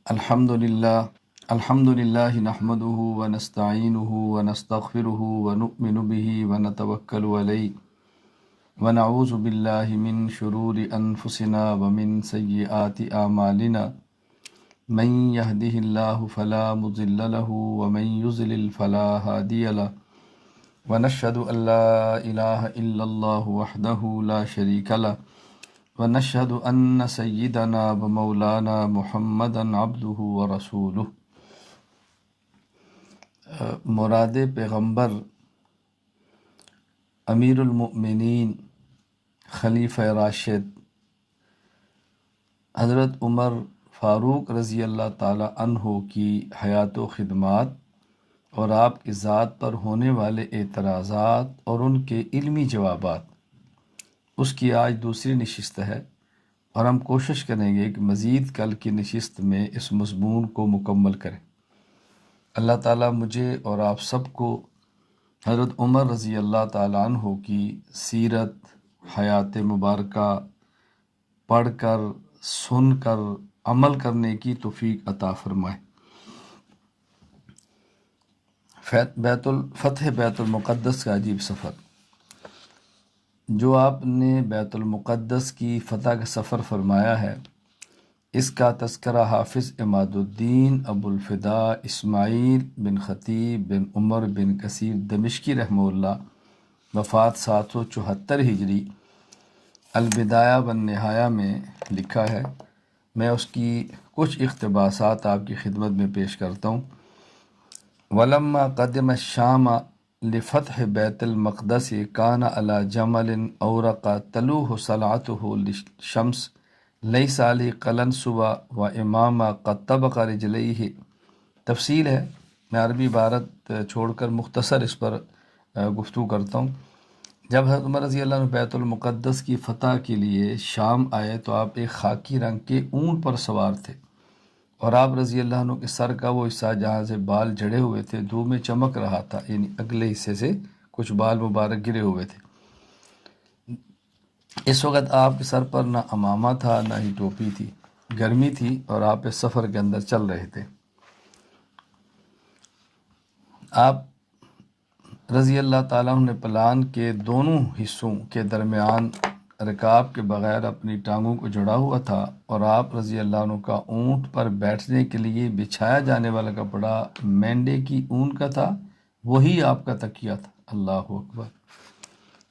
الحمد للہ نحمده ونستعینه ونستغفره ونؤمن به ونتوکل علیہ ونعوذ باللہ من شرور انفسنا ومن سیئات اعمالنا من يهده الله فلا مضل له ومن يضلل فلا هادي له ونشهد ان لا اله الا الله وحده لا شريك له ونشهد ان سیدنا ومولانا محمدا عبده ورسوله۔ مراد پیغمبر امیر المؤمنین خلیفہ راشد حضرت عمر فاروق رضی اللہ تعالی عنہ کی حیات و خدمات اور آپ کی ذات پر ہونے والے اعتراضات اور ان کے علمی جوابات، اس کی آج دوسری نشست ہے، اور ہم کوشش کریں گے کہ مزید کل کی نشست میں اس مضمون کو مکمل کریں۔ اللہ تعالیٰ مجھے اور آپ سب کو حضرت عمر رضی اللہ تعالیٰ عنہ کی سیرت، حیات مبارکہ پڑھ کر، سن کر، عمل کرنے کی توفیق عطا فرمائے۔ فتح بیت المقدس کا عجیب سفر۔ جو آپ نے بیت المقدس کی فتح کا سفر فرمایا ہے، اس کا تذکرہ حافظ عماد الدین ابو الفداء اسماعیل بن خطیب بن عمر بن کثیر دمشقی رحمہ اللہ وفات 774 ہجری البدایہ والنہایہ میں لکھا ہے۔ میں اس کی کچھ اقتباسات آپ کی خدمت میں پیش کرتا ہوں۔ ولما قدم الشام لفتح بیت المقدس کان علی جمل اورق تلوہ صلعته للشمس لیس علی قلن صبح و امام قد طبق رجلیہ۔ تفصیل ہے، میں عربی عبارت چھوڑ کر مختصر اس پر گفتگو کرتا ہوں۔ جب حضرت عمر رضی اللہ عنہ بیت المقدس کی فتح کے لیے شام آئے تو آپ ایک خاکی رنگ کے اونٹ پر سوار تھے، اور آپ رضی اللہ عنہ کے سر کا وہ حصہ جہاں سے بال جڑے ہوئے تھے دھوپ میں چمک رہا تھا، یعنی اگلے حصے سے کچھ بال مبارک گرے ہوئے تھے۔ اس وقت آپ کے سر پر نہ عمامہ تھا نہ ہی ٹوپی تھی، گرمی تھی اور آپ اس سفر کے اندر چل رہے تھے۔ آپ رضی اللہ تعالیٰ عنہ نے پلان کے دونوں حصوں کے درمیان رکاب کے بغیر اپنی ٹانگوں کو جڑا ہوا تھا، اور آپ رضی اللہ عنہ کا اونٹ پر بیٹھنے کے لیے بچھایا جانے والا کپڑا مینڈے کی اون کا تھا، وہی آپ کا تکیہ تھا۔ اللہ اکبر۔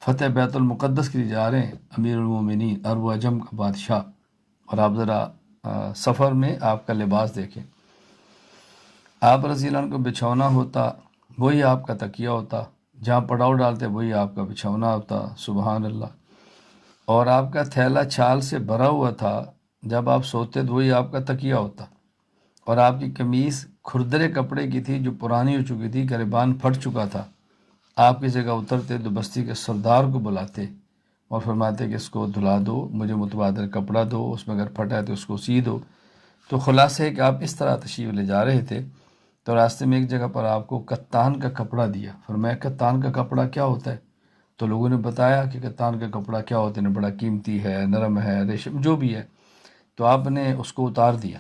فتح بیت المقدس کے لیے جا رہے ہیں، امیر المومنین عرب و عجم کا بادشاہ، اور آپ ذرا سفر میں آپ کا لباس دیکھیں۔ آپ رضی اللہ عنہ کو بچھونا ہوتا وہی آپ کا تکیہ ہوتا، جہاں پڑاؤ ڈالتے وہی آپ کا بچھونا ہوتا، سبحان اللہ۔ اور آپ کا تھیلا چھال سے بھرا ہوا تھا، جب آپ سوتے تو وہی آپ کا تکیہ ہوتا، اور آپ کی قمیص کھردرے کپڑے کی تھی جو پرانی ہو چکی تھی، گریبان پھٹ چکا تھا۔ آپ کی جگہ اترتے تو بستی کے سردار کو بلاتے اور فرماتے کہ اس کو دھلا دو، مجھے متبادل کپڑا دو، اس میں اگر پھٹا ہے تو اس کو سی دو۔ تو خلاصہ ہے کہ آپ اس طرح تشریف لے جا رہے تھے، تو راستے میں ایک جگہ پر آپ کو کتان کا کپڑا دیا۔ فرمایا کتان کا کپڑا کیا ہوتا ہے؟ تو لوگوں نے بتایا کہ کتان کا کپڑا کیا ہوتا ہے، بڑا قیمتی ہے، نرم ہے، ریشم جو بھی ہے۔ تو آپ نے اس کو اتار دیا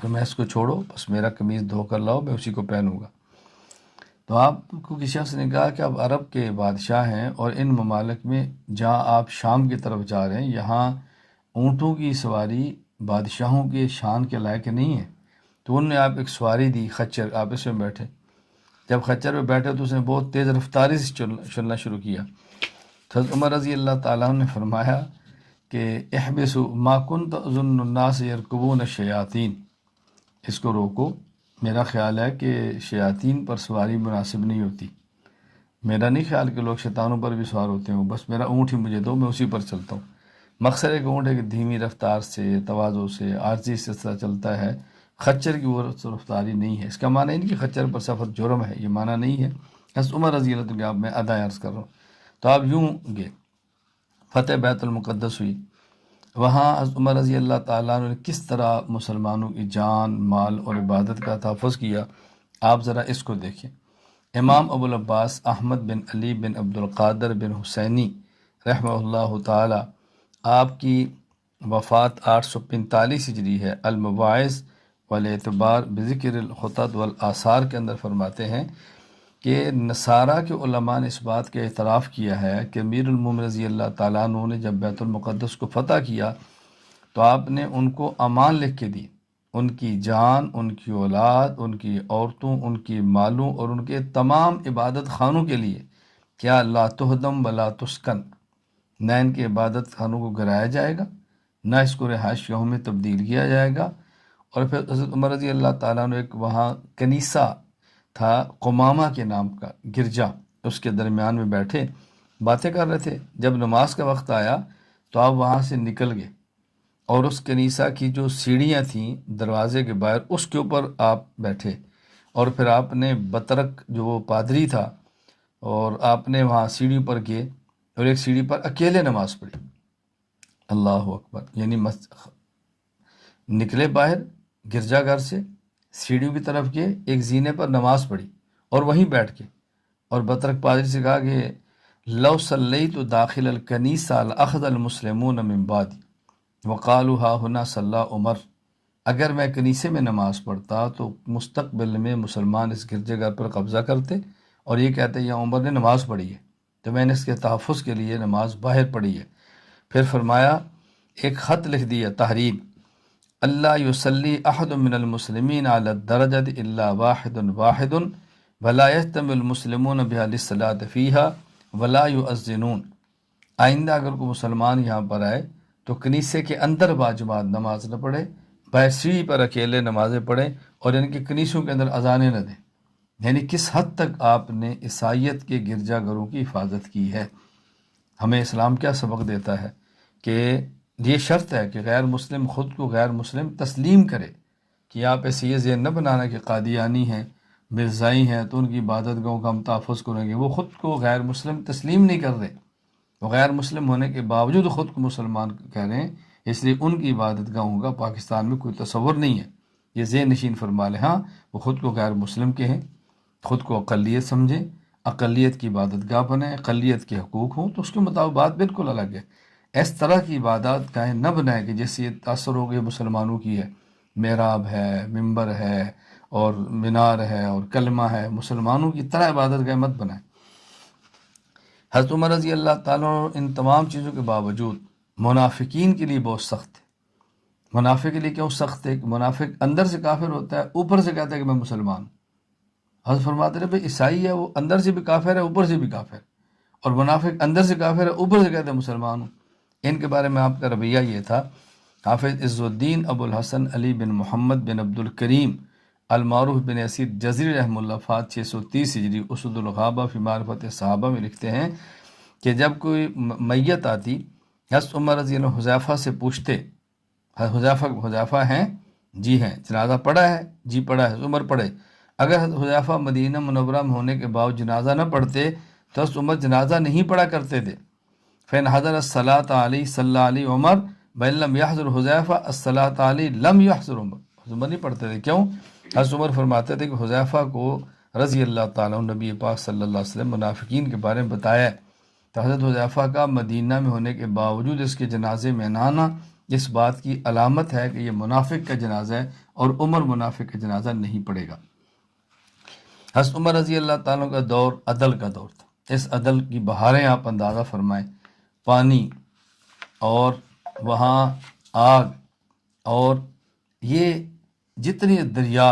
کہ میں اس کو چھوڑو، بس میرا قمیض دھو کر لاؤ، میں اسی کو پہنوں گا۔ تو آپ کو کسی شخص نے کہا کہ آپ عرب کے بادشاہ ہیں، اور ان ممالک میں جہاں آپ شام کی طرف جا رہے ہیں یہاں اونٹوں کی سواری بادشاہوں کے شان کے لائق نہیں ہے۔ تو انہوں نے آپ ایک سواری دی، خچر، آپ اس میں بیٹھے۔ جب خچر پہ بیٹھے تو اس نے بہت تیز رفتاری سے چلنا شروع کیا۔ تو حضرت عمر رضی اللہ تعالیٰ عنہ نے فرمایا کہ احبسوا ما كنت اظن الناس يركبون الشیاطین، اس کو روکو، میرا خیال ہے کہ شیاطین پر سواری مناسب نہیں ہوتی۔ میرا نہیں خیال کہ لوگ شیطانوں پر بھی سوار ہوتے ہوں، بس میرا اونٹ ہی مجھے دو، میں اسی پر چلتا ہوں۔ مقصد ایک اونٹ ہے کہ دھیمی رفتار سے، تواضع سے، عاجزی سے طرح چلتا ہے، خچر کی وہ رفتاری نہیں ہے۔ اس کا معنی نہیں کہ خچر پر سفر جرم ہے، یہ معنی نہیں ہے۔ حضرت عمر رضی اللہ عنہ میں ادا عرض کر رہا ہوں۔ تو آپ یوں گئے، فتح بیت المقدس ہوئی۔ وہاں حضرت عمر رضی اللہ تعالیٰ عنہ نے کس طرح مسلمانوں کی جان، مال اور عبادت کا تحفظ کیا، آپ ذرا اس کو دیکھیں۔ امام ابو العباس احمد بن علی بن عبد القادر بن حسینی رحمہ اللہ تعالی، آپ کی وفات 845 ہجری ہے۔ المواعظ والاعتبار بذکر الخطط والآثار کے اندر فرماتے ہیں کہ نصارہ کے علماء نے اس بات کا اعتراف کیا ہے کہ امیر المومنین رضی اللہ تعالیٰ عنہ نے جب بیت المقدس کو فتح کیا تو آپ نے ان کو امان لکھ کے دی، ان کی جان، ان کی اولاد، ان کی عورتوں، ان کی مالوں اور ان کے تمام عبادت خانوں کے لیے کیا لا تہدم ولا تسکن، نہ ان کے عبادت خانوں کو گرایا جائے گا، نہ اس کو رہائش گاہوں میں تبدیل کیا جائے گا۔ اور پھر حضرت عمر رضی اللہ تعالیٰ نے ایک وہاں کنیسہ تھا قمامہ کے نام کا گرجا، اس کے درمیان میں بیٹھے باتیں کر رہے تھے۔ جب نماز کا وقت آیا تو آپ وہاں سے نکل گئے اور اس کنیسہ کی جو سیڑھیاں تھیں دروازے کے باہر اس کے اوپر آپ بیٹھے، اور پھر آپ نے بطرک جو وہ پادری تھا اور آپ نے وہاں سیڑھی پر گئے اور ایک سیڑھی پر اکیلے نماز پڑھی۔ اللہ اکبر، یعنی نکلے باہر گرجا گھر سے، سیڑھیوں کی طرف گئے، ایک زینے پر نماز پڑھی اور وہیں بیٹھ کے، اور بطرک پادری سے کہا کہ لو صلیت داخل الکنیسہ لاخذ المسلمون من بعدی وقالوا ہا ہنا صلی عمر، اگر میں کنیسے میں نماز پڑھتا تو مستقبل میں مسلمان اس گرجے گھر پر قبضہ کرتے اور یہ کہتے ہیں یا عمر نے نماز پڑھی ہے، تو میں نے اس کے تحفظ کے لیے نماز باہر پڑھی ہے۔ پھر فرمایا ایک خط لکھ دیا تحریم، اللہ یصلی احد من المسلمین علی الدرجۃ الا واحد واحد ولا یجتمع المسلمون بها للصلاۃ فیہا ولا یؤذنون، آئندہ اگر کوئی مسلمان یہاں پر آئے تو کنیسے کے اندر باجماعت نماز نہ پڑھے، باہر سیڑھی پر اکیلے نمازیں پڑھیں اور ان کے کنیسوں کے اندر اذانیں نہ دیں۔ یعنی کس حد تک آپ نے عیسائیت کے گرجا گھروں کی حفاظت کی ہے۔ ہمیں اسلام کیا سبق دیتا ہے کہ یہ شرط ہے کہ غیر مسلم خود کو غیر مسلم تسلیم کرے، کہ آپ ایسے یہ ذہن نہ بنانا کہ قادیانی ہیں، مرزائی ہیں تو ان کی عبادت گاہوں کا ہم تحفظ کریں گے۔ وہ خود کو غیر مسلم تسلیم نہیں کر رہے، وہ غیر مسلم ہونے کے باوجود خود کو مسلمان کہہ رہے ہیں، اس لیے ان کی عبادت گاہوں کا پاکستان میں کوئی تصور نہیں ہے۔ یہ ذہن نشین فرما لیں، ہاں وہ خود کو غیر مسلم کہیں، خود کو اقلیت سمجھیں، اقلیت کی عبادت گاہ بنائیں، اقلیت کے حقوق ہوں تو اس کے مطابق بات بالکل الگ ہے۔ اس طرح کی عبادات گاہیں نہ بنائیں کہ جیسے یہ تاثر ہو گیا مسلمانوں کی ہے، محراب ہے، ممبر ہے اور مینار ہے اور کلمہ ہے، مسلمانوں کی طرح عبادت گاہیں مت بنائیں۔ حضرت عمر رضی اللہ تعالیٰ عنہ ان تمام چیزوں کے باوجود منافقین کے لیے بہت سخت ہے۔ منافق کے لیے کیوں سخت ہے؟ کہ منافق اندر سے کافر ہوتا ہے، اوپر سے کہتا ہے کہ میں مسلمان ہوں۔ حضرت فرماتے ہیں بھائی عیسائی ہے، وہ اندر سے بھی کافر ہے، اوپر سے بھی کافر، اور منافق اندر سے کافر ہے، اوپر سے کہتے ہیں مسلمان ہوں۔ ان کے بارے میں آپ کا رویہ یہ تھا۔ حافظ عز الدین ابو الحسن علی بن محمد بن عبد الکریم المعروف بن اسیر جزری رحمہ اللہ فات 630 ہجری اسد الغابہ فی معرفت صحابہ میں لکھتے ہیں کہ جب کوئی میت آتی، حضرت عمر رضی اللہ عنہ حذیفہ سے پوچھتے، حذیفہ ہیں؟ جی ہیں۔ جنازہ پڑھا ہے؟ جی پڑھا ہے۔ عمر پڑھے۔ اگر حضرت حذیفہ مدینہ منورہ میں ہونے کے باوجود جنازہ نہ پڑھتے تو حضرت عمر جنازہ نہیں پڑھا کرتے تھے۔ فین حضر الصلاۃ علی صلی علی عمر بل لم یحضر حذیفہ الصلاۃ علی لم یحضر عمر، عمر نہیں پڑھتے تھے۔ کیوں؟ حضرت عمر فرماتے تھے کہ حذیفہ کو رضی اللہ تعالیٰ نبی پاک صلی اللہ علیہ وسلم منافقین کے بارے میں بتایا ہے، تو حضرت حذیفہ کا مدینہ میں ہونے کے باوجود اس کے جنازے میں نہ آنا اس بات کی علامت ہے کہ یہ منافق کا جنازہ ہے اور عمر منافق کا جنازہ نہیں پڑے گا۔ حضرت عمر رضی اللہ تعالیٰ کا دور عدل کا دور تھا۔ اس عدل کی بہاریں آپ اندازہ فرمائیں، پانی اور وہاں آگ اور یہ جتنی دریا،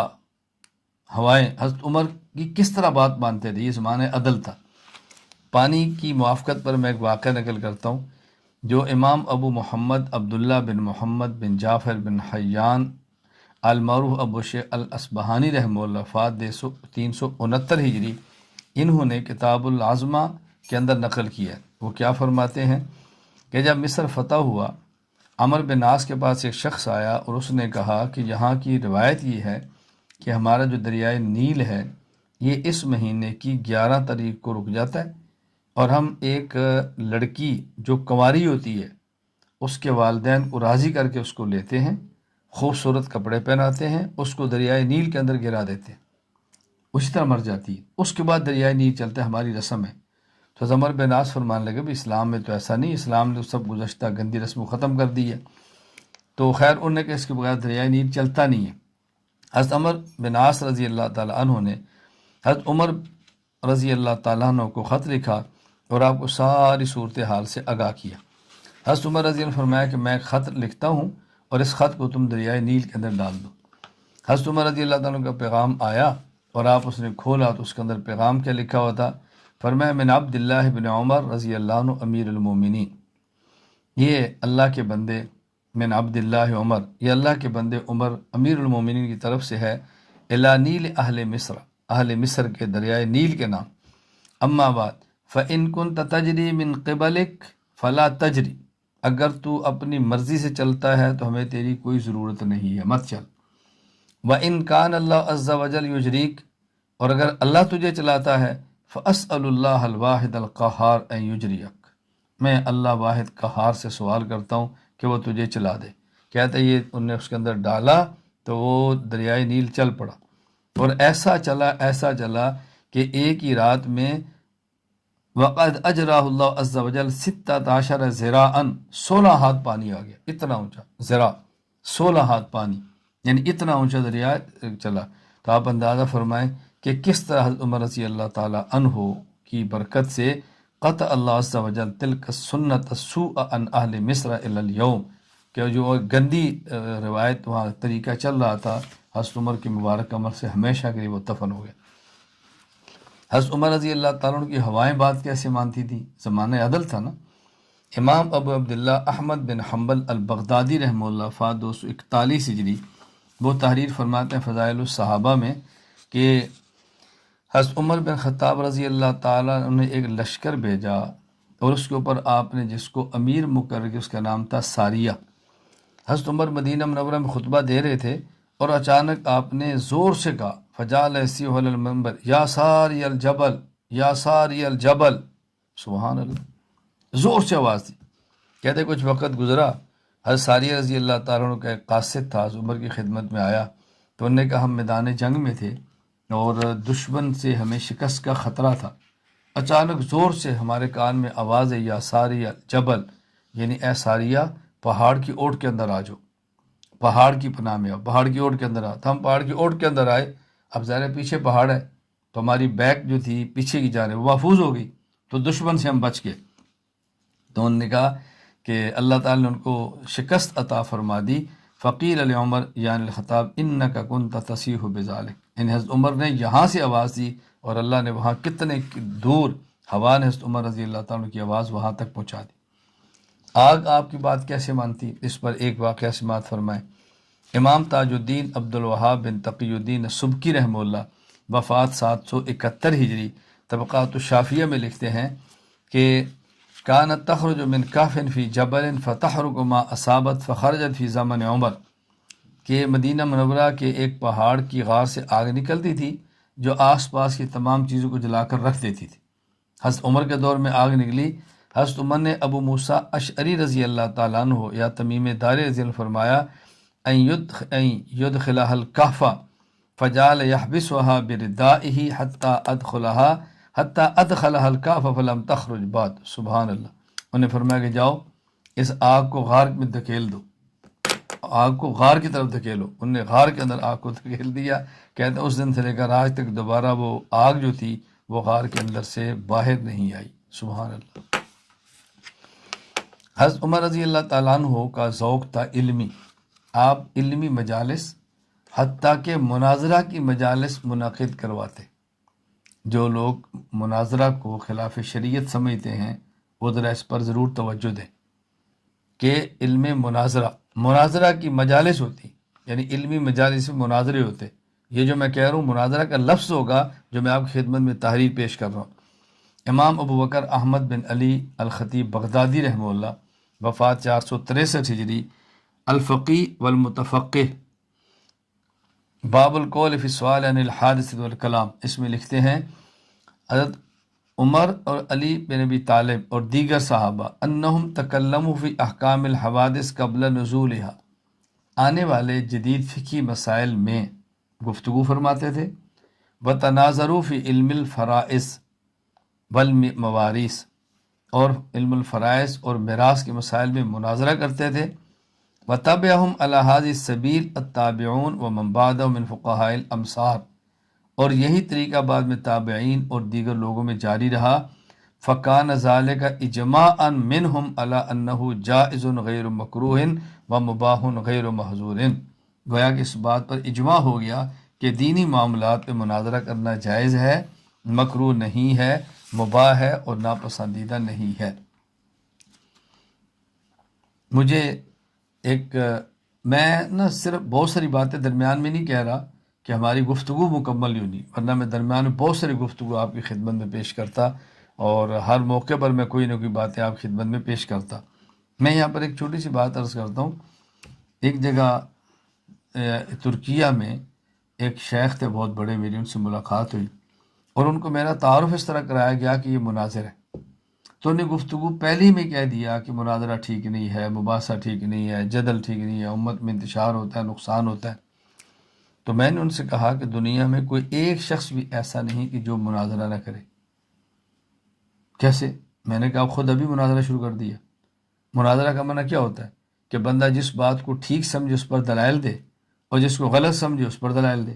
ہوائیں، حضرت عمر کی کس طرح بات مانتے تھے۔ یہ زمانہ عدل تھا۔ پانی کی موافقت پر میں ایک واقعہ نقل کرتا ہوں جو امام ابو محمد عبداللہ بن محمد بن جعفر بن حیان المعروف ابو شیخ الاصبہانی رحمہ اللہ فات 369 ہجری، انہوں نے کتاب العظمہ کے اندر نقل کیا ہے۔ وہ کیا فرماتے ہیں کہ جب مصر فتح ہوا، عمر بن عاص کے پاس ایک شخص آیا اور اس نے کہا کہ یہاں کی روایت یہ ہے کہ ہمارا جو دریائے نیل ہے یہ اس مہینے کی 11 تاریخ کو رک جاتا ہے، اور ہم ایک لڑکی جو کنواری ہوتی ہے اس کے والدین کو راضی کر کے اس کو لیتے ہیں، خوبصورت کپڑے پہناتے ہیں، اس کو دریائے نیل کے اندر گرا دیتے ہیں، اسی طرح مر جاتی ہے۔ اس کے بعد دریائے نیل چلتا ہے، ہماری رسم ہے۔ تو عمر بن عاص فرمانے لگے بھی اسلام میں تو ایسا نہیں، اسلام نے سب گزشتہ گندی رسم کو ختم کر دی ہے۔ تو خیر انہوں نے کہ اس کے بغیر دریائے نیل چلتا نہیں ہے۔ حضرت عمر بن عاص رضی اللہ تعالیٰ عنہ نے حضرت عمر رضی اللہ تعالیٰ عنہ کو خط لکھا اور آپ کو ساری صورتحال سے آگاہ کیا۔ حضرت عمر رضی اللہ عنہ نے فرمایا کہ میں خط لکھتا ہوں اور اس خط کو تم دریائے نیل کے اندر ڈال دو۔ حضرت عمر رضی اللہ تعالیٰ عنہ کا پیغام آیا اور آپ اس نے کھولا تو اس کے اندر پیغام کیا لکھا ہوا تھا؟ فرمایا من عبداللہ بن عمر رضی اللہ عنہ امیر المومنین، یہ اللہ کے بندے من عبداللہ عمر، یہ اللہ کے بندے عمر امیر المومنین کی طرف سے ہے، الی نیل اہل مصر، اہل مصر کے دریائے نیل کے نام۔ اما بعد فإن كنت تجری من قبلک فلا تجری، اگر تو اپنی مرضی سے چلتا ہے تو ہمیں تیری کوئی ضرورت نہیں ہے، مت چل۔ وَإِن كَانَ اللَّهُ عَزَّ وَجَلَّ يُجْرِيكَ، اور اگر اللہ تجھے چلاتا ہے فَأَسْأَلُ اللَّهَ الْوَاحِدَ الْقَهَّارَ أَن يُجْرِيَكَ، میں اللہ واحد قہار سے سوال کرتا ہوں کہ وہ تجھے چلا دے۔ کہتا ہے یہ انہوں نے اس کے اندر ڈالا تو وہ دریائے نیل چل پڑا، اور ایسا چلا کہ ایک ہی رات میں وقد اجراہ اللہ عز وجل 16 ذراعا، 16 ہاتھ پانی آ گیا، اتنا اونچا ذراع، 16 ہاتھ پانی، یعنی اتنا اونچا دریا چلا۔ تو آپ اندازہ فرمائیں کہ کس طرح حضرت عمر رضی اللہ تعالیٰ عنہ کی برکت سے قطع اللہ عز وجل تلک السنت السوء عن اہل مصر الی اليوم، کہ جو گندی روایت وہاں طریقہ چل رہا تھا حضرت عمر کی مبارک عمر سے ہمیشہ کے لیے وہ دفن ہو گیا۔ حضرت عمر رضی اللہ تعالیٰ عنہ کی ہوائیں بات کیسے مانتی تھی؟ زمانہ عدل تھا نا۔ امام ابو عبداللہ احمد بن حنبل البغدادی رحمہ اللہ وفات 241 ہجری، وہ تحریر فرماتے ہیں فضائل الصحابہ میں کہ حضرت عمر بن خطاب رضی اللہ تعالیٰ عنہ نے ایک لشکر بھیجا اور اس کے اوپر آپ نے جس کو امیر مقرر کیا اس کا نام تھا ساریہ۔ حضرت عمر مدینہ منورہ میں خطبہ دے رہے تھے اور اچانک آپ نے زور سے کہا فجعل یصیح علی المنبر یا ساری الجبل یا ساری الجبل، سبحان اللہ، زور سے آواز دی۔ کہتے کچھ وقت گزرا، حضرت ساریہ رضی اللہ تعالیٰ عنہ کا ایک قاصد تھا، حضرت عمر کی خدمت میں آیا تو انہوں نے کہا ہم میدان جنگ میں تھے اور دشمن سے ہمیں شکست کا خطرہ تھا، اچانک زور سے ہمارے کان میں آواز ہے یا ساریہ الجبل، یعنی اے ساریہ پہاڑ کی اوٹ کے اندر آ جاؤ، پہاڑ کی پناہ میں آؤ، پہاڑ کی اوٹ کے اندر آ۔ تو ہم پہاڑ کی اوٹ کے اندر آئے، اب ظاہر پیچھے پہاڑ ہے تو ہماری بیک جو تھی پیچھے کی جانب وہ محفوظ ہو گئی، تو دشمن سے ہم بچ گئے۔ تو انہوں نے کہا کہ اللہ تعالیٰ نے ان کو شکست عطا فرما دی۔ فقیل علی عمر یعنی الخطاب انک کنت تصیح بذلک، یعنی حضرت عمر نے یہاں سے آواز دی اور اللہ نے وہاں کتنے دور ہوا نے حضرت عمر رضی اللہ تعالیٰ کی آواز وہاں تک پہنچا دی۔ آگ آپ کی بات کیسے مانتی؟ اس پر ایک واقعہ سماعت فرمائیں۔ امام تاج الدین عبد الوہاب بن تقی الدین سبکی رحمہ اللہ وفات 771 ہجری، طبقات الشافیہ میں لکھتے ہیں کہ کانت تخرج من کہف فی جبل فتحرق ما اصابت فخرجت فی زمن عمر، کہ مدینہ منورہ کے ایک پہاڑ کی غار سے آگ نکلتی تھی جو آس پاس کی تمام چیزوں کو جلا کر رکھ دیتی تھی۔ حضرت عمر کے دور میں آگ نکلی، حضرت عمر نے ابو موسیٰ اشعری رضی اللہ تعالیٰ عنہ یا تمیم داری رضی اللہ فرمایا ان یدخلها الکہف فجعل یحبسها بردائه حتی ادخلها الکہف فلم تخرج بعد، سبحان اللہ۔ انہوں نے فرمایا کہ جاؤ اس آگ کو غار میں دھکیل دو، آگ کو غار کی طرف دھکیلو۔ انہوں نے غار کے اندر آگ کو دھکیل دیا، کہتے ہیں اس دن سے لے کر آج تک دوبارہ وہ آگ جو تھی وہ غار کے اندر سے باہر نہیں آئی، سبحان اللہ۔ حضرت عمر رضی اللہ تعالیٰ عنہ کا ذوق تھا علمی، آپ علمی مجالس حتیٰ کہ مناظرہ کی مجالس منعقد کرواتے۔ جو لوگ مناظرہ کو خلاف شریعت سمجھتے ہیں وہ ذرا اس پر ضرور توجہ دیں کہ علم مناظرہ کی مجالس ہوتی، یعنی علمی مجالس میں مناظرے ہوتے۔ یہ جو میں کہہ رہا ہوں مناظرہ کا لفظ ہوگا جو میں آپ کی خدمت میں تحریر پیش کر رہا ہوں۔ امام ابو بکر احمد بن علی الخطیب بغدادی رحمہ اللہ وفات 463 ہجری، الفقی والمتفقہ، باب القول فی السؤال عن الحادث والکلام، اس میں لکھتے ہیں حضرت عمر اور علی بن ابی طالب اور دیگر صحابہ انہم تکلموا فی احکام الحوادث قبل نزولها، آنے والے جدید فقہی مسائل میں گفتگو فرماتے تھے، وتناظروا فی علم الفرائض والموارث، اور علم الفرائض اور میراث کے مسائل میں مناظرہ کرتے تھے، وَتَبِعَهُمْ عَلَى هَذِهِ السَّبِيلِ التَّابِعُونَ وَمَنْ بَعْدَهُم مِّن فُقَهَاءِ الْأَمْصَارِ، اور یہی طریقہ بعد میں تابعین اور دیگر لوگوں میں جاری رہا۔ فَكَانَ ذَلِكَ اِجْمَاعًا مِّنْهُمْ عَلَى أَنَّهُ جَائِزٌ غَيْرُ مَكْرُوهٍ وَمُبَاحٌ غَيْرُ مَحْظُورٍ، گویا کہ اس بات پر اجماع ہو گیا کہ دینی معاملات پہ مناظرہ کرنا جائز ہے، مکروہ نہیں ہے، مباح ہے اور ناپسندیدہ نہیں ہے۔ مجھے ایک میں نا صرف بہت ساری باتیں درمیان میں نہیں کہہ رہا کہ ہماری گفتگو مکمل ہی نہیں، ورنہ میں درمیان میں بہت ساری گفتگو آپ کی خدمت میں پیش کرتا اور ہر موقع پر میں کوئی نہ کوئی باتیں آپ کی خدمت میں پیش کرتا۔ میں یہاں پر ایک چھوٹی سی بات عرض کرتا ہوں۔ ایک جگہ ترکیہ میں ایک شیخ تھے بہت بڑے، میری ان سے ملاقات ہوئی اور ان کو میرا تعارف اس طرح کرایا گیا کہ یہ مناظر ہے، تو انہیں گفتگو پہلے ہی میں کہہ دیا کہ مناظرہ ٹھیک نہیں ہے، مباحثہ ٹھیک نہیں ہے، جدل ٹھیک نہیں ہے، امت میں انتشار ہوتا ہے، نقصان ہوتا ہے۔ تو میں نے ان سے کہا کہ دنیا میں کوئی ایک شخص بھی ایسا نہیں کہ جو مناظرہ نہ کرے۔ کیسے؟ میں نے کہا خود ابھی مناظرہ شروع کر دیا۔ مناظرہ کا معنی کیا ہوتا ہے کہ بندہ جس بات کو ٹھیک سمجھے اس پر دلائل دے اور جس کو غلط سمجھے اس پر دلائل دے۔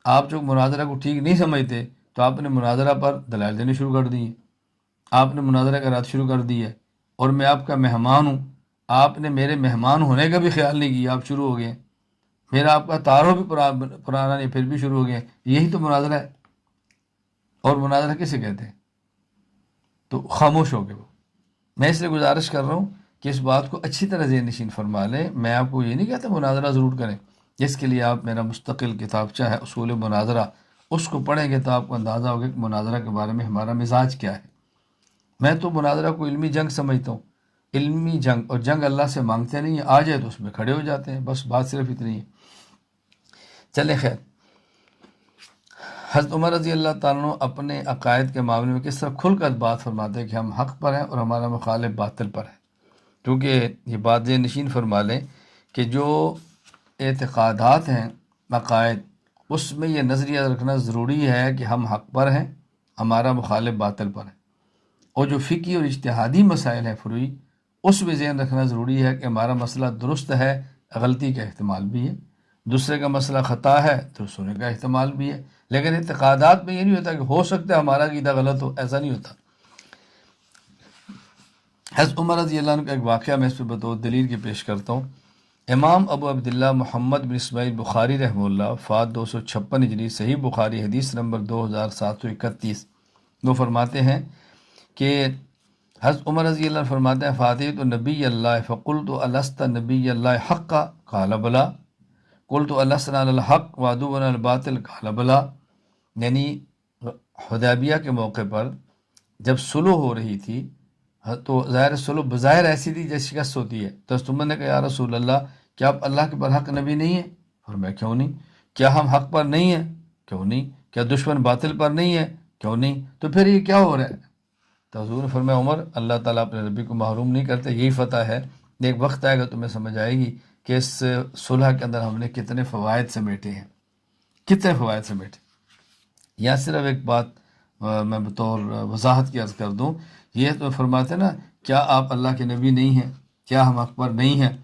آپ جو مناظرہ کو ٹھیک نہیں سمجھتے تو آپ نے مناظرہ پر دلائل دینے شروع کر دیے، آپ نے مناظرہ کا رات شروع کر دی ہے، اور میں آپ کا مہمان ہوں، آپ نے میرے مہمان ہونے کا بھی خیال نہیں کیا، آپ شروع ہو گئے، میرا آپ کا تعارف بھی پرانا نہیں، پھر بھی شروع ہو گئے۔ یہی تو مناظرہ ہے۔ اور مناظرہ کسے کہتے ہیں؟ تو خاموش ہو گئے وہ۔ میں اس لیے گزارش کر رہا ہوں کہ اس بات کو اچھی طرح ذہن نشین فرما لیں۔ میں آپ کو یہ نہیں کہتا مناظرہ ضرور کریں، جس کے لیے آپ میرا مستقل کتابچہ ہے اصول مناظرہ، اس کو پڑھیں گے تو آپ کو اندازہ ہوگا کہ مناظرہ کے بارے میں ہمارا مزاج کیا ہے۔ میں تو مناظرہ کو علمی جنگ سمجھتا ہوں، علمی جنگ، اور جنگ اللہ سے مانگتے نہیں ہیں، آ جائے تو اس میں کھڑے ہو جاتے ہیں، بس بات صرف اتنی ہے۔ چلیں خیر، حضرت عمر رضی اللہ تعالیٰ عنہ اپنے عقائد کے معاملے میں کس طرح کھل کر بات فرماتے ہیں کہ ہم حق پر ہیں اور ہمارا مخالف باطل پر ہے۔ کیونکہ یہ بات ذہن نشین فرما لیں کہ جو اعتقادات ہیں، عقائد، اس میں یہ نظریہ رکھنا ضروری ہے کہ ہم حق پر ہیں، ہمارا مخالف باطل پر ہے۔ اور جو فقہی اور اجتہادی مسائل ہیں فروعی، اس میں ذہن رکھنا ضروری ہے کہ ہمارا مسئلہ درست ہے، غلطی کا احتمال بھی ہے، دوسرے کا مسئلہ خطا ہے، درست ہونے کا احتمال بھی ہے۔ لیکن اعتقادات میں یہ نہیں ہوتا کہ ہو سکتا ہے ہمارا عقیدہ غلط ہو، ایسا نہیں ہوتا۔ حضرت عمر رضی اللہ عنہ کا ایک واقعہ میں اس پہ بطور دلیل کے پیش کرتا ہوں۔ امام ابو عبداللہ محمد بن اسماعیل بخاری رحمہ اللہ، وفات 256 ہجری، صحیح بخاری حدیث نمبر 2731، وہ فرماتے ہیں کہ حضرت عمر رضی اللہ عنہ فرماتے ہیں فاتحت نبی اللہ فقلت الست نبی اللہ حقا قال بلا قلت السنا علی الحق وعدونا الباطل قال بلا۔ یعنی حدیبیہ کے موقع پر جب صلح ہو رہی تھی تو ظاہر صلح بظاہر ایسی تھی جیسے شکست ہوتی ہے، تو حضرت عمر نے کہا یا رسول اللہ کیا آپ اللہ کے برحق نبی نہیں ہیں؟ فرمایا کیوں نہیں؟ کیا ہم حق پر نہیں ہیں؟ کیوں نہیں؟ کیا دشمن باطل پر نہیں ہے؟ کیوں نہیں؟ تو پھر یہ کیا ہو رہا ہے؟ تو حضور نے فرمایا عمر، اللہ تعالیٰ اپنے نبی کو محروم نہیں کرتے، یہی فتح ہے۔ ایک وقت آئے گا تمہیں سمجھ آئے گی کہ اس صلح کے اندر ہم نے کتنے فوائد سمیٹے ہیں، کتنے فوائد سمیٹے۔ یا صرف ایک بات میں بطور وضاحت کی عرض کر دوں، یہ تو فرماتے نا کیا آپ اللہ کے نبی نہیں ہیں، کیا ہم حق پر نہیں ہیں،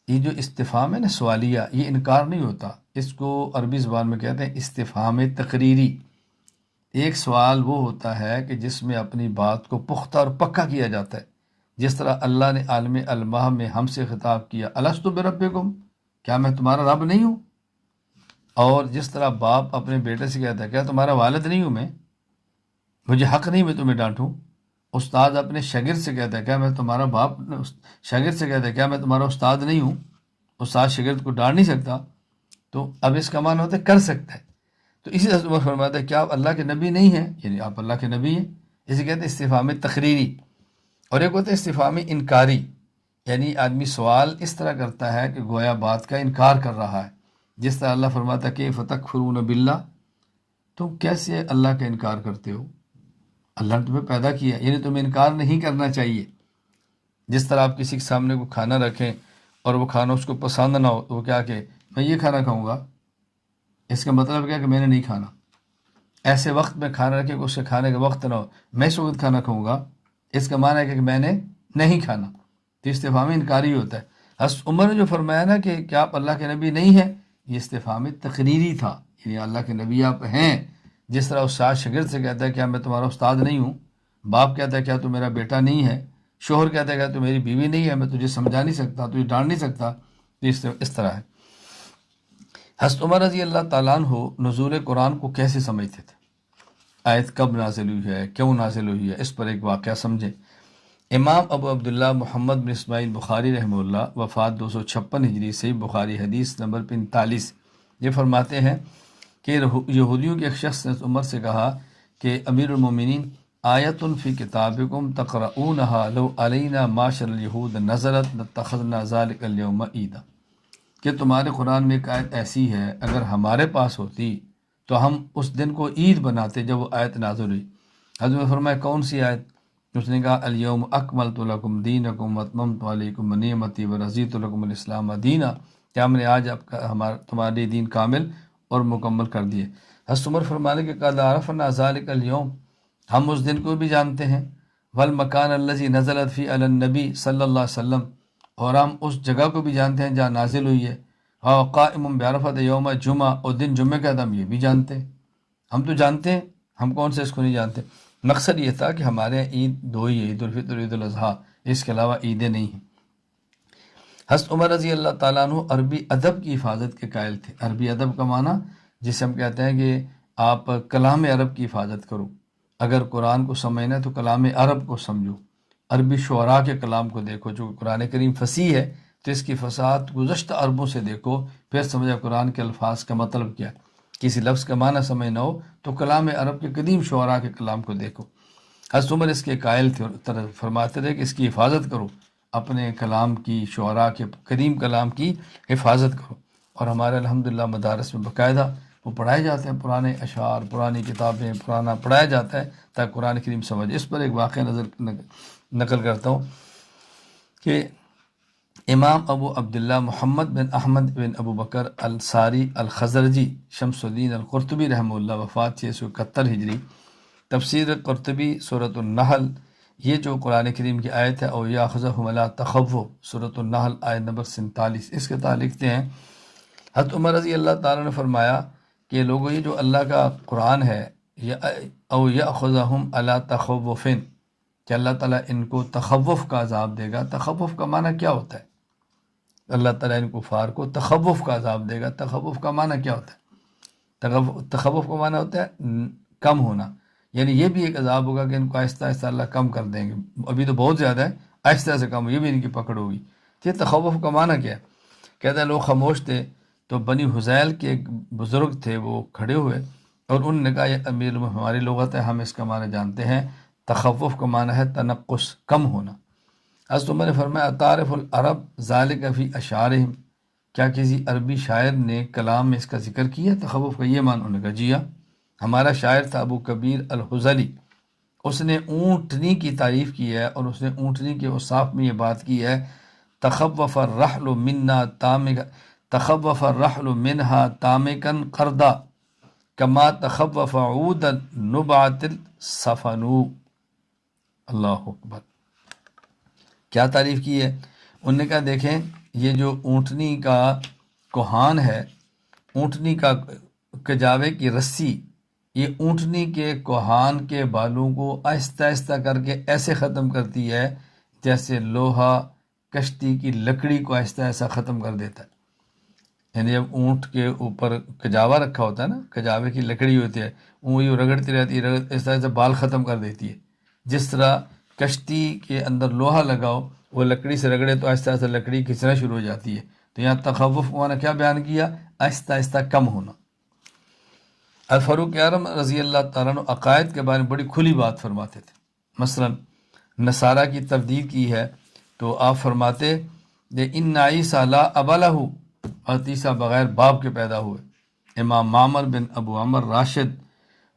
یہ جو استفہام ہے نا سوالیہ، یہ انکار نہیں ہوتا، اس کو عربی زبان میں کہتے ہیں استفہام تقریری۔ ایک سوال وہ ہوتا ہے کہ جس میں اپنی بات کو پختہ اور پکا کیا جاتا ہے، جس طرح اللہ نے عالم الماء میں ہم سے خطاب کیا الست بربکم، کیا میں تمہارا رب نہیں ہوں؟ اور جس طرح باپ اپنے بیٹے سے کہتا ہے کیا تمہارا والد نہیں ہوں میں، مجھے حق نہیں میں تمہیں ڈانٹوں۔ استاد اپنے شاگرد سے کہتا ہے کیا میں تمہارا باپ، شاگرد سے کہتا ہے کیا میں تمہارا استاد نہیں ہوں؟ استاد شاگرد کو ڈانٹ نہیں سکتا، تو اب اس کا معنی ہوتا ہے کر سکتا ہے۔ تو اسی طرح عمر فرماتا ہے کیا آپ اللہ کے نبی نہیں ہیں، یعنی آپ اللہ کے نبی ہیں، اسے کہتے ہیں استفہام تقریری۔ اور ایک ہوتا ہے استفہام انکاری، یعنی آدمی سوال اس طرح کرتا ہے کہ گویا بات کا انکار کر رہا ہے، جس طرح اللہ فرماتا ہے کہ فتکفرون باللہ، تم کیسے اللہ کا انکار کرتے ہو؟ اللہ نے تمہیں پیدا کیا، یعنی تمہیں انکار نہیں کرنا چاہیے۔ جس طرح آپ کسی کے سامنے کو کھانا رکھیں اور وہ کھانا اس کو پسند نہ ہو تو وہ کیا کہ میں یہ کھانا کھاؤں گا، اس کا مطلب کیا کہ میں نے نہیں کھانا۔ ایسے وقت میں کھانا رکھے کہ اس سے کھانے کا وقت نہ ہو، میں اس وقت کھانا کھاؤں گا، اس کا معنی ہے کہ میں نے نہیں کھانا۔ تو استفہام انکاری ہوتا ہے۔ حضرت عمر نے جو فرمایا نا کہ کیا آپ اللہ کے نبی نہیں ہیں، یہ استفہام تقریری تھا، یعنی اللہ کے نبی آپ ہیں۔ جس طرح استاد شاگرد سے کہتا ہے کیا میں تمہارا استاد نہیں ہوں، باپ کہتا ہے کیا تو میرا بیٹا نہیں ہے، شوہر کہتا ہے کیا تو میری بیوی نہیں ہے، میں تجھے سمجھا نہیں سکتا، تجھے ڈانٹ نہیں سکتا، تو اس طرح ہے۔ حضرت عمر رضی اللہ تعالیٰ عنہ نزول قرآن کو کیسے سمجھتے تھے، آیت کب نازل ہوئی ہے، کیوں نازل ہوئی ہے، اس پر ایک واقعہ سمجھیں۔ امام ابو عبداللہ محمد بن اسماعیل بخاری رحمہ اللہ، وفات 256 ہجری، صحیح بخاری حدیث نمبر 45، یہ فرماتے ہیں کہ یہودیوں کے ایک شخص نے عمر سے کہا کہ امیر المومنین، آیت فی کتابکم تقرؤونها لو علینا معاشر الیہود نزلت لاتخذنا ذلک اليوم عیدا، کہ تمہارے قرآن میں ایک آیت ایسی ہے اگر ہمارے پاس ہوتی تو ہم اس دن کو عید بناتے جب وہ آیت نازل ہوئی۔ حضرت نے فرمایا کون سی آیت؟ اس نے کہا الیوم اکملت لکم دینکم واتممت علیکم نعمتی ورضیت لکم الاسلام دینا، کہ ہم نے آج تمہارے دین کامل اور مکمل کر دیے۔ حضرت عمر فرمانے کہ قد عرفنا ذلک اليوم، ہم اس دن کو بھی جانتے ہیں، والمکان الذی نزلت فی علی النبی صلی اللہ علیہ وسلم، اور ہم اس جگہ کو بھی جانتے ہیں جہاں نازل ہوئی ہے، قائم بعرفۃ یوم جمعہ، اور دن جمعہ کا ہم یہ بھی جانتے ہیں، ہم تو جانتے ہیں، ہم کون سے اس کو نہیں جانتے۔ مقصد یہ تھا کہ ہمارے یہاں عید دو ہی ہے، عید الفطر عید الاضحیٰ، اس کے علاوہ عیدیں نہیں ہیں۔ حضرت عمر رضی اللہ تعالیٰ عنہ عربی ادب کی حفاظت کے قائل تھے۔ عربی ادب کا معنی جسے ہم کہتے ہیں کہ آپ کلام عرب کی حفاظت کرو، اگر قرآن کو سمجھنا ہے تو کلام عرب کو سمجھو، عربی شعراء کے کلام کو دیکھو، جو قرآن کریم فصیح ہے تو اس کی فصاحت گزشتہ عربوں سے دیکھو، پھر سمجھا قرآن کے الفاظ کا مطلب کیا ہے۔ کسی لفظ کا معنی سمجھ نہ ہو تو کلام عرب کے قدیم شعراء کے کلام کو دیکھو۔ حضرت عمر اس کے قائل تھے اور فرماتے رہے کہ اس کی حفاظت کرو، اپنے کلام کی، شعراء کے قدیم کلام کی حفاظت کرو۔ اور ہمارے الحمدللہ مدارس میں باقاعدہ وہ پڑھائے جاتے ہیں، پرانے اشعار، پرانی کتابیں، پرانا پڑھایا جاتا ہے تاکہ قرآن کریم سمجھ۔ اس پر ایک واقعہ نقل کرتا ہوں کہ امام ابو عبداللہ محمد بن احمد بن ابو بکر الصاری الخزرجی شمس الدین القرطبی رحمہ اللہ، وفات 671 ہجری، تفسیر قرطبی سورۃ النحل، یہ جو قرآن کریم کی آیت ہے او یاخذہم لا تخوف، سورۃ النحل آیت نمبر 47، اس کے تعلق لکھتے ہیں حضرت عمر رضی اللہ تعالیٰ نے فرمایا کہ لوگوں یہ جو اللہ کا قرآن ہے، او یاخذہم لا تخوف، کہ اللہ تعالیٰ ان کو تخوف کا عذاب دے گا۔ تخوف کا معنی کیا ہوتا ہے؟ اللہ تعالیٰ ان کفار کو تخوف کا عذاب دے گا۔ تخوف کا معنی کیا ہوتا ہے؟ تخوف کا معنی ہوتا ہے کم ہونا، یعنی یہ بھی ایک عذاب ہوگا کہ ان کو آہستہ آہستہ اللہ کم کر دیں گے، ابھی تو بہت زیادہ ہے، آہستہ سے کم، یہ بھی ان کی پکڑ ہوگی۔ یہ تخوف کا معنی کیا ہے؟ کہتا ہے لوگ خاموش تھے تو بنی حذیل کے ایک بزرگ تھے، وہ کھڑے ہوئے اور انہوں نے کہا یہ امیر ہماری لغت ہے، ہم اس کا معنی جانتے ہیں، تخوف کا معنی ہے تنقص، کم ہونا۔ حضرت عمر نے فرمایا تعرف العرب ذالک فی اشعارہم، کیا کسی عربی شاعر نے کلام میں اس کا ذکر کیا تخوف کا یہ معنی؟ انہوں نے کہا جی ہاں، ہمارا شاعر تھا ابو کبیر الحذلی، اس نے اونٹنی کی تعریف کی ہے اور اس نے اونٹنی کے اوصاف میں یہ بات کی ہے تخوف الرحل منا تخوف الرحل منها تامکا قردا کما تخوف عود نبعت الصفنو۔ اللہ اکبر، کیا تعریف کی ہے؟ انہوں نے کہا دیکھیں یہ جو اونٹنی کا کوہان ہے، اونٹنی کا کجاوے کی رسی، یہ اونٹنی کے کوہان کے بالوں کو آہستہ آہستہ کر کے ایسے ختم کرتی ہے جیسے لوہا کشتی کی لکڑی کو آہستہ آہستہ ختم کر دیتا ہے۔ یعنی جب اونٹ کے اوپر کجاوا رکھا ہوتا ہے نا، کجاوے کی لکڑی ہوتی ہے، وہ یہ رگڑتی رہتی ہے، اس طرح سے بال ختم کر دیتی ہے۔ جس طرح کشتی کے اندر لوہا لگاؤ، وہ لکڑی سے رگڑے تو آہستہ آہستہ لکڑی کھچنا شروع ہو جاتی ہے۔ تو یہاں تخوف کو نے کیا بیان کیا؟ آہستہ آہستہ کم ہونا۔ الفاروق اعظم رضی اللہ تعالیٰ عنہ عقائد کے بارے میں بڑی کھلی بات فرماتے تھے۔ مثلا نصارہ کی تبدیل کی ہے تو آپ فرماتے ان عیسیٰ لا اب لہ، حضرت عیسیٰ بغیر باپ کے پیدا ہوئے۔ امام معمر بن ابو عمر راشد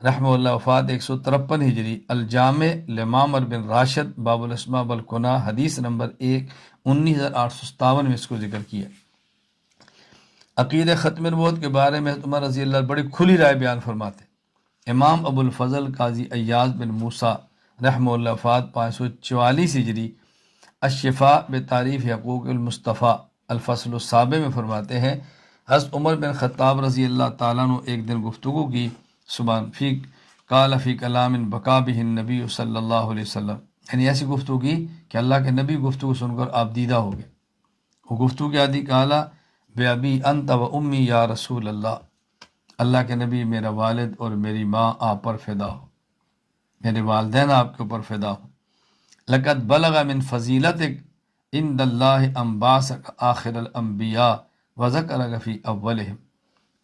رحمہ اللہ، وفات 153 ہجری، الجامع لمعمر بن راشد باب الاسماء والکنہ، حدیث نمبر 19857 میں اس کو ذکر کیا۔ عقید ختم نبوت کے بارے میں عمر رضی اللہ بڑی کھلی رائے بیان فرماتے۔ امام ابو الفضل قاضی ایاز بن موسیٰ رحمہ اللہ، وفات 544 ہجری، الشفاء بتعریف حقوق المصطفیٰ، الفصل السابع میں فرماتے ہیں حضرت عمر بن خطاب رضی اللہ تعالیٰ عنہ ایک دن گفتگو کی سبحان فی قال فی کلام بقا بہ النبی صلی اللہ علیہ وسلم، یعنی ایسی گفتگو کی کہ اللہ کے نبی گفتگو سن کر آپ دیدہ ہو گئے۔ وہ گفتگو کیا دی؟ قالا بے ابی انت و امی یا رسول اللہ، اللہ کے نبی میرا والد اور میری ماں آپ پر فدا ہو، میرے والدین آپ کے اوپر فدا ہو۔ لقد بلغ من فضیلتک عند اللہ انباسک آخر الانبیاء وذکرک فی اولہم،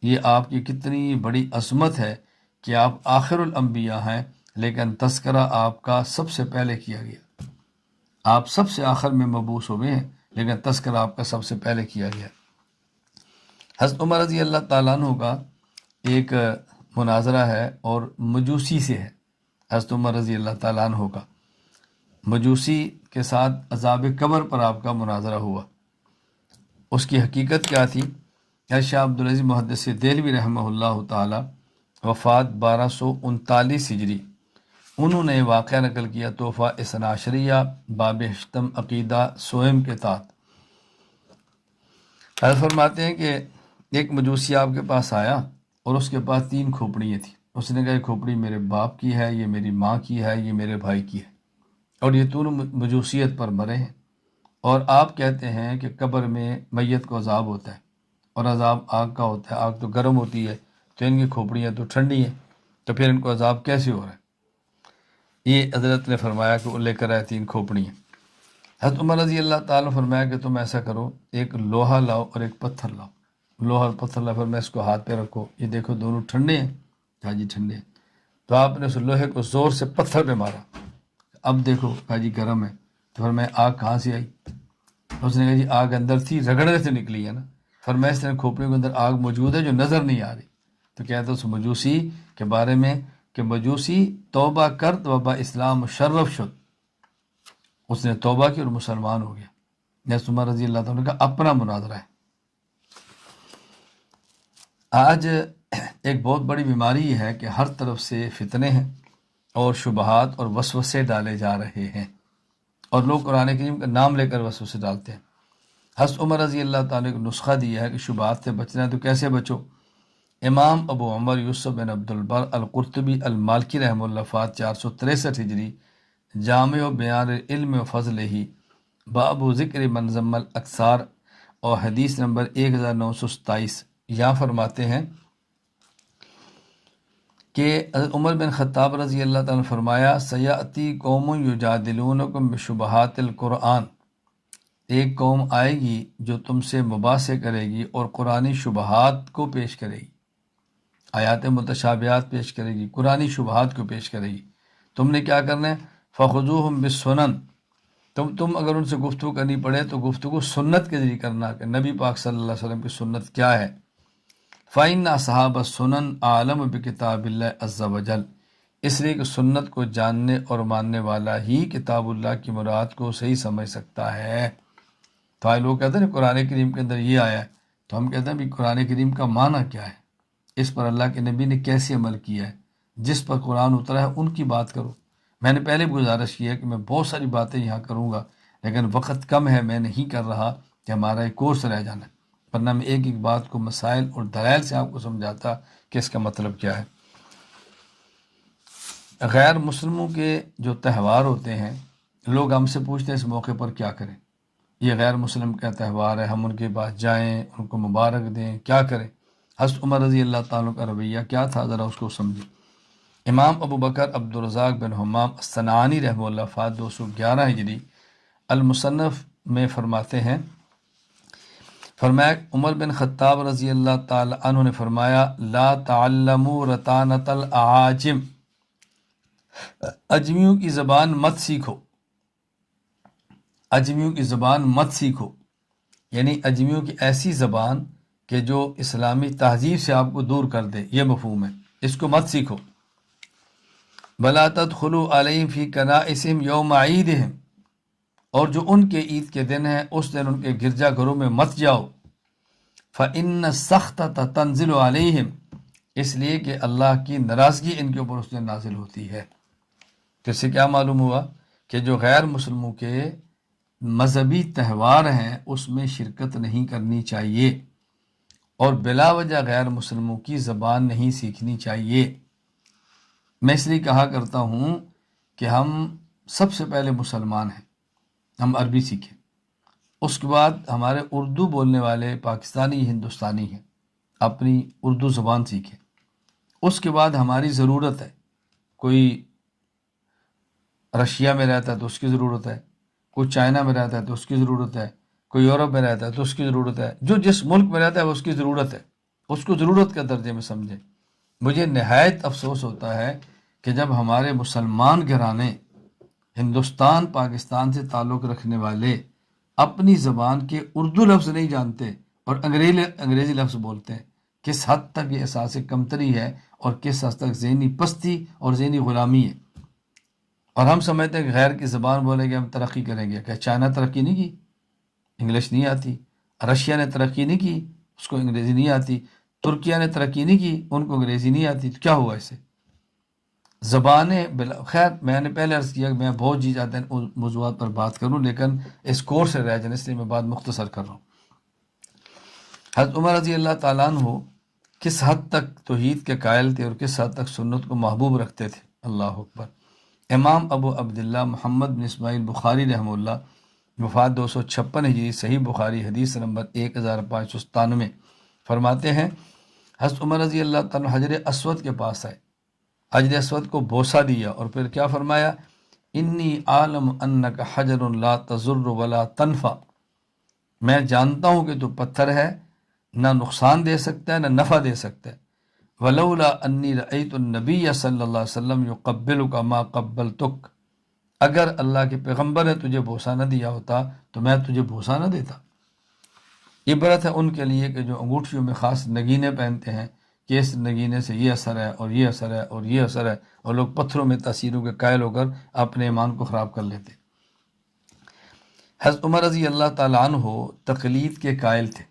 یہ آپ کی کتنی بڑی عظمت ہے کہ آپ آخر الانبیاء ہیں لیکن تذکرہ آپ کا سب سے پہلے کیا گیا، آپ سب سے آخر میں مبعوث ہوئے ہیں لیکن تذکرہ آپ کا سب سے پہلے کیا گیا۔ حضرت عمر رضی اللہ تعالیٰ عنہ کا ایک مناظرہ ہے اور مجوسی سے ہے۔ حضرت عمر رضی اللہ تعالیٰ عنہ کا مجوسی کے ساتھ عذاب قبر پر آپ کا مناظرہ ہوا۔ اس کی حقیقت کیا تھی؟ شاہ عبدالعزیز محدث دہلوی رحمہ اللہ تعالی وفات 1239 ہجری، انہوں نے واقعہ نقل کیا تحفہ اثنا عشریہ باب ہشتم عقیدہ سوئم کے تحت۔ حضرت فرماتے ہیں کہ ایک مجوسی آپ کے پاس آیا اور اس کے پاس 3 کھوپڑیاں تھیں۔ اس نے کہا یہ کھوپڑی میرے باپ کی ہے، یہ میری ماں کی ہے، یہ میرے بھائی کی ہے، اور یہ دونوں مجوسیت پر مرے ہیں، اور آپ کہتے ہیں کہ قبر میں میت کو عذاب ہوتا ہے اور عذاب آگ کا ہوتا ہے، آگ تو گرم ہوتی ہے تو ان کی کھوپڑیاں تو ٹھنڈی ہیں، تو پھر ان کو عذاب کیسے ہو رہا ہے؟ یہ حضرت نے فرمایا کہ وہ لے کر آئے 3 کھوپڑیاں۔ حضرت عمر رضی اللہ تعالیٰ نے فرمایا کہ تم ایسا کرو، ایک لوہا لاؤ اور ایک پتھر لاؤ۔ لوہا اور پتھر لاؤ، پھر میں اس کو ہاتھ پہ رکھو، یہ دیکھو دونوں ٹھنڈے ہیں، کہا جی ٹھنڈے ہیں۔ تو آپ نے اس لوہے کو زور سے پتھر پہ مارا، اب دیکھو، کہا جی گرم ہے۔ تو پھر میں آگ کہاں سے آئی؟ اس نے کہا جی آگ اندر تھی، رگڑنے سے نکلی ہے نا۔ فرمایا اس طرح کھوپڑیوں کے اندر آگ موجود ہے جو نظر نہیں آ رہی۔ تو کہتے اس مجوسی کے بارے میں کہ مجوسی توبہ کرد و با اسلام مشرف شد، اس نے توبہ کی اور مسلمان ہو گیا۔ حضرت عمر رضی اللہ تعالیٰ کا اپنا مناظرہ ہے۔ آج ایک بہت بڑی بیماری ہے کہ ہر طرف سے فتنے ہیں اور شبہات اور وسوسے ڈالے جا رہے ہیں، اور لوگ قرآن کریم کا نام لے کر وسوسے ڈالتے ہیں۔ حضرت عمر رضی اللہ تعالیٰ کو نسخہ دیا ہے کہ شبہات سے بچنا ہے تو کیسے بچو۔ امام ابو عمر یوسف بن عبد البر القرطبی المالکی رحمہ اللہ وفات 463 ہجری، جامع و بیان علم و فضل ہی باب ذکر منظم الاکثار اور حدیث نمبر 1927 یہاں فرماتے ہیں کہ عمر بن خطاب رضی اللہ تعالیٰ نے فرمایا سیاتی قوم یجادلونکم بشبہات القرآن، ایک قوم آئے گی جو تم سے مباحثے کرے گی اور قرآنی شبہات کو پیش کرے گی، آیات متشابہات پیش کرے گی، قرآنی شبہات کو پیش کرے گی۔ تم نے کیا کرنا ہے؟ فخذوہم بالسنن، تم اگر ان سے گفتگو کرنی پڑے تو گفتگو سنت کے ذریعے کرنا کہ نبی پاک صلی اللہ علیہ وسلم کی سنت کیا ہے۔ فَإِنَّ أَصْحَابَ السُّنَنِ أَعْلَمُ بِكِتَابِ اللَّهِ عَزَّ وَجَلَّ، اس لیے کہ سنت کو جاننے اور ماننے والا ہی کتاب اللہ کی مراد کو صحیح سمجھ سکتا ہے۔ تو آئے لوگ کہتے ہیں قرآن کریم کے اندر یہ آیا ہے، تو ہم کہتے ہیں بھی قرآن کریم کا معنی کیا ہے، اس پر اللہ کے نبی نے کیسے عمل کیا ہے، جس پر قرآن اترا ہے ان کی بات کرو۔ میں نے پہلے بھی گزارش کی ہے کہ میں بہت ساری باتیں یہاں کروں گا لیکن وقت کم ہے، میں نہیں کر رہا کہ ہمارا ایک کورس رہ جانا ہے، ورنہ میں ایک ایک بات کو مسائل اور دلائل سے آپ کو سمجھاتا کہ اس کا مطلب کیا ہے۔ غیر مسلموں کے جو تہوار ہوتے ہیں، لوگ ہم سے پوچھتے ہیں اس موقع پر کیا کریں، یہ غیر مسلم کا تہوار ہے، ہم ان کے پاس جائیں، ان کو مبارک دیں، کیا کریں؟ حضرت عمر رضی اللہ تعالیٰ کا رویہ کیا تھا، ذرا اس کو سمجھیں۔ امام ابو بکر عبدالرزاق بن حمام الصنعانی رحمہ اللہ وفات 211 ہجری المصنف میں فرماتے ہیں، فرمایا عمر بن خطاب رضی اللہ تعالی عنہ نے فرمایا لا تعلموا رتانۃ الاعاجم، اجمیوں کی زبان مت سیکھو، اجمیوں کی زبان مت سیکھو، یعنی اجمیوں کی ایسی زبان کہ جو اسلامی تہذیب سے آپ کو دور کر دے، یہ مفہوم ہے، اس کو مت سیکھو۔ بلا تدخلوا علیہم فی کنائسہم یوم عیدہم، اور جو ان کے عید کے دن ہیں اس دن ان کے گرجا گھروں میں مت جاؤ۔ فإن السخطۃ تنزل علیہم، اس لیے کہ اللہ کی ناراضگی ان کے اوپر اس دن نازل ہوتی ہے۔ تو اس سے کیا معلوم ہوا کہ جو غیر مسلموں کے مذہبی تہوار ہیں اس میں شرکت نہیں کرنی چاہیے، اور بلا وجہ غیر مسلموں کی زبان نہیں سیکھنی چاہیے۔ میں اس لیے کہا کرتا ہوں کہ ہم سب سے پہلے مسلمان ہیں، ہم عربی سیکھیں، اس کے بعد ہمارے اردو بولنے والے پاکستانی ہندوستانی ہیں، اپنی اردو زبان سیکھیں۔ اس کے بعد ہماری ضرورت ہے، کوئی رشیا میں رہتا ہے تو اس کی ضرورت ہے، کوئی چائنا میں رہتا ہے تو اس کی ضرورت ہے، کوئی یورپ میں رہتا ہے تو اس کی ضرورت ہے، جو جس ملک میں رہتا ہے اس کی ضرورت ہے، اس کو ضرورت کے درجے میں سمجھے۔ مجھے نہایت افسوس ہوتا ہے کہ جب ہمارے مسلمان گھرانے، ہندوستان پاکستان سے تعلق رکھنے والے اپنی زبان کے اردو لفظ نہیں جانتے اور انگریزی لفظ بولتے ہیں، کس حد تک یہ احساس کمتری ہے اور کس حد تک ذہنی پستی اور ذہنی غلامی ہے۔ اور ہم سمجھتے ہیں کہ غیر کی زبان بولیں گے ہم ترقی کریں گے۔ کہ چائنا ترقی نہیں کی، انگلش نہیں آتی، رشیا نے ترقی نہیں کی، اس کو انگریزی نہیں آتی، ترکیہ نے ترقی نہیں کی، ان کو انگریزی نہیں آتی، تو کیا ہوا اسے؟ زبانیں خیر میں نے پہلے عرض کیا کہ میں بہت جی چاہتا ہوں ان موضوعات پر بات کروں، لیکن اس کورس سے رہ جانے، اس لیے میں بات مختصر کر رہا ہوں۔ حضرت عمر رضی اللہ تعالیٰ عنہ کس حد تک توحید کے قائل تھے اور کس حد تک سنت کو محبوب رکھتے تھے، اللہ اکبر۔ امام ابو عبداللہ محمد بن اسماعیل بخاری رحمہ اللہ، وفات 256 ہجری، صحیح بخاری حدیث نمبر 1597، فرماتے ہیں حضرت عمر رضی اللہ تعالیٰ حجر اسود کے پاس آئے، حجر اسود کو بوسہ دیا اور پھر کیا فرمایا؟ انی عالم انک حجر لا تضر ولا تنفع، میں جانتا ہوں کہ تو پتھر ہے، نہ نقصان دے سکتا ہے نہ نفع دے سکتا ہے۔ ولولا انی رأیت النبی صلی اللہ علیہ وسلم یقبلک ما قبلتک، اگر اللہ کے پیغمبر نے تجھے بوسہ نہ دیا ہوتا تو میں تجھے بوسہ نہ دیتا۔ عبرت ہے ان کے لیے کہ جو انگوٹھیوں میں خاص نگینے پہنتے ہیں کہ اس نگینے سے یہ اثر ہے اور یہ اثر ہے اور یہ اثر ہے، اور لوگ پتھروں میں تاثیروں کے قائل ہو کر اپنے ایمان کو خراب کر لیتے۔ حضرت عمر رضی اللہ تعالیٰ عنہ تقلید کے قائل تھے،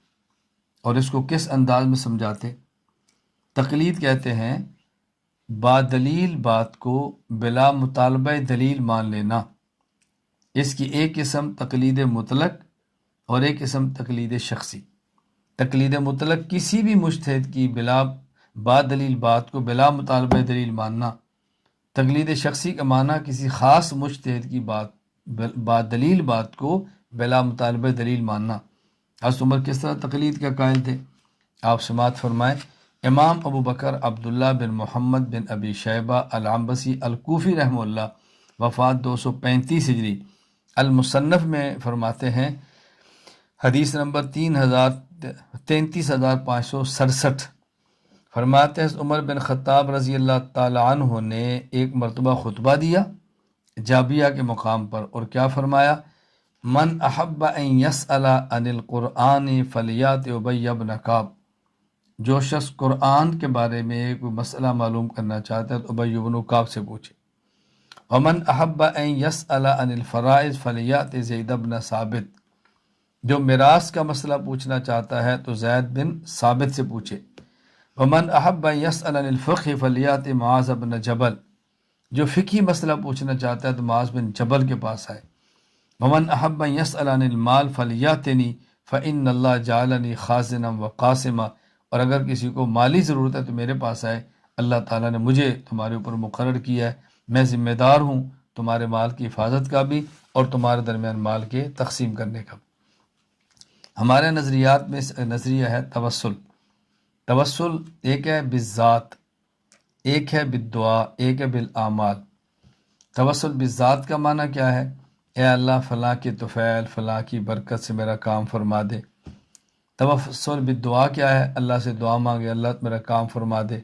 اور اس کو کس انداز میں سمجھاتے؟ تقلید کہتے ہیں بادلیل بات کو بلا مطالبہ دلیل مان لینا۔ اس کی ایک قسم تقلید مطلق اور ایک قسم تقلید شخصی۔ تقلید مطلق کسی بھی مجتہد کی بلا بادلیل بات کو بلا مطالبہ دلیل ماننا۔ تقلید شخصی کا معنی کسی خاص مجتہد کی بادلیل بات کو بلا مطالبہ دلیل ماننا۔ حضرت عمر کس طرح تقلید کا قائل تھے؟ آپ سماعت فرمائیں۔ امام ابو بکر عبداللہ بن محمد بن ابی شیبہ العنبسی الکوفی رحمہ اللہ، وفات 235 ہجری، المصنف میں فرماتے ہیں حدیث نمبر 33567، فرماتے ہیں عمر بن خطاب رضی اللہ تعالیٰ عنہ نے ایک مرتبہ خطبہ دیا جابیہ کے مقام پر، اور کیا فرمایا؟ من احب ان یسأل عن القرآن فلیات ابی بن کعب، جو شخص قرآن کے بارے میں کوئی مسئلہ معلوم کرنا چاہتا ہے تو ابی بن کعب سے پوچھے۔ ومن احب ان یسأل عن الفرائض فلیات زید بن ثابت، جو میراث کا مسئلہ پوچھنا چاہتا ہے تو زید بن ثابت سے پوچھے۔ ومن احب ان یسأل عن الفقہ فلیات معاذ بن جبل، جو فقہی مسئلہ پوچھنا چاہتا ہے تو معاذ بن جبل کے پاس آئے۔ ومن احب ان یسأل عن المال فلیاتنی فإن اللہ جعلنی خازنا وقاسما، اور اگر کسی کو مالی ضرورت ہے تو میرے پاس آئے، اللہ تعالیٰ نے مجھے تمہارے اوپر مقرر کیا ہے، میں ذمہ دار ہوں تمہارے مال کی حفاظت کا بھی اور تمہارے درمیان مال کے تقسیم کرنے کا بھی۔ ہمارے نظریات میں نظریہ ہے توسل۔ توسل ایک ہے بالذات، ایک ہے بالدعا، ایک ہے بالاعمال۔ توسل بالذات کا معنی کیا ہے؟ اے اللہ فلاں کے طفیل فلاں کی برکت سے میرا کام فرما دے۔ توسل بالدعا کیا ہے؟ اللہ سے دعا مانگے اللہ میرا کام فرما دے۔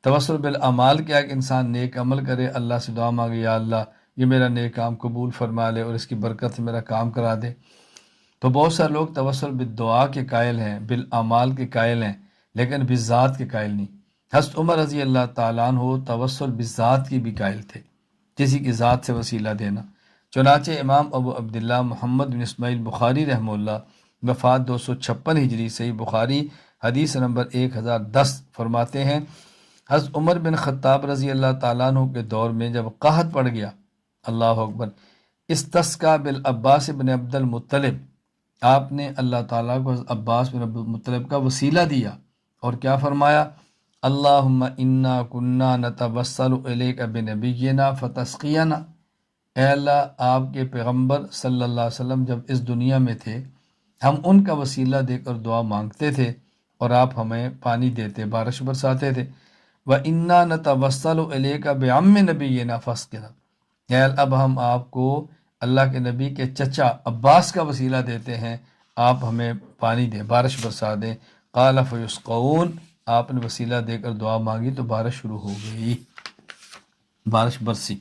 توسل بالاعمال کیا ہے؟ کہ انسان نیک عمل کرے، اللہ سے دعا مانگے یا اللہ یہ میرا نیک کام قبول فرما لے اور اس کی برکت سے میرا کام کرا دے۔ تو بہت سارے لوگ توسل بالدعا کے قائل ہیں، بالاعمال کے قائل ہیں، لیکن بالذات کے قائل نہیں۔ حضرت عمر رضی اللہ تعالیٰ عنہ توسل بالذات کی بھی قائل تھے، کسی کی ذات سے وسیلہ دینا۔ چنانچہ امام ابو عبداللہ محمد بن اسماعیل بخاری رحمہ اللہ، وفات 256 ہجری، صحیح بخاری حدیث نمبر 1010، فرماتے ہیں حضرت عمر بن خطاب رضی اللہ تعالیٰ عنہ کے دور میں جب قحط پڑ گیا، اللہ اکبر، استسقا بالعباس بن عبد المطلب، آپ نے اللہ تعالیٰ کو عباس بن عبد المطلب کا وسیلہ دیا اور کیا فرمایا، اللہم انا کننا نتوسل الیک بنبینا فتسقینا، اے اللہ آپ کے پیغمبر صلی اللہ علیہ وسلم جب اس دنیا میں تھے ہم ان کا وسیلہ دے کر دعا مانگتے تھے اور آپ ہمیں پانی دیتے، بارش برساتے تھے۔ وَإِنَّا نَتَوَسَّلُ إِلَيْكَ بِعَمِّ نَبِيِّنَا فَاسْقِنَا، اے اللہ اب ہم آپ کو اللہ کے نبی کے چچا عباس کا وسیلہ دیتے ہیں، آپ ہمیں پانی دیں، بارش برسا دیں۔ قَالَ فَيُسْقَوْنَ، آپ نے وسیلہ دے کر دعا مانگی تو بارش شروع ہو گئی، بارش برسی۔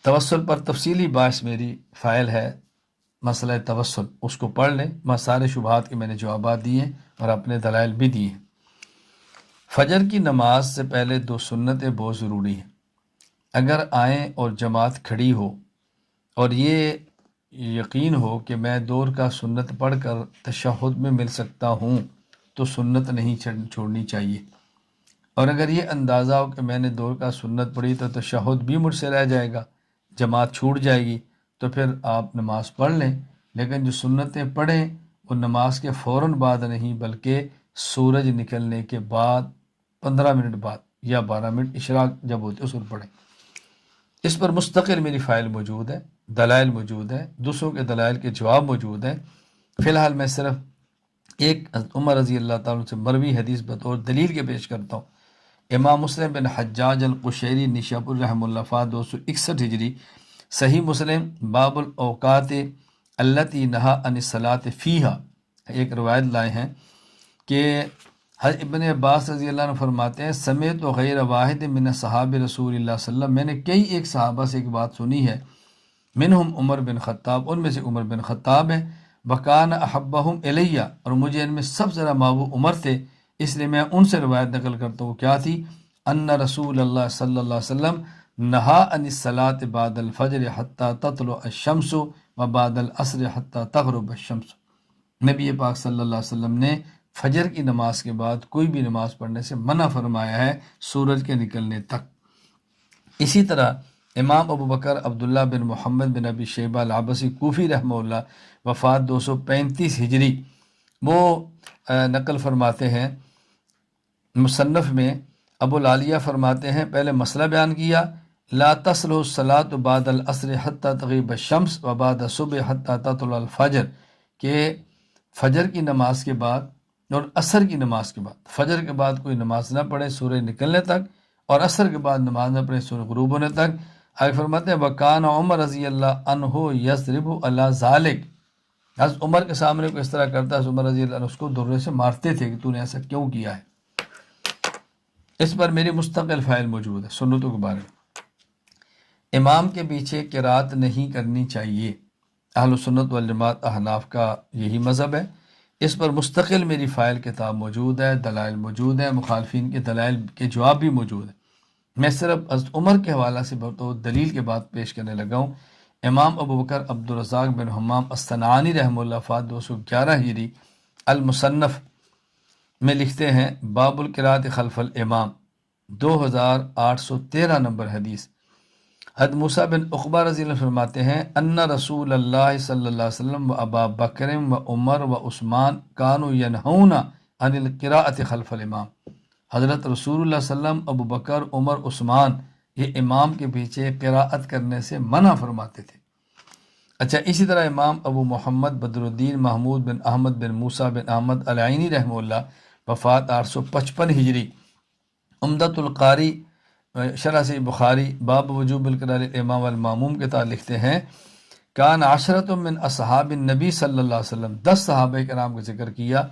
توسل پر تفصیلی بحث میری فائل ہے، مسئلہ توسل، اس کو پڑھ لیں، میں سارے شبہات کے میں نے جوابات دیے اور اپنے دلائل بھی دیے ہیں۔ فجر کی نماز سے پہلے 2 سنتیں بہت ضروری ہیں، اگر آئیں اور جماعت کھڑی ہو اور یہ یقین ہو کہ میں 2 رکعت سنت پڑھ کر تشہد میں مل سکتا ہوں تو سنت نہیں چھوڑنی چاہیے، اور اگر یہ اندازہ ہو کہ میں نے 2 رکعت سنت پڑھی تو تشہد بھی مجھ سے رہ جائے گا، جماعت چھوٹ جائے گی، تو پھر آپ نماز پڑھ لیں، لیکن جو سنتیں پڑھیں وہ نماز کے فوراً بعد نہیں بلکہ سورج نکلنے کے بعد 15 منٹ بعد یا 12 منٹ اشراق جب ہوتے اس وقت پڑھیں۔ اس پر مستقل میری فائل موجود ہے، دلائل موجود ہے، دوسروں کے دلائل کے جواب موجود ہیں۔ فی الحال میں صرف ایک عمر رضی اللہ تعالیٰ سے مروی حدیث بطور دلیل کے پیش کرتا ہوں۔ امام مسلم بن حجاج القشیری نشاپور رحمہ اللہ وفات 261 ہجری، صحیح مسلم باب الاوقات التی نہا عن الصلاۃ فیہا، ایک روایت لائے ہیں کہ ابن عباس رضی اللہ عنہ فرماتے ہیں سمیت و غیر واحد من صحاب رسول اللہ صلی اللہ علیہ وسلم، میں نے کئی ایک صحابہ سے ایک بات سنی ہے، منہم عمر بن خطاب، ان میں سے عمر بن خطاب ہے، وکان احبہم الیہ، اور مجھے ان میں سب سے زیادہ محبوب عمر تھے، اس لیے میں ان سے روایت نقل کرتا ہوں، کیا تھی، ان رسول اللہ صلی اللہ علیہ وسلم نہا عن الصلاۃ بعد الفجر حتی تطلع الشمس و بعد العصر حتی تغرب الشمس، نبی پاک صلی اللہ علیہ وسلم نے فجر کی نماز کے بعد کوئی بھی نماز پڑھنے سے منع فرمایا ہے سورج کے نکلنے تک۔ اسی طرح امام ابو بکر عبداللہ بن محمد بن ابی شیبہ العبسی کوفی رحمہ اللہ وفات 235 ہجری، وہ نقل فرماتے ہیں مصنف میں، ابو العالیہ فرماتے ہیں پہلے مسئلہ بیان کیا، لا تصلح الصلاۃ بعد العصر حتی تغیب الشمس و بعد الصبح حتی تطلع الفجر، کہ فجر کی نماز کے بعد اور عصر کی نماز کے بعد، فجر کے بعد کوئی نماز نہ پڑھے سورج نکلنے تک، اور عصر کے بعد نماز نہ پڑھے سورج غروب ہونے تک۔ آگے فرماتے ہیں وکان عمر رضی اللہ عنہ یضرب علی ذالک، حضرت عمر کے سامنے کو اس طرح کرتا ہے، عمر رضی اللہ عنہ اس کو درے سے مارتے تھے کہ تو نے ایسا کیوں کیا ہے۔ اس پر میری مستقل فائل موجود ہے سنتوں کے بارے میں۔ امام کے پیچھے قرات نہیں کرنی چاہیے، اہل سنت والجماعت احناف کا یہی مذہب ہے، اس پر مستقل میری فائل کتاب موجود ہے، دلائل موجود ہیں، مخالفین کے دلائل کے جواب بھی موجود ہیں۔ میں صرف حضرت عمر کے حوالہ سے بطور دلیل کے بات پیش کرنے لگا ہوں۔ امام ابو بکر عبدالرزاق بن حمام الصنعانی رحمہ اللہ وفات 211 ہجری المصنف میں لکھتے ہیں باب القراءۃ خلف الامام، 2813 نمبر حدیث، حضرت موسیٰ بن عقبہ رضی اللہ عنہ فرماتے ہیں ان رسول اللہ صلی اللہ علیہ وسلم و ابا بکر و عمر و عثمان کانوا ینہون عن القراءۃ خلف الامام، حضرت رسول اللہ صلی اللہ علیہ وسلم، ابو بکر، عمر، عثمان یہ امام کے پیچھے قراءت کرنے سے منع فرماتے تھے۔ اچھا، اسی طرح امام ابو محمد بدر الدین محمود بن احمد بن موسیٰ بن احمد العینی رحمہ اللہ وفات 855 ہجری، عمدۃ القاری شرح صحیح بخاری باب وجوب القراءۃ للامام والماموم کے تحت لکھتے ہیں کان عشرۃ من اصحاب النبی صلی اللہ علیہ وسلم، 10 صحابہ کرام کا ذکر کیا،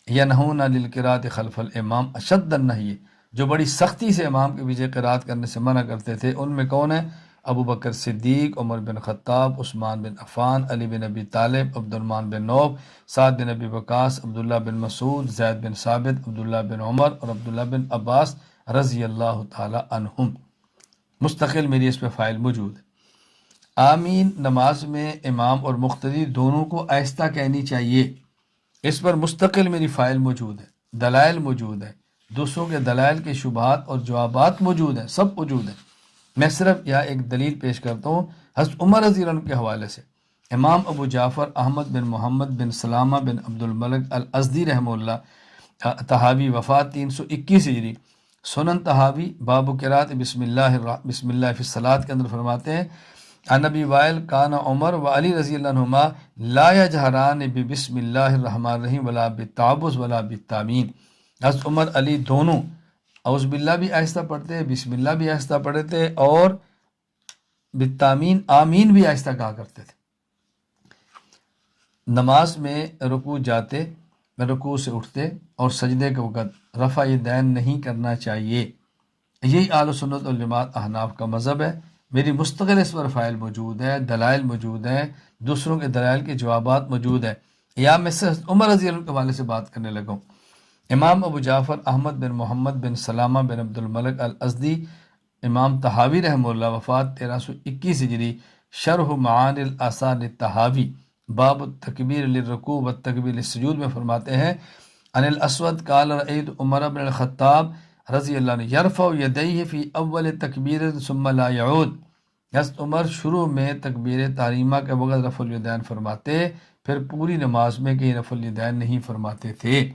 ینہون للقراءۃ خلف الامام اشد النہی، جو بڑی سختی سے امام کے پیچھے قراءت کرنے سے منع کرتے تھے، ان میں کون ہیں، ابو بکر صدیق، عمر بن خطاب، عثمان بن عفان، علی بن ابی طالب، عبد الرحمن بن نوف، سعد بن ابی وقاص، عبداللہ بن مسعود، زید بن ثابت، عبداللہ بن عمر اور عبداللہ بن عباس رضی اللہ تعالی عنہم۔ مستقل میری اس پہ فائل موجود ہے۔ آمین نماز میں امام اور مقتدی دونوں کو آہستہ کہنی چاہیے، اس پر مستقل میری فائل موجود ہے، دلائل موجود ہے، دوسروں کے دلائل کے شبہات اور جوابات موجود ہیں، سب موجود ہیں۔ میں صرف یہاں ایک دلیل پیش کرتا ہوں حضرت عمر رضی اللہ عنہ کے حوالے سے۔ امام ابو جعفر احمد بن محمد بن سلامہ بن عبد الملک الازدی رحمہ اللہ تحاوی وفات 321 ہجری، سنن تحاوی باب قرات بسم اللہ فی الصلاۃ کے اندر فرماتے ہیں عن ابی وائل کان عمر و علی رضی اللہ عنہما لا یجہران بسم اللہ الرحمن الرحیم ولا بالتعوذ ولا بالتامین۔ حضرت عمر علی دونوں اعوذ باللہ بھی آہستہ پڑھتے، بسم اللہ بھی آہستہ پڑھتے تھے، اور بالتامین آمین بھی آہستہ کہا کرتے تھے۔ نماز میں رکوع جاتے، رکوع سے اٹھتے اور سجدے کے وقت رفع یدین نہیں کرنا چاہیے۔ یہی اہل سنت والجماعت احناف کا مذہب ہے۔ میری مستقل اس پر فائل موجود ہے، دلائل موجود ہیں، دوسروں کے دلائل کے جوابات موجود ہیں۔ یا میں سے عمر رضی اللہ عنہ کے حوالے سے بات کرنے لگا ہوں۔ امام ابو جعفر احمد بن محمد بن سلامہ بن عبد الملک الازدی امام تحاوی رحمہ اللہ وفات 1321 ہجری، شرح معانی الاثار التحاوی باب التکبیر للرکوع والتکبیر للسجود میں فرماتے ہیں عن الاسود قال رأیت عمر بن الخطاب رضی اللہ عنہ یرفع یدیہ فی اول تکبیر ثم لا یعود۔ حضرت عمر شروع میں تکبیر تحریمہ کے وقت رفع الیدین فرماتے، پھر پوری نماز میں کہیں رفع الیدین نہیں فرماتے تھے۔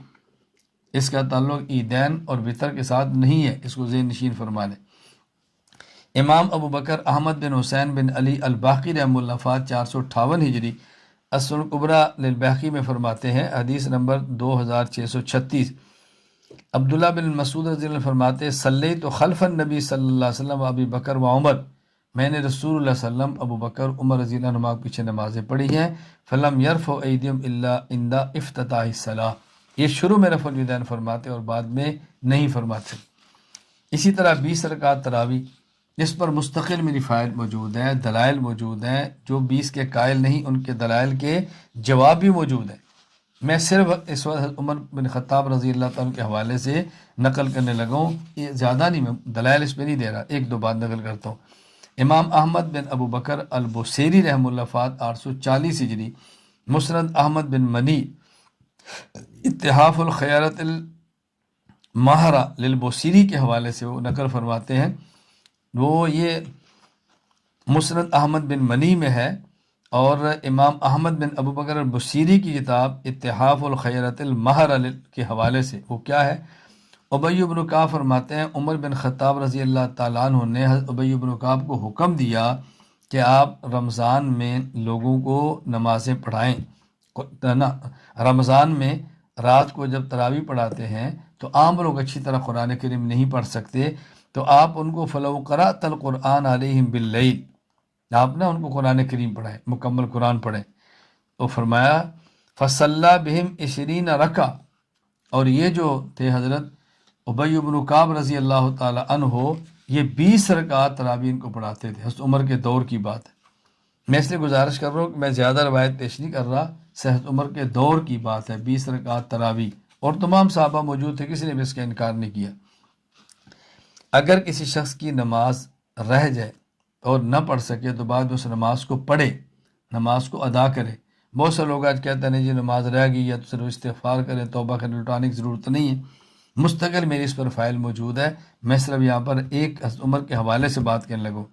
اس کا تعلق عیدین اور وطر کے ساتھ نہیں ہے، اس کو ذہن نشین فرما لیں۔ امام ابو بکر احمد بن حسین بن علی الباقی رحمہ اللہ وفات 458 ہجری، السنن الکبریٰ للبیہقی میں فرماتے ہیں حدیث نمبر 2636۔ عبداللہ بن مسعود رضی اللہ عنہ فرماتے صلیت خلف النبی صلی اللہ علیہ وسلم و ابی بکر و عمر، میں نے رسول اللہ صلی اللہ علیہ وسلم ابو بکر عمر رضی اللہ عنہ کے پیچھے نمازیں پڑھی ہیں۔ فلم یرفع ایدیہم الا عند افتتاح الصلاۃ، یہ شروع میں رفع الیدین فرماتے اور بعد میں نہیں فرماتے۔ اسی طرح 20 رکعت تراویح، اس پر مستقل میری فائل موجود ہیں، دلائل موجود ہیں۔ جو 20 کے قائل نہیں ان کے دلائل کے جواب بھی موجود ہیں۔ میں صرف اس وقت عمر بن خطاب رضی اللہ تعالیٰ کے حوالے سے نقل کرنے لگا ہوں، یہ زیادہ نہیں، میں دلائل اس پہ نہیں دے رہا، ایک دو بات نقل کرتا ہوں۔ امام احمد بن ابو بکر البوصیری رحمہ اللہ وفات 840 ہجری، مسند احمد بن منی اتحاف الخیارت الماہرہ للبوصیری کے حوالے سے وہ نقل فرماتے ہیں، وہ یہ مسند احمد بن منی میں ہے، اور امام احمد بن ابو بکر البصیری کی کتاب اتحاف الخیرت الماہرہ کے حوالے سے وہ کیا ہے، ابی بن کعب فرماتے ہیں عمر بن خطاب رضی اللہ تعالیٰ عنہ نے حضرت ابی بن کعب کو حکم دیا کہ آپ رمضان میں لوگوں کو نمازیں پڑھائیں۔ رمضان میں رات کو جب تراویح پڑھاتے ہیں تو عام لوگ اچھی طرح قرآن کریم نہیں پڑھ سکتے، تو آپ ان کو فلو قرأت القرآن علیہم باللیل، آپ نہ ان کو قرآن کریم پڑھائیں، مکمل قرآن پڑھیں۔ تو فرمایا فصلی بہم 20 رکعہ، اور یہ جو تھے حضرت ابی بن کعب رضی اللہ تعالی عنہ، یہ 20 رکعات تراویح ان کو پڑھاتے تھے۔ حضرت عمر کے دور کی بات ہے، میں اس لیے گزارش کر رہا ہوں کہ میں زیادہ روایت پیش نہیں کر رہا، حضرت عمر کے دور کی بات ہے، 20 رکعات تراویح، اور تمام صحابہ موجود تھے، کسی نے بھی اس کا انکار نہیں کیا۔ اگر کسی شخص کی نماز رہ جائے اور نہ پڑھ سکے تو بعد اس نماز کو پڑھے، نماز کو ادا کرے۔ بہت سے لوگ آج کہتے ہیں جی نماز رہ گئی یا تو صرف استغفار کریں، توبہ کریں، لٹانے کی ضرورت نہیں ہے۔ مستقل میری اس پر فائل موجود ہے، میں صرف یہاں پر ایک حضرت عمر کے حوالے سے بات کرنے لگوں۔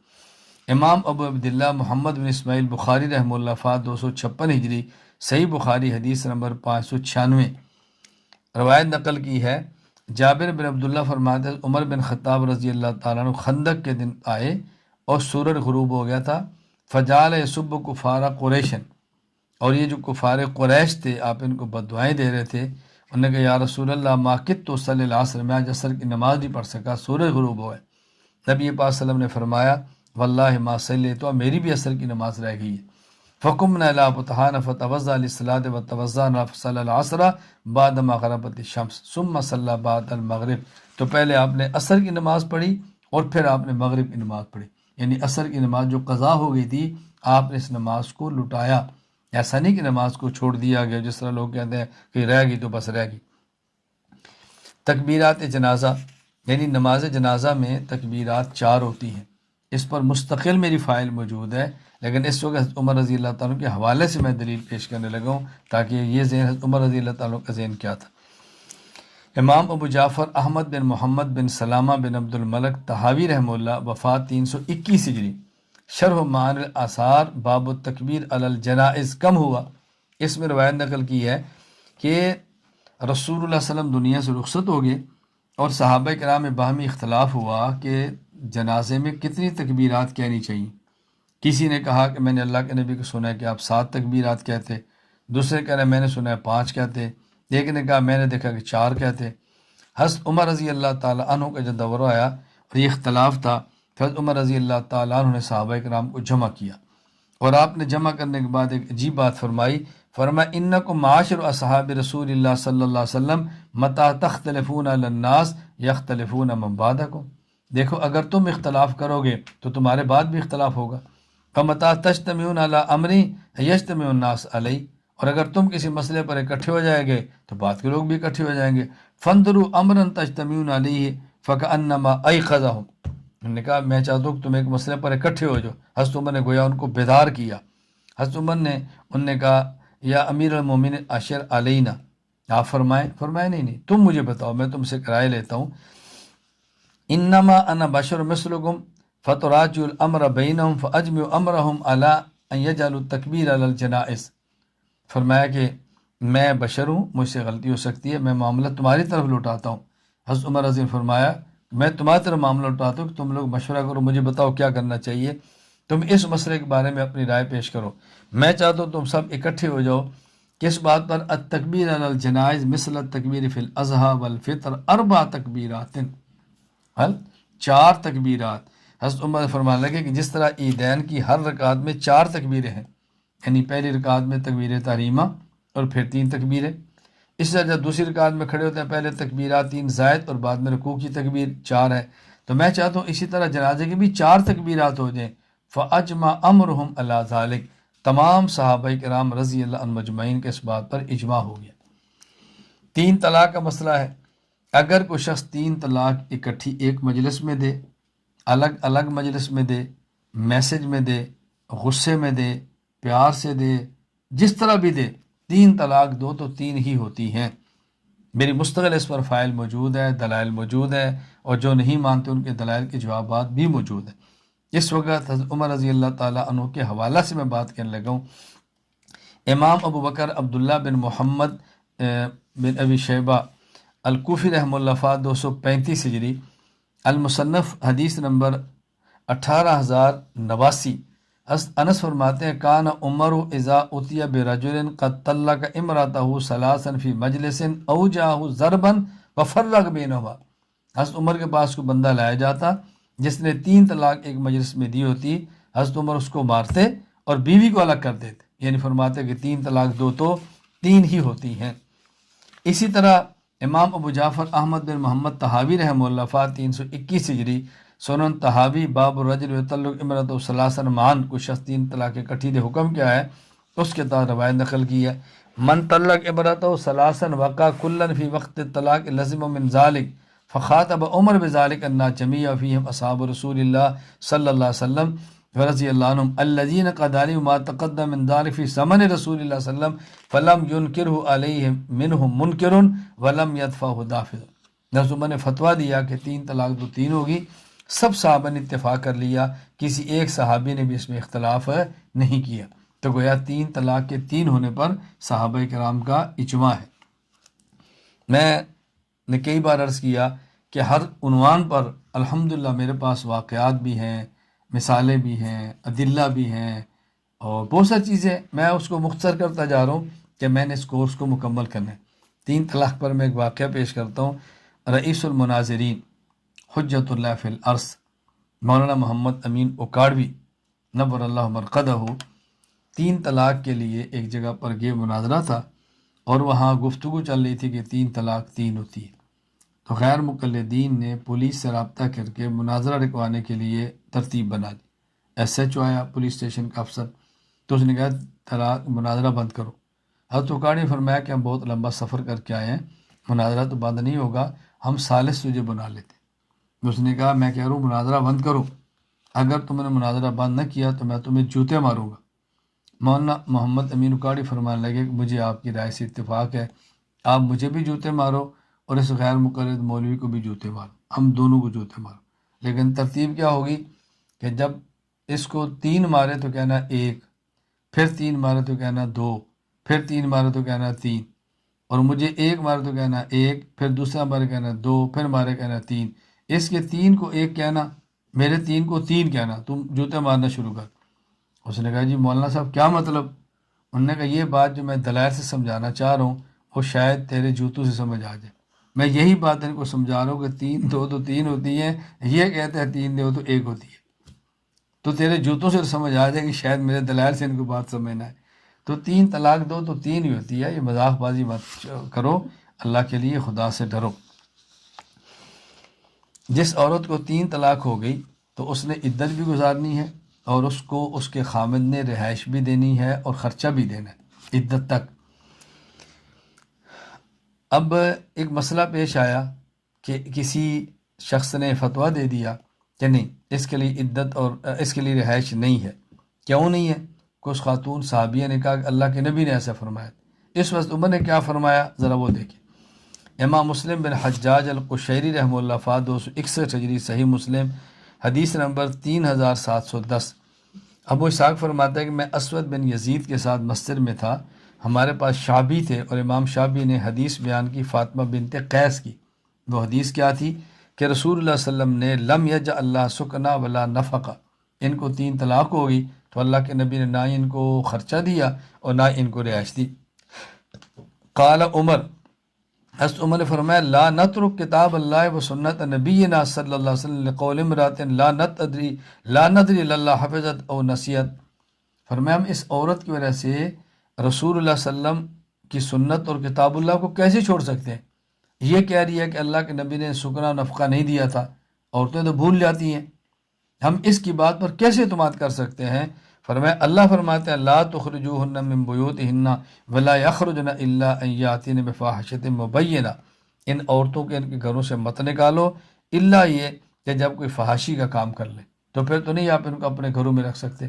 امام ابو عبداللہ محمد بن اسماعیل بخاری رحمہ اللہ وفات 256 ہجری، صحیح بخاری حدیث نمبر 596 روایت نقل کی ہے۔ جابر بن عبداللہ فرماتے ہیں عمر بن خطاب رضی اللہ تعالیٰ عنہ خندق کے دن آئے اور سورج غروب ہو گیا تھا، فجعل یسب کفار قریشن، اور یہ جو کفار قریش تھے آپ ان کو بددعائیں دے رہے تھے۔ انہوں نے کہا یا رسول اللہ ما کدت اصلی العصر، میں آج عصر کی نماز نہیں پڑھ سکا، سورج غروب ہوا ہے۔ نبی پاک صلی اللہ علیہ وسلم نے فرمایا واللہ ما صلیت، میری بھی عصر کی نماز رہ گئی ہے۔ فقمنا الی بطحان فتوضأ للصلاة وتوضأنا فصلى العصر بعدما غربت الشمس ثم صلى بعد المغرب، تو پہلے آپ نے عصر کی نماز پڑھی اور پھر آپ نے مغرب کی نماز پڑھی، یعنی عصر کی نماز جو قضا ہو گئی تھی آپ نے اس نماز کو لٹایا، ایسا نہیں کہ نماز کو چھوڑ دیا گیا جس طرح لوگ کہتے ہیں کہ رہ گئی تو بس رہ گئی۔ تکبیرات جنازہ، یعنی نماز جنازہ میں تکبیرات 4 ہوتی ہیں، اس پر مستقل میری فائل موجود ہے، لیکن اس وقت عمر رضی اللہ تعالیٰ کے حوالے سے میں دلیل پیش کرنے لگا ہوں تاکہ یہ ذہن عمر رضی اللہ تعالیٰ کا ذہن کیا تھا۔ امام ابو جعفر احمد بن محمد بن سلامہ بن عبد الملک طحاوی رحمہ اللہ، وفات 321 ہجری، شرح معانی الاثار باب التکبیر علی الجنائز کم ہوا، اس میں روایت نقل کی ہے کہ رسول اللہ صلی اللہ علیہ وسلم دنیا سے رخصت ہو گئے اور صحابہ کرام میں باہمی اختلاف ہوا کہ جنازے میں کتنی تکبیرات کہنی چاہیے۔ کسی نے کہا کہ میں نے اللہ کے نبی کو سنا ہے کہ آپ 7 تکبیرات کہتے، دوسرے کہہ رہے میں نے سنا ہے 5 کہتے، ایک نے کہا میں نے دیکھا کہ 4 کہتے۔ حضرت عمر رضی اللہ تعالیٰ عنہ کا جو دور آیا اور یہ اختلاف تھا، حضرت عمر رضی اللہ تعالیٰ عنہ نے صحابہ کرام کو جمع کیا، اور آپ نے جمع کرنے کے بعد ایک عجیب بات فرمائی، فرمایا انکم معاشر اصحاب رسول اللہ صلی اللہ علیہ وسلم متی تختلفون علی الناس یختلفون من بعدکم، دیکھو اگر تم اختلاف کرو گے تو تمہارے بعد بھی اختلاف ہوگا، فمتی تجتمعون علی امری یجتمع الناس علی، اور اگر تم کسی مسئلے پر اکٹھے ہو جائے گے تو بعد کے لوگ بھی اکٹھے ہو جائیں گے، فانظروا امرا تجتمعون علیہ فکأنما ایقظہم، انہوں نے کہا میں چاہتا ہوں کہ تم ایک مسئلے پر اکٹھے ہو جاؤ۔ حضرت عمر نے گویا ان کو بیدار کیا۔ حضرت عمر نے ان نے کہا یا امیر المومنین اشر علینا، آپ فرمائے نہیں تم مجھے بتاؤ، میں تم سے رائے لیتا ہوں، انما انا بشر مثلکم فتراجعوا الامر بینہم فاجمعوا امرہم علی ان یجعلوا التکبیر علی الجنائز، فرمایا کہ میں بشر ہوں، مجھ سے غلطی ہو سکتی ہے، میں معاملہ تمہاری طرف لوٹاتا ہوں۔ حضرت عمر رضی اللہ عنہ فرمایا میں تمہاری طرف معاملہ لوٹاتا ہوں کہ تم لوگ مشورہ کرو، مجھے بتاؤ کیا کرنا چاہیے، تم اس مسئلے کے بارے میں اپنی رائے پیش کرو، میں چاہتا ہوں تم سب اکٹھے ہو جاؤ کس بات پر، التکبیر علی الجنائز مثل التکبیر فی الاضحیٰ والفطر 4 تکبیرات، 4 تکبیرات۔ حضرت عمر فرمانے لگے کہ جس طرح عیدین کی ہر رکعت میں 4 تکبیریں ہیں، یعنی پہلی رکعت میں تکبیر تحریمہ اور پھر 3 تکبیریں، اس طرح جب دوسری رکعت میں کھڑے ہوتے ہیں پہلے تکبیرات 3 زائد اور بعد میں رکوع کی تکبیر 4 ہے، تو میں چاہتا ہوں اسی طرح جنازے کی بھی 4 تکبیرات ہو جائیں، فاجمع امرہم علی ذالک، تمام صحابہ کرام رضی اللہ عنہ مجمعین کے اس بات پر اجماع ہو گیا۔ 3 طلاق کا مسئلہ ہے، اگر کوئی شخص 3 طلاق اکٹھی ایک مجلس میں دے، الگ الگ مجلس میں دے، میسج میں دے، غصے میں دے، پیار سے دے، جس طرح بھی دے، 3 طلاق دو تو 3 ہی ہوتی ہیں۔ میری مستقل اس پر فائل موجود ہے، دلائل موجود ہے، اور جو نہیں مانتے ان کے دلائل کے جوابات بھی موجود ہیں۔ اس وقت حضرت عمر رضی اللہ تعالیٰ عنہ کے حوالہ سے میں بات کرنے لگا ہوں۔ امام ابو بکر عبداللہ بن محمد بن ابی شیبہ الکوفی رحمہ اللہ وفات 235 ہجری، المصنف حدیث نمبر 18089، حضرت انس فرماتے ہیں کان عمر اذا اتی برجل قد طلق امرأته ثلاثا فی مجلس اوجعه ضربا وفرق بینہما، حضرت عمر کے پاس کو بندہ لایا جاتا جس نے 3 طلاق ایک مجلس میں دی ہوتی، حضرت عمر اس کو مارتے اور بیوی کو الگ کر دیتے، یعنی فرماتے کہ 3 طلاق دو تو 3 ہی ہوتی ہیں۔ اسی طرح امام ابو جعفر احمد بن محمد طحاوی رحمہ اللہ وفات 321 ہجری، سنن طحاوی باب الرجل یطلق امرأته ثلاثا معا، کوئی شخص 3 طلاق اکٹھی دے حکم کیا ہے، اس کے تحت روایت نقل کی ہے، من طلق امرأته ثلاثا وقع کلا فی وقت الطلاق لزم من ذلك فخاطب عمر بذلك الناس جميعا فيهم اصحاب رسول اللہ صلی اللہ علیہ وسلم رضی اللہ عنہم الذين قد علموا ما تقدم من ذلك في زمن رسول اللہ صلی اللہ علیہ وسلم فلم ينكره عليهم منهم منكر ولم يدفعه دافع، حضرت عمر نے فتویٰ دیا کہ 3 طلاق تو 3 ہوگی، سب صحابہ نے اتفاق کر لیا، کسی ایک صحابی نے بھی اس میں اختلاف نہیں کیا، تو گویا 3 طلاق کے 3 ہونے پر صحابہ کرام کا اجماع ہے۔ میں نے کئی بار عرض کیا کہ ہر عنوان پر الحمدللہ میرے پاس واقعات بھی ہیں، مثالیں بھی ہیں، ادلہ بھی ہیں، اور بہت ساری چیزیں، میں اس کو مختصر کرتا جا رہا ہوں کہ میں نے اس کورس کو مکمل کرنا ہے۔ 3 طلاق پر میں ایک واقعہ پیش کرتا ہوں۔ رئیس المناظرین حجت اللہ فی الارض مولانا محمد امین اکاڑوی نور اللہ مرقدہ 3 طلاق کے لیے ایک جگہ پر یہ مناظرہ تھا، اور وہاں گفتگو چل رہی تھی کہ 3 طلاق 3 ہوتی ہے، تو غیر مقلدین نے پولیس سے رابطہ کر کے مناظرہ رکوانے کے لیے ترتیب بنا دی۔ ایس ایچ او آیا پولیس اسٹیشن کا افسر، تو اس نے کہا طلاق مناظرہ بند کرو۔ حضرت اکاڑی نے فرمایا کہ ہم بہت لمبا سفر کر کے آئے ہیں، مناظرہ تو بند نہیں ہوگا، ہم ثالث تجھے بنا لیتے۔ اس نے کہا میں کہہ رہا ہوں مناظرہ بند کرو، اگر تم نے مناظرہ بند نہ کیا تو میں تمہیں جوتے ماروں گا۔ مولانا محمد امین اکاڑی فرمانے لگے کہ مجھے آپ کی رائے سے اتفاق ہے، آپ مجھے بھی جوتے مارو اور اس غیر مقلد مولوی کو بھی جوتے مارو، ہم دونوں کو جوتے مارو۔ لیکن ترتیب کیا ہوگی کہ جب اس کو 3 مارے تو کہنا 1، پھر 3 مارے تو کہنا 2، پھر 3 مارے تو کہنا 3، اور مجھے 1 مارے تو کہنا 1، پھر دوسرا مارے کہنا 2، پھر مارے کہنا 3، اس کے 3 کو 1 کہنا، میرے 3 کو 3 کہنا، تم جوتے مارنا شروع کر۔ اس نے کہا جی مولانا صاحب کیا مطلب؟ انہوں نے کہا یہ بات جو میں دلائل سے سمجھانا چاہ رہا ہوں وہ شاید تیرے جوتوں سے سمجھ آ جائے۔ میں یہی بات ان کو سمجھا رہا ہوں کہ 3 2 تو 3 ہوتی ہیں، یہ کہتے ہیں 3 2 تو 1 ہوتی ہے، تو تیرے جوتوں سے سمجھ آ جائے گی، شاید میرے دلائل سے ان کو بات سمجھنا ہے۔ تو 3 طلاق دو تو 3 ہی ہوتی ہے، یہ مذاق بازی مت کرو، اللہ کے لیے خدا سے ڈرو۔ جس عورت کو 3 طلاق ہو گئی تو اس نے عدت بھی گزارنی ہے، اور اس کو اس کے خامد نے رہائش بھی دینی ہے اور خرچہ بھی دینا ہے عدت تک۔ اب ایک مسئلہ پیش آیا کہ کسی شخص نے فتویٰ دے دیا کہ نہیں اس کے لیے عدت اور اس کے لیے رہائش نہیں ہے۔ کیوں نہیں ہے؟ کچھ خاتون صحابیہ نے کہا کہ اللہ کے نبی نے ایسا فرمایا۔ اس وقت عمر نے کیا فرمایا ذرا وہ دیکھیں۔ امام مسلم بن حجاج القشیری رحمہ اللہ فا 261 ہجری صحیح مسلم حدیث نمبر 3710۔ ابو اسحاق فرماتا ہے کہ میں اسود بن یزید کے ساتھ مسجد میں تھا، ہمارے پاس شعبی تھے، اور امام شعبی نے حدیث بیان کی فاطمہ بنت قیس کی۔ وہ حدیث کیا تھی کہ رسول اللہ صلی اللہ علیہ وسلم نے لم یجعل اللہ سکنا ولا نفقہ، ان کو 3 طلاق ہو گئی تو اللہ کے نبی نے نہ ہی ان کو خرچہ دیا اور نہ ان کو رہائش دی۔ قال عمر، حضرت عمر نے فرمایا لا نترک کتاب اللہ و سنت نبینا صلی اللہ علیہ وسلم لقول امرات لا ندری اللہ حفظت او نسیت۔ فرمایا ہم اس عورت کی وجہ سے رسول اللہ صلی اللہ علیہ وسلم کی سنت اور کتاب اللہ کو کیسے چھوڑ سکتے ہیں؟ یہ کہہ رہی ہے کہ اللہ کے نبی نے سکنا و نفقہ نہیں دیا تھا، عورتیں تو بھول جاتی ہیں، ہم اس کی بات پر کیسے اعتماد کر سکتے ہیں؟ فرمایا اللہ فرماتے ہیں لا تخرجوهن من بیوتهن ولا یخرجن الا ان یاتین بفاحشۃ مبینہ، ان عورتوں کے ان کے گھروں سے مت نکالو الا یہ کہ جب کوئی فحاشی کا کام کر لے، تو پھر تو نہیں آپ ان کو اپنے گھروں میں رکھ سکتے۔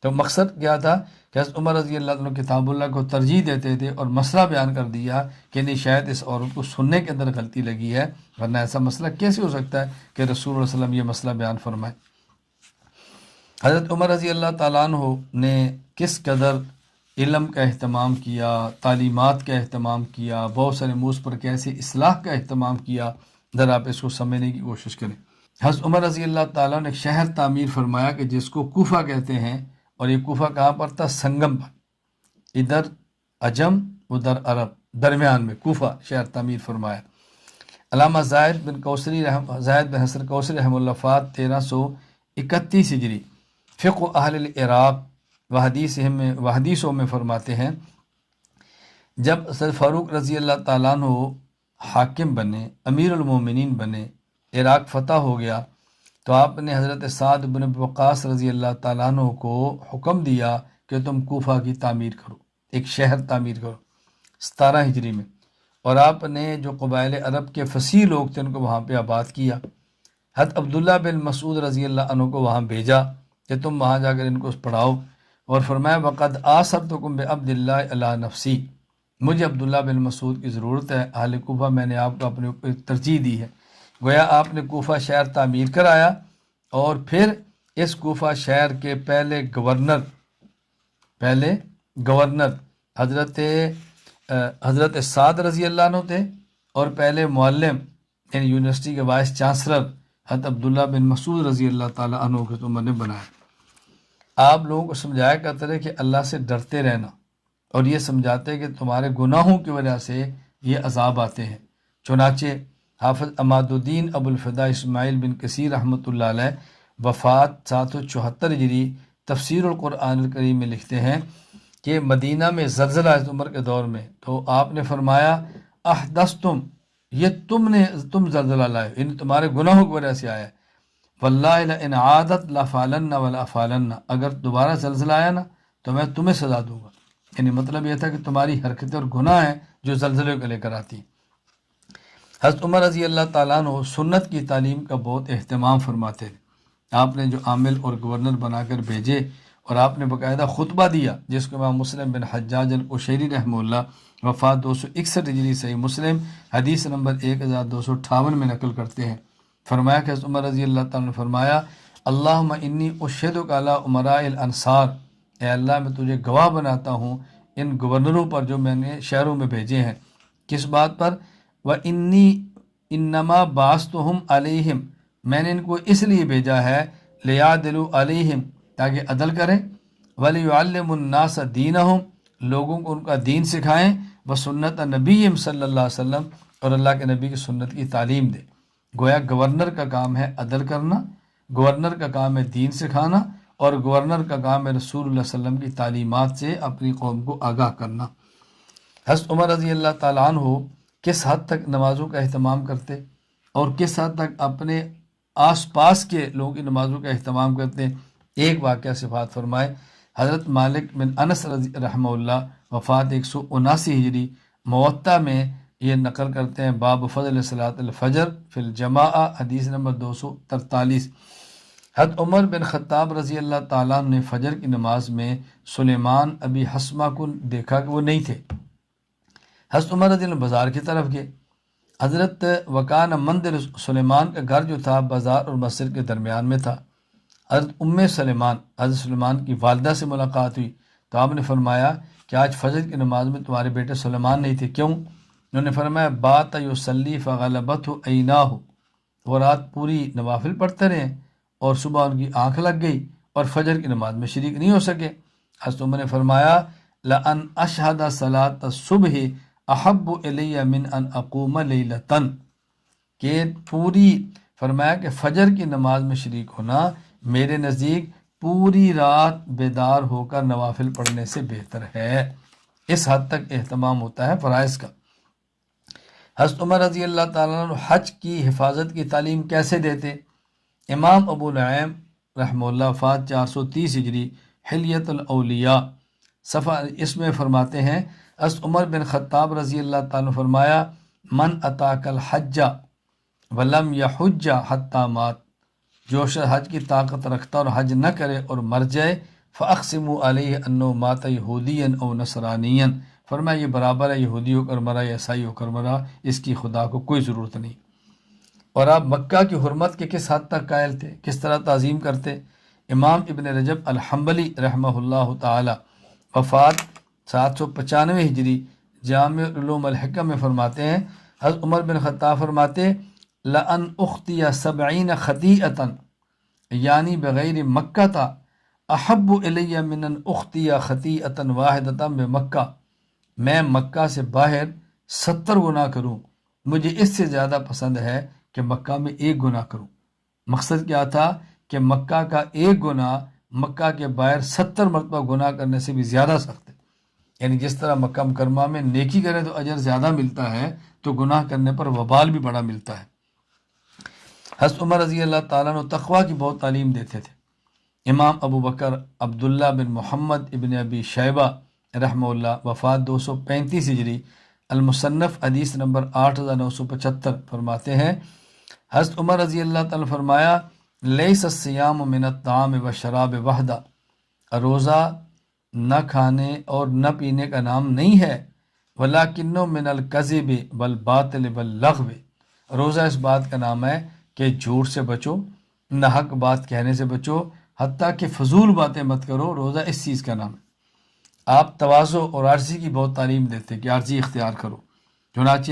تو مقصد کیا تھا کہ حضرت عمر رضی اللہ عنہ کتاب اللہ کو ترجیح دیتے تھے اور مسئلہ بیان کر دیا کہ نہیں شاید اس عورت کو سننے کے اندر غلطی لگی ہے، ورنہ ایسا مسئلہ کیسے ہو سکتا ہے کہ رسول اللہ صلی اللہ علیہ وسلم یہ مسئلہ بیان فرمائے۔ حضرت عمر رضی اللہ تعالیٰ عنہ نے کس قدر علم کا اہتمام کیا، تعلیمات کا اہتمام کیا، بہت سارے موضوع پر کیسے اصلاح کا اہتمام کیا، ذرا آپ اس کو سمجھنے کی کوشش کریں۔ حضرت عمر رضی اللہ تعالیٰ نے ایک شہر تعمیر فرمایا کہ جس کو کوفہ کہتے ہیں، اور یہ کوفہ کہاں پر تھا؟ سنگم پر، ادھر عجم ادھر عرب، درمیان میں کوفہ شہر تعمیر فرمایا۔ علامہ زاہد بن حسن کوثری رحمہ اللہ فات 1331 ہجری فقہ اہل العراق و حدیثوں میں فرماتے ہیں جب سید فاروق رضی اللہ تعالیٰ عنہ حاکم بنے، امیر المومنین بنے، عراق فتح ہو گیا، تو آپ نے حضرت سعد بن ابی وقاص رضی اللہ تعالیٰ عنہ کو حکم دیا کہ تم کوفہ کی تعمیر کرو، ایک شہر تعمیر کرو 17 ہجری میں، اور آپ نے جو قبائل عرب کے فصیح لوگ تھے ان کو وہاں پہ آباد کیا۔ حضرت عبداللہ بن مسعود رضی اللہ عنہ کو وہاں بھیجا کہ تم وہاں جا کر ان کو پڑھاؤ، اور فرمایا وقد آثرتکم بعبد اللہ علی نفسی، مجھے عبداللہ بن مسعود کی ضرورت ہے، اہل کوفہ میں نے آپ کو اپنے اوپر ترجیح دی ہے۔ گویا آپ نے کوفہ شہر تعمیر کرایا، اور پھر اس کوفہ شہر کے پہلے گورنر حضرت سعد رضی اللہ عنہ تھے، اور پہلے معلم یعنی یونیورسٹی کے وائس چانسلر حضرت عبداللہ بن مسعود رضی اللہ تعالیٰ عنہ کو عمر نے بنایا۔ آپ لوگوں کو سمجھایا کرتے رہے کہ اللہ سے ڈرتے رہنا، اور یہ سمجھاتے کہ تمہارے گناہوں کی وجہ سے یہ عذاب آتے ہیں۔ چنانچہ حافظ عماد الدین ابو الفدا اسماعیل بن کثیر رحمۃ اللہ علیہ وفات 774 ہجری تفسیر القرآن الکریم میں لکھتے ہیں کہ مدینہ میں زلزلہ حضرت عمر کے دور میں، تو آپ نے فرمایا احدثتم، یہ تم زلزلہ لائے، یعنی تمہارے گناہوں کی وجہ سے آیا ہے، واللہ لئن عادت لفعلن ولافعلن، اگر دوبارہ زلزلہ آیا نا تو میں تمہیں سزا دوں گا۔ یعنی مطلب یہ تھا کہ تمہاری حرکتیں اور گناہ ہیں جو زلزلے کو لے کر آتی ہیں۔ حضرت عمر رضی اللہ تعالیٰ عنہ سنت کی تعلیم کا بہت اہتمام فرماتے تھے۔ آپ نے جو عامل اور گورنر بنا کر بھیجے اور آپ نے باقاعدہ خطبہ دیا جس کو امام مسلم بن حجاج القشیری رحمہ اللہ وفات 261 ہجری صحیح مسلم حدیث نمبر 1258 میں نقل کرتے ہیں۔ فرمایا کہ حضرت عمر رضی اللہ تعالیٰ نے فرمایا اللہم انی اشہدک علی امراء الانصار، اے اللہ میں تجھے گواہ بناتا ہوں ان گورنروں پر جو میں نے شہروں میں بھیجے ہیں۔ کس بات پر؟ وَإِنِّي انما بعثتہم علیہم، میں نے ان کو اس لیے بھیجا ہے لیعدلوا علیہم، تاکہ عدل کریں، وَلِيُعَلِّمُ النَّاسَ دِینَهُم، لوگوں کو ان کا دین سکھائیں، وسنت نبی صلی اللہ علیہ وسلم، اور اللہ کے نبی کی سنت کی تعلیم دیں۔ گویا گورنر کا کام ہے عدل کرنا، گورنر کا کام ہے دین سکھانا، اور گورنر کا کام ہے رسول اللہ صلی اللہ علیہ وسلم کی تعلیمات سے اپنی قوم کو آگاہ کرنا۔ حضرت عمر رضی اللہ تعالیٰ عنہ کس حد تک نمازوں کا اہتمام کرتے اور کس حد تک اپنے آس پاس کے لوگوں کی نمازوں کا اہتمام کرتے، ایک واقعہ سے بات فرمائے۔ حضرت مالک بن انس رضی رحمہ اللہ وفات 179 ہجری موطا میں یہ نقل کرتے ہیں، باب فضل صلاۃ الفجر فی الجماعہ، حدیث نمبر 243۔ حضرت عمر بن خطاب رضی اللہ تعالیٰ نے فجر کی نماز میں سلیمان ابی حسمہ کو دیکھا کہ وہ نہیں تھے۔ حضرت عمر رضی اللہ بازار کی طرف گئے۔ حضرت وکان مندر، سلیمان کا گھر جو تھا بازار اور مسجد کے درمیان میں تھا۔ حضرت سلیمان، حضرت سلیمان کی والدہ سے ملاقات ہوئی تو آپ نے فرمایا کہ آج فجر کی نماز میں تمہارے بیٹے سلیمان نہیں تھے، کیوں؟ انہوں نے فرمایا بات یصلی فغلبتہ عیناہ، وہ رات پوری نوافل پڑھتے رہے اور صبح ان کی آنکھ لگ گئی اور فجر کی نماز میں شریک نہیں ہو سکے۔ حضرت عمر نے فرمایا لأن اشہد صلاۃ الصبح احب الی من ان اقوم لیلۃ، کہ پوری فرمایا کہ فجر کی نماز میں شریک ہونا میرے نزدیک پوری رات بیدار ہو کر نوافل پڑھنے سے بہتر ہے۔ اس حد تک اہتمام ہوتا ہے فرائض کا۔ حضرت عمر رضی اللہ تعالیٰ عنہ حج کی حفاظت کی تعلیم کیسے دیتے؟ امام ابو نعیم رحمہ اللہ وفات 430 ہجری حلیت الاولیاء صفحہ، اس میں فرماتے ہیں حضرت عمر بن خطاب رضی اللہ تعالیٰ عنہ فرمایا من اتاک الحج ولم یحج حتی مات، جو شخص حج کی طاقت رکھتا اور حج نہ کرے اور مر جائے، فاقسموا علیہ انہ مات یہودیا او نصرانیا، فرمایا یہ برابر ہے یہودی ہو کر مرا یا عیسائی ہو کر مرا، اس کی خدا کو کوئی ضرورت نہیں۔ اور آپ مکہ کی حرمت کے کس حد تک قائل تھے، کس طرح تعظیم کرتے؟ امام ابن رجب الحنبلی رحمہ اللہ تعالی وفات 795 ہجری جامع علوم الحکم میں فرماتے ہیں حضرت عمر بن خطاب فرماتے لأن اختی 70 خطیئتا، یعنی بغیر مکہ تا احب الی من ان اختی خطیئتا واحدتا بمکہ، میں مکہ سے باہر 70 گناہ کروں، مجھے اس سے زیادہ پسند ہے کہ مکہ میں ایک گناہ کروں۔ مقصد کیا تھا کہ مکہ کا ایک گناہ مکہ کے باہر 70 مرتبہ گناہ کرنے سے بھی زیادہ سخت ہے، یعنی جس طرح مکہ مکرمہ میں نیکی کرے تو اجر زیادہ ملتا ہے، تو گناہ کرنے پر وبال بھی بڑا ملتا ہے۔ حضرت عمر رضی اللہ تعالیٰ عنہ تقویٰ کی بہت تعلیم دیتے تھے۔ امام ابو بکر عبداللہ بن محمد ابن ابی شیبہ رحمہ اللہ وفات 235 ہجری المصنف حدیث نمبر 8975 فرماتے ہیں حضرت عمر رضی اللہ تعالیٰ فرمایا لیس الصیام من الطعام والشراب وحدہ، روزہ نہ کھانے اور نہ پینے کا نام نہیں ہے، ولکن من الکذب والباطل واللغو، روزہ اس بات کا نام ہے کہ جھوٹ سے بچو، ناحق بات کہنے سے بچو، حتیٰ کہ فضول باتیں مت کرو، روزہ اس چیز کا نام ہے۔ آپ تواضع اور عاجزی کی بہت تعلیم دیتے کہ عاجزی اختیار کرو۔ چنانچہ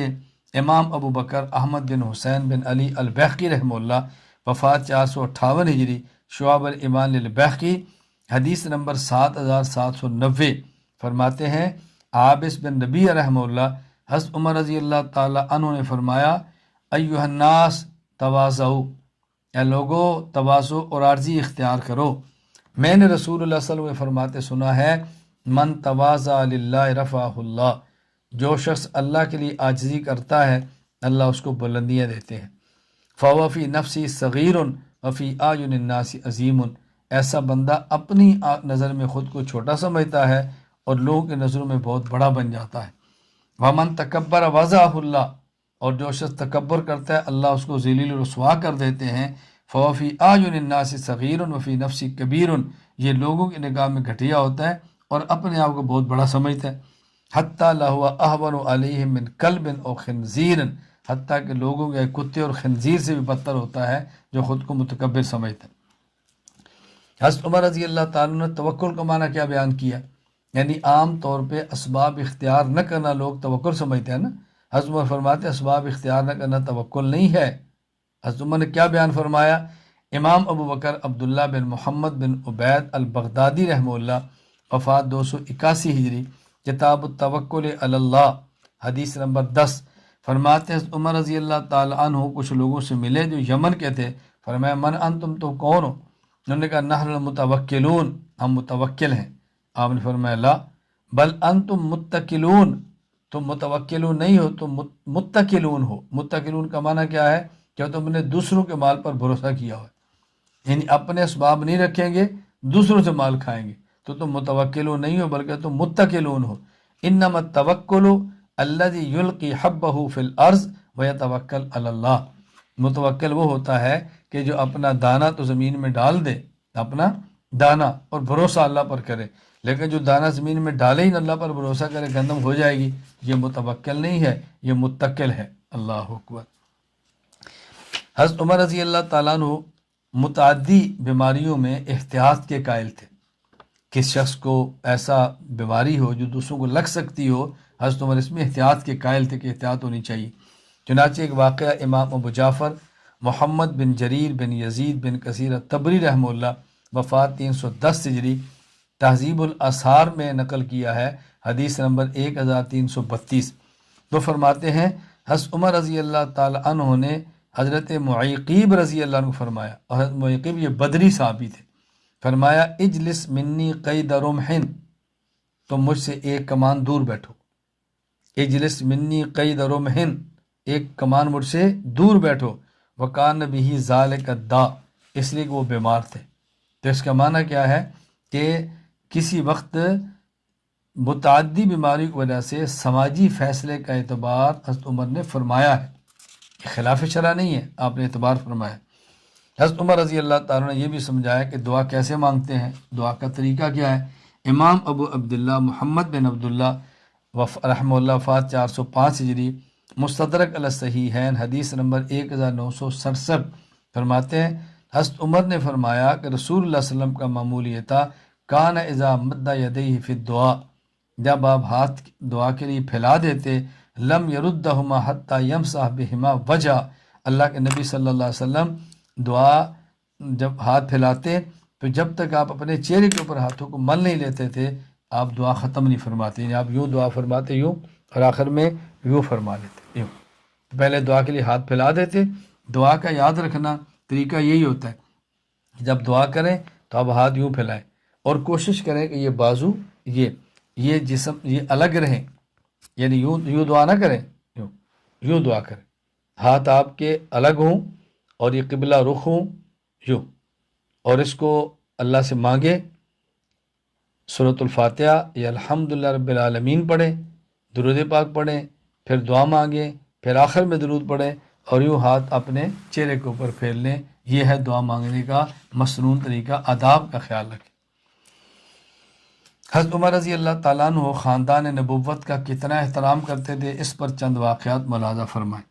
امام ابو بکر احمد بن حسین بن علی البیہقی رحمہ اللہ وفات 458 ہجری شعب الایمان للبیہقی حدیث نمبر 7790 فرماتے ہیں عابس بن ربیع رحمہ اللہ حضرت عمر رضی اللہ تعالیٰ عنہ نے فرمایا ایھا الناس تواضعوا، اے لوگو تواضع اور عاجزی اختیار کرو، میں نے رسول اللہ صلی اللہ علیہ وسلم فرماتے سنا ہے من تواضع للہ رفعہ اللہ، جو شخص اللہ کے لیے عاجزی کرتا ہے اللہ اس کو بلندیاں دیتے ہیں۔ فَهُوَ فِي نَفْسِهِ صَغِيرٌ وَفِي أَعْيُنِ النَّاسِ عَظِيمٌ، ایسا بندہ اپنی نظر میں خود کو چھوٹا سمجھتا ہے اور لوگوں کی نظروں میں بہت بڑا بن جاتا ہے۔ وَمَن تَكَبَّرَ وَضَعَهُ اللَّهُ، اور جو شخص تکبر کرتا ہے اللہ اس کو ذلیل و رسوا کر دیتے ہیں۔ فوفی آیُن الناس صغیر وفی نفسی کبیر، یہ لوگوں کی نگاہ میں گھٹیا ہوتا ہے اور اپنے آپ کو بہت بڑا سمجھتا ہے۔ حتیٰ لہو احون علیہ من کلب او خنزیر، حتیٰ کہ لوگوں کے کتے اور خنزیر سے بھی بدتر ہوتا ہے جو خود کو متکبر سمجھتا ہے۔ حضرت عمر رضی اللہ تعالیٰ نے توکل کا معنی کیا بیان کیا؟ یعنی عام طور پہ اسباب اختیار نہ کرنا لوگ توکل سمجھتے ہیں نا۔ حضرت عمر فرماتے ہیں اسباب اختیار نہ کرنا توکل نہیں ہے۔ حضرت عمر نے کیا بیان فرمایا؟ امام ابو بکر عبداللہ بن محمد بن عبید البغدادی رحمہ اللہ، وفات 281 ہجری، کتاب التوکل علی اللہ، حدیث نمبر 10، فرماتے ہیں حضرت عمر رضی اللہ تعالیٰ عنہ کچھ لوگوں سے ملے جو یمن کے تھے۔ فرمایا من انتم، تو کون ہو؟ انہوں نے کہا نحن المتوکلون، ہم متوکل ہیں۔ آپ نے فرمایا لا بل انتم متکلون، تم متوکلون نہیں ہو، تم متکلون ہو۔ متکلون کا معنی کیا ہے؟ کہ تم نے دوسروں کے مال پر بھروسہ کیا ہو، یعنی اپنے اسباب نہیں رکھیں گے، دوسروں سے مال کھائیں گے، تو تم متوکلون نہیں ہو بلکہ تم متکلون ہو۔ انما التوکل الذی یلقی حبہ فی الارض ویتوکل علی اللہ، متوکل وہ ہوتا ہے کہ جو اپنا دانہ تو زمین میں ڈال دے، اپنا دانہ، اور بھروسہ اللہ پر کرے، لیکن جو دانہ زمین میں ڈالے ہی نہ اللہ پر بھروسہ کرے گندم ہو جائے گی، یہ متوکل نہیں ہے، یہ متکل ہے۔ اللہ اکبر۔ حضرت عمر رضی اللہ تعالیٰ عنہ متعدی بیماریوں میں احتیاط کے قائل تھے۔ کس شخص کو ایسا بیماری ہو جو دوسروں کو لگ سکتی ہو، حضرت عمر اس میں احتیاط کے قائل تھے کہ احتیاط ہونی چاہیے۔ چنانچہ ایک واقعہ امام ابو جعفر محمد بن جریر بن یزید بن کثیر الطبری رحمہ اللہ، وفات 310 ہجری، تہذیب الاثار میں نقل کیا ہے، حدیث نمبر 1332۔ وہ فرماتے ہیں حضرت عمر رضی اللہ تعالیٰ عنہ نے حضرت معیقیب رضی اللہ عنہ فرمایا، اور حضرت معیقیب یہ بدری صحابی تھے، فرمایا اجلس منی قید رمحن، تم مجھ سے ایک کمان دور بیٹھو۔ اجلس منی قید رمحن، ایک کمان مجھ سے دور بیٹھو۔ وکان بہ ذالک الداء، اس لیے کہ وہ بیمار تھے۔ تو اس کا معنی کیا ہے کہ کسی وقت متعدی بیماری کی وجہ سے سماجی فیصلے کا اعتبار حضرت عمر نے فرمایا ہے، خلاف شرع نہیں ہے، آپ نے اعتبار فرمایا۔ حضرت عمر رضی اللہ تعالیٰ نے یہ بھی سمجھایا کہ دعا کیسے مانگتے ہیں، دعا کا طریقہ کیا ہے۔ امام ابو عبداللہ محمد بن عبداللہ رحمہ اللہ، وفات 405 ہجری، مستدرک علی الصحیحین، حدیث نمبر 1967، فرماتے ہیں حضرت عمر نے فرمایا کہ رسول اللہ صلی اللہ علیہ وسلم کا معمول یہ تھا، کان اذا مد یدیہ فی الدعاء، جب آپ ہاتھ دعا کے لیے پھیلا دیتے، لم یردہما حتی یمسح بہما وجہ، اللہ کے نبی صلی اللہ علیہ وسلم دعا جب ہاتھ پھیلاتے تو جب تک آپ اپنے چہرے کے اوپر ہاتھوں کو مل نہیں لیتے تھے، آپ دعا ختم نہیں فرماتے، یعنی آپ یوں دعا فرماتے یوں، اور آخر میں یوں فرما لیتے یوں۔ پہلے دعا کے لیے ہاتھ پھیلا دیتے۔ دعا کا یاد رکھنا طریقہ یہی ہوتا ہے، جب دعا کریں تو آپ ہاتھ یوں پھیلائیں اور کوشش کریں کہ یہ بازو، یہ جسم، یہ الگ رہیں، یعنی یوں دعا نہ کریں، یوں دعا کریں، ہاتھ آپ کے الگ ہوں اور یہ قبلہ رخ ہوں، یوں، اور اس کو اللہ سے مانگے، سورۃ الفاتحہ یا الحمدللہ رب العالمین پڑھیں، درود پاک پڑھیں، پھر دعا مانگیں، پھر آخر میں درود پڑھیں، اور یوں ہاتھ اپنے چہرے کے اوپر پھیر لیں۔ یہ ہے دعا مانگنے کا مسنون طریقہ، آداب کا خیال رکھیں۔ حضرت عمر رضی اللہ تعالیٰ عنہ خاندان نبوت کا کتنا احترام کرتے تھے، اس پر چند واقعات ملاحظہ فرمائیں۔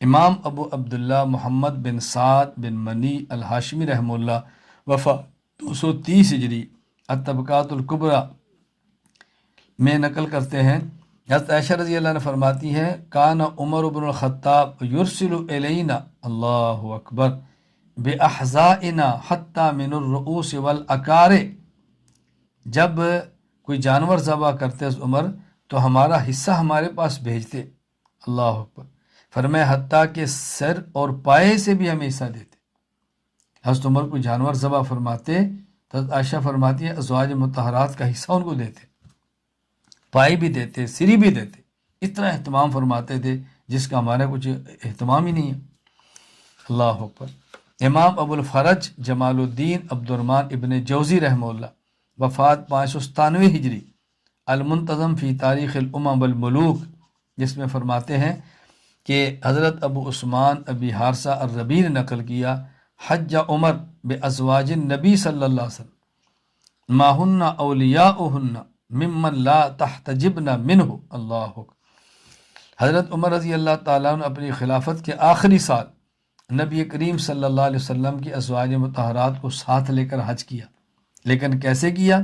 امام ابو عبداللہ محمد بن سعد بن منی الہاشمی رحمہ اللہ، وفات 230 ہجری، الطبقات الکبریٰ میں نقل کرتے ہیں، حضرت عائشہ رضی اللہ عنہ فرماتی ہیں، کان عمر بن الخطاب یرسل الینا، اللہ اکبر، باحذائنا حتی من الرؤوس والاکار، جب کوئی جانور ذبح کرتے عمر تو ہمارا حصہ ہمارے پاس بھیجتے، اللہ اکبر، فرمایا حتیٰ کہ سر اور پائے سے بھی ہمیں حصہ دیتے۔ حضرت عمر کو جانور ذبح فرماتے تو حضرت عائشہ فرماتی ہے ازواج مطہرات کا حصہ ان کو دیتے، پائے بھی دیتے، سری بھی دیتے، اتنا اہتمام فرماتے تھے جس کا ہمارا کچھ اہتمام ہی نہیں ہے۔ اللہ اکبر۔ امام ابو الفرج جمال الدین عبد الرحمن ابن جوزی رحمہ اللہ، وفات 597 ہجری، المنتظم فی تاریخ الامم والملوک، جس میں فرماتے ہیں کہ حضرت ابو عثمان ابی حارثہ الربیع نے نقل کیا، حج عمر بازواج النبی صلی اللہ علیہ وسلم ما ہن اولیاؤہن ممن لا تحتجبن منہ. اللہ اکبر. حضرت عمر رضی اللہ تعالیٰ عنہ اپنی خلافت کے آخری سال نبی کریم صلی اللہ علیہ وسلم کی ازواج مطہرات کو ساتھ لے کر حج کیا. لیکن کیسے کیا؟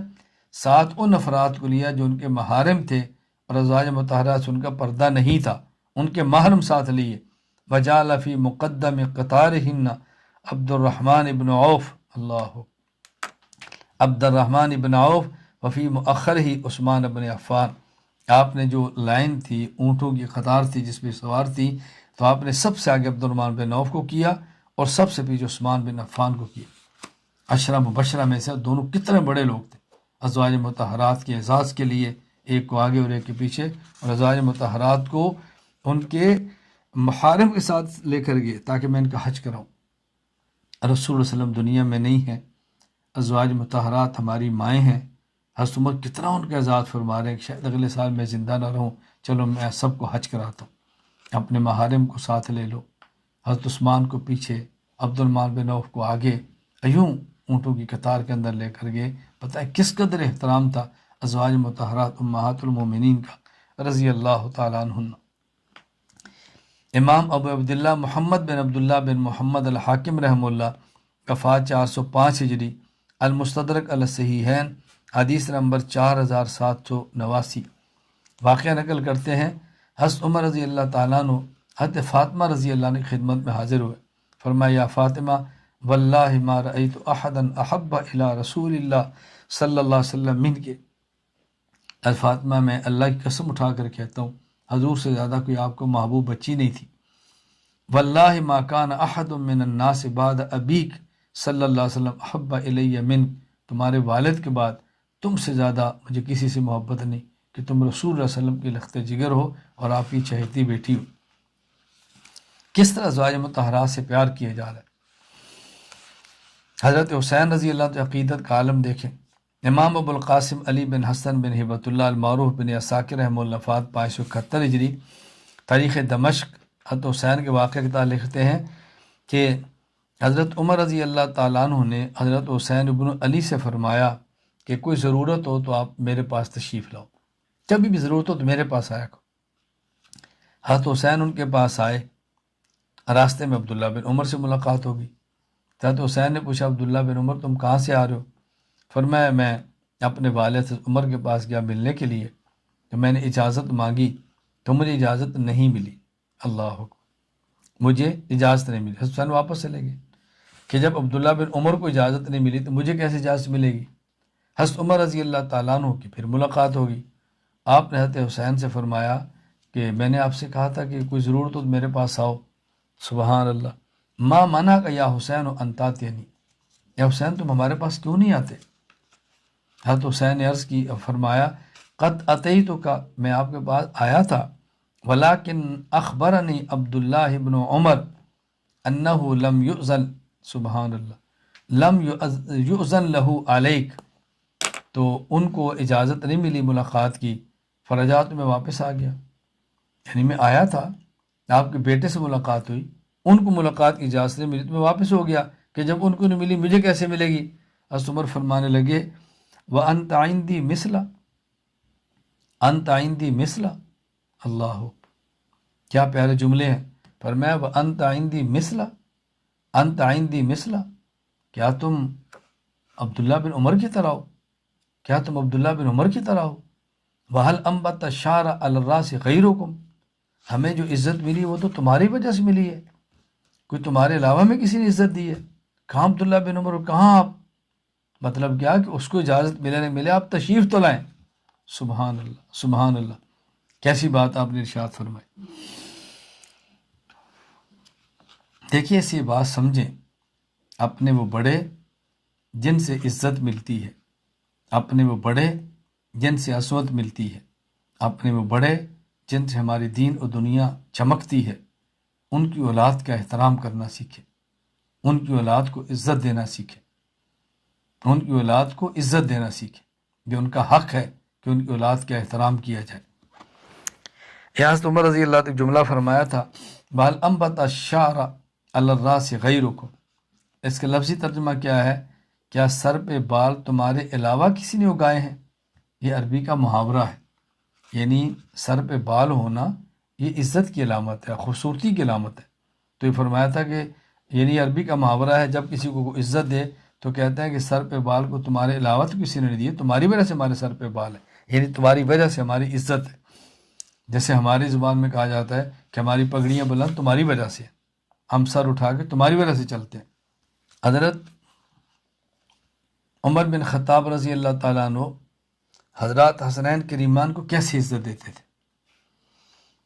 ساتھ ان افراد کو لیا جو ان کے محارم تھے اور ازواج مطہرات سے ان کا پردہ نہیں تھا، ان کے محرم ساتھ لیے. وجعل فی مقدم قطارہن عبد الرحمن ابن عوف. اللہ عبد الرحمن ابن عوف وفی مؤخر ہی عثمان ابن عفان. آپ نے جو لائن تھی، اونٹوں کی قطار تھی جس پہ سوار تھی، تو آپ نے سب سے آگے عبد الرحمن بن عوف کو کیا اور سب سے پیچھے عثمان بن عفان کو کیا. عشرہ مبشرہ میں سے دونوں کتنے بڑے لوگ تھے ازواج مطہرات کے اعزاز کے لیے، ایک کو آگے اور ایک کے پیچھے. اور ازواج مطہرات کو ان کے محارم کے ساتھ لے کر گئے تاکہ میں ان کا حج کراؤں. رسول اللہ علیہ وسلم دنیا میں نہیں ہیں، ازواج مطہرات ہماری مائیں ہیں. حضرت عمر کتنا ان کا اعزاز فرما رہے ہیں کہ شاید اگلے سال میں زندہ نہ رہوں، چلو میں سب کو حج کراتا ہوں، اپنے محارم کو ساتھ لے لو. حضرت عثمان کو پیچھے، عبد الرحمن بن عوف کو آگے، ایوں اونٹوں کی قطار کے اندر لے کر گئے. پتہ ہے کس قدر احترام تھا ازواج مطہرات امہات المومنین کا رضی اللہ تعالیٰ عنہن. امام ابو عبداللہ محمد بن عبداللہ بن محمد الحاکم رحمہ اللہ، وفات 405 ہجری، المستدرک علی الصحیحین، حدیث نمبر 4789. واقعہ نقل کرتے ہیں حضرت عمر رضی اللہ تعالیٰ عنہ حضرت فاطمہ رضی اللہ عنہ کی خدمت میں حاضر ہوئے. فرمایا یا فاطمہ واللہ ما رأیت احدا احب الی رسول اللہ صلی اللہ علیہ وسلم من کے. فاطمہ میں اللہ کی قسم اٹھا کر کہتا ہوں حضور سے زیادہ کوئی آپ کو محبوب بچی نہیں تھی. واللہ ما کان احد من الناس بعد ابیک صلی اللہ علیہ وسلم احب الی من. تمہارے والد کے بعد تم سے زیادہ مجھے کسی سے محبت نہیں کہ تم رسول اللہ علیہ وسلم کی لخت جگر ہو اور آپ کی چہیتی بیٹی ہو. کس طرح ازواج مطہرات سے پیار کیا جا رہا ہے. حضرت حسین رضی اللہ عنہ عقیدت کا عالم دیکھیں. امام ابو القاسم علی بن حسن بن ہبۃ اللہ المعروف بن عساکر رحمہ اللہ وفات 571 ہجری. تاریخ دمشق حضرت حسین کے واقعے کے تعلق لکھتے ہیں کہ حضرت عمر رضی اللہ تعالیٰ عنہ نے حضرت حسین ابن علی سے فرمایا کہ کوئی ضرورت ہو تو آپ میرے پاس تشریف لاؤ، جب بھی ضرورت ہو تو میرے پاس آیا کرو. حضرت حسین ان کے پاس آئے. راستے میں عبداللہ بن عمر سے ملاقات ہوگی. حضرت حسین نے پوچھا عبداللہ بن عمر تم کہاں سے آ رہے ہو؟ فرمایا میں اپنے والد سے عمر کے پاس گیا ملنے کے لیے، تو میں نے اجازت مانگی تو مجھے اجازت نہیں ملی. اللہ اکبر. مجھے اجازت نہیں ملی. حضرت حسین واپس چلے گئے کہ جب عبداللہ بن عمر کو اجازت نہیں ملی تو مجھے کیسے اجازت ملے گی. حضرت عمر رضی اللہ تعالیٰ عنہ کی پھر ملاقات ہوگی. آپ نے حضرت حسین سے فرمایا کہ میں نے آپ سے کہا تھا کہ کوئی ضرورت ہو تو میرے پاس آؤ. سبحان اللہ. ما منع کا یا حسین و انتاتینی، یا حسین تم ہمارے پاس کیوں نہیں آتے؟ حضرت حسین نے عرض کی، فرمایا قد اتیتو کا، میں آپ کے پاس آیا تھا، ولیکن اخبرنی عبداللہ ابن عمر انہ لم یؤذن، سبحان اللہ، لم یؤذن لہ علیک، تو ان کو اجازت نہیں ملی ملاقات کی. فرجعت میں واپس آ گیا. یعنی میں آیا تھا، آپ کے بیٹے سے ملاقات ہوئی، ان کو ملاقات کی اجازت نہیں ملی تو میں واپس ہو گیا کہ جب ان کو نہیں ملی مجھے کیسے ملے گی. حضرت عمر فرمانے لگے وَأَنْتَ عِنْدِي مِثْلَ، أَنْتَ عِنْدِي مِثْلَ. اللہ، کیا پیارے جملے ہیں. فرمایا وَأَنْتَ عِنْدِي مِثْلَ، أَنْتَ عِنْدِي مِثْلَ، کیا تم عبداللہ بن عمر کی طرح ہو، کیا تم عبداللہ بن عمر کی طرح ہو. وَهَلْ أَنْبَتَ الشَّعْرَ عَلَى الرَّأْسِ غَيْرُكُمْ، ہمیں جو عزت ملی وہ تو تمہاری وجہ سے ملی ہے، کوئی تمہارے علاوہ میں کسی نے عزت دی ہے. کہاں عبداللہ بن عمر، کہاں آپ؟ مطلب کیا کہ اس کو اجازت ملے نہیں ملے، آپ تشریف تو لائیں. سبحان اللہ، سبحان اللہ. کیسی بات آپ نے ارشاد فرمائی. دیکھیے ایسی بات سمجھیں، اپنے وہ بڑے جن سے عزت ملتی ہے، اپنے وہ بڑے جن سے عصمت ملتی ہے، اپنے وہ بڑے جن سے ہماری دین و دنیا چمکتی ہے، ان کی اولاد کا احترام کرنا سیکھیں، ان کی اولاد کو عزت دینا سیکھیں، ان کی اولاد کو عزت دینا سیکھیں. یہ ان کا حق ہے کہ ان کی اولاد کا احترام کیا جائے. حضرت عمر رضی اللہ عنہ جملہ فرمایا تھا بَهَلْ أَنْبَتَ الشَّعْرَ عَلَى الرَّأْسِ غَيْرُكُمْ، اس کا لفظی ترجمہ کیا ہے؟ کیا سر پہ بال تمہارے علاوہ کسی نے اگائے ہیں؟ یہ عربی کا محاورہ ہے، یعنی سر پہ بال ہونا یہ عزت کی علامت ہے، خوبصورتی کی علامت ہے۔ تو یہ فرمایا تھا کہ یعنی عربی کا محاورہ ہے، جب کسی کو عزت دے تو کہتے ہیں کہ سر پہ بال کو تمہارے علاوہ تو کسی نے نہیں دیے، تمہاری وجہ سے ہمارے سر پہ بال ہے، یعنی تمہاری وجہ سے ہماری عزت ہے۔ جیسے ہماری زبان میں کہا جاتا ہے کہ ہماری پگڑیاں بلند تمہاری وجہ سے، ہم سر اٹھا کے تمہاری وجہ سے چلتے ہیں۔ حضرت عمر بن خطاب رضی اللہ تعالیٰ عنہ حضرات حسنین کریمان کو کیسی عزت دیتے تھے؟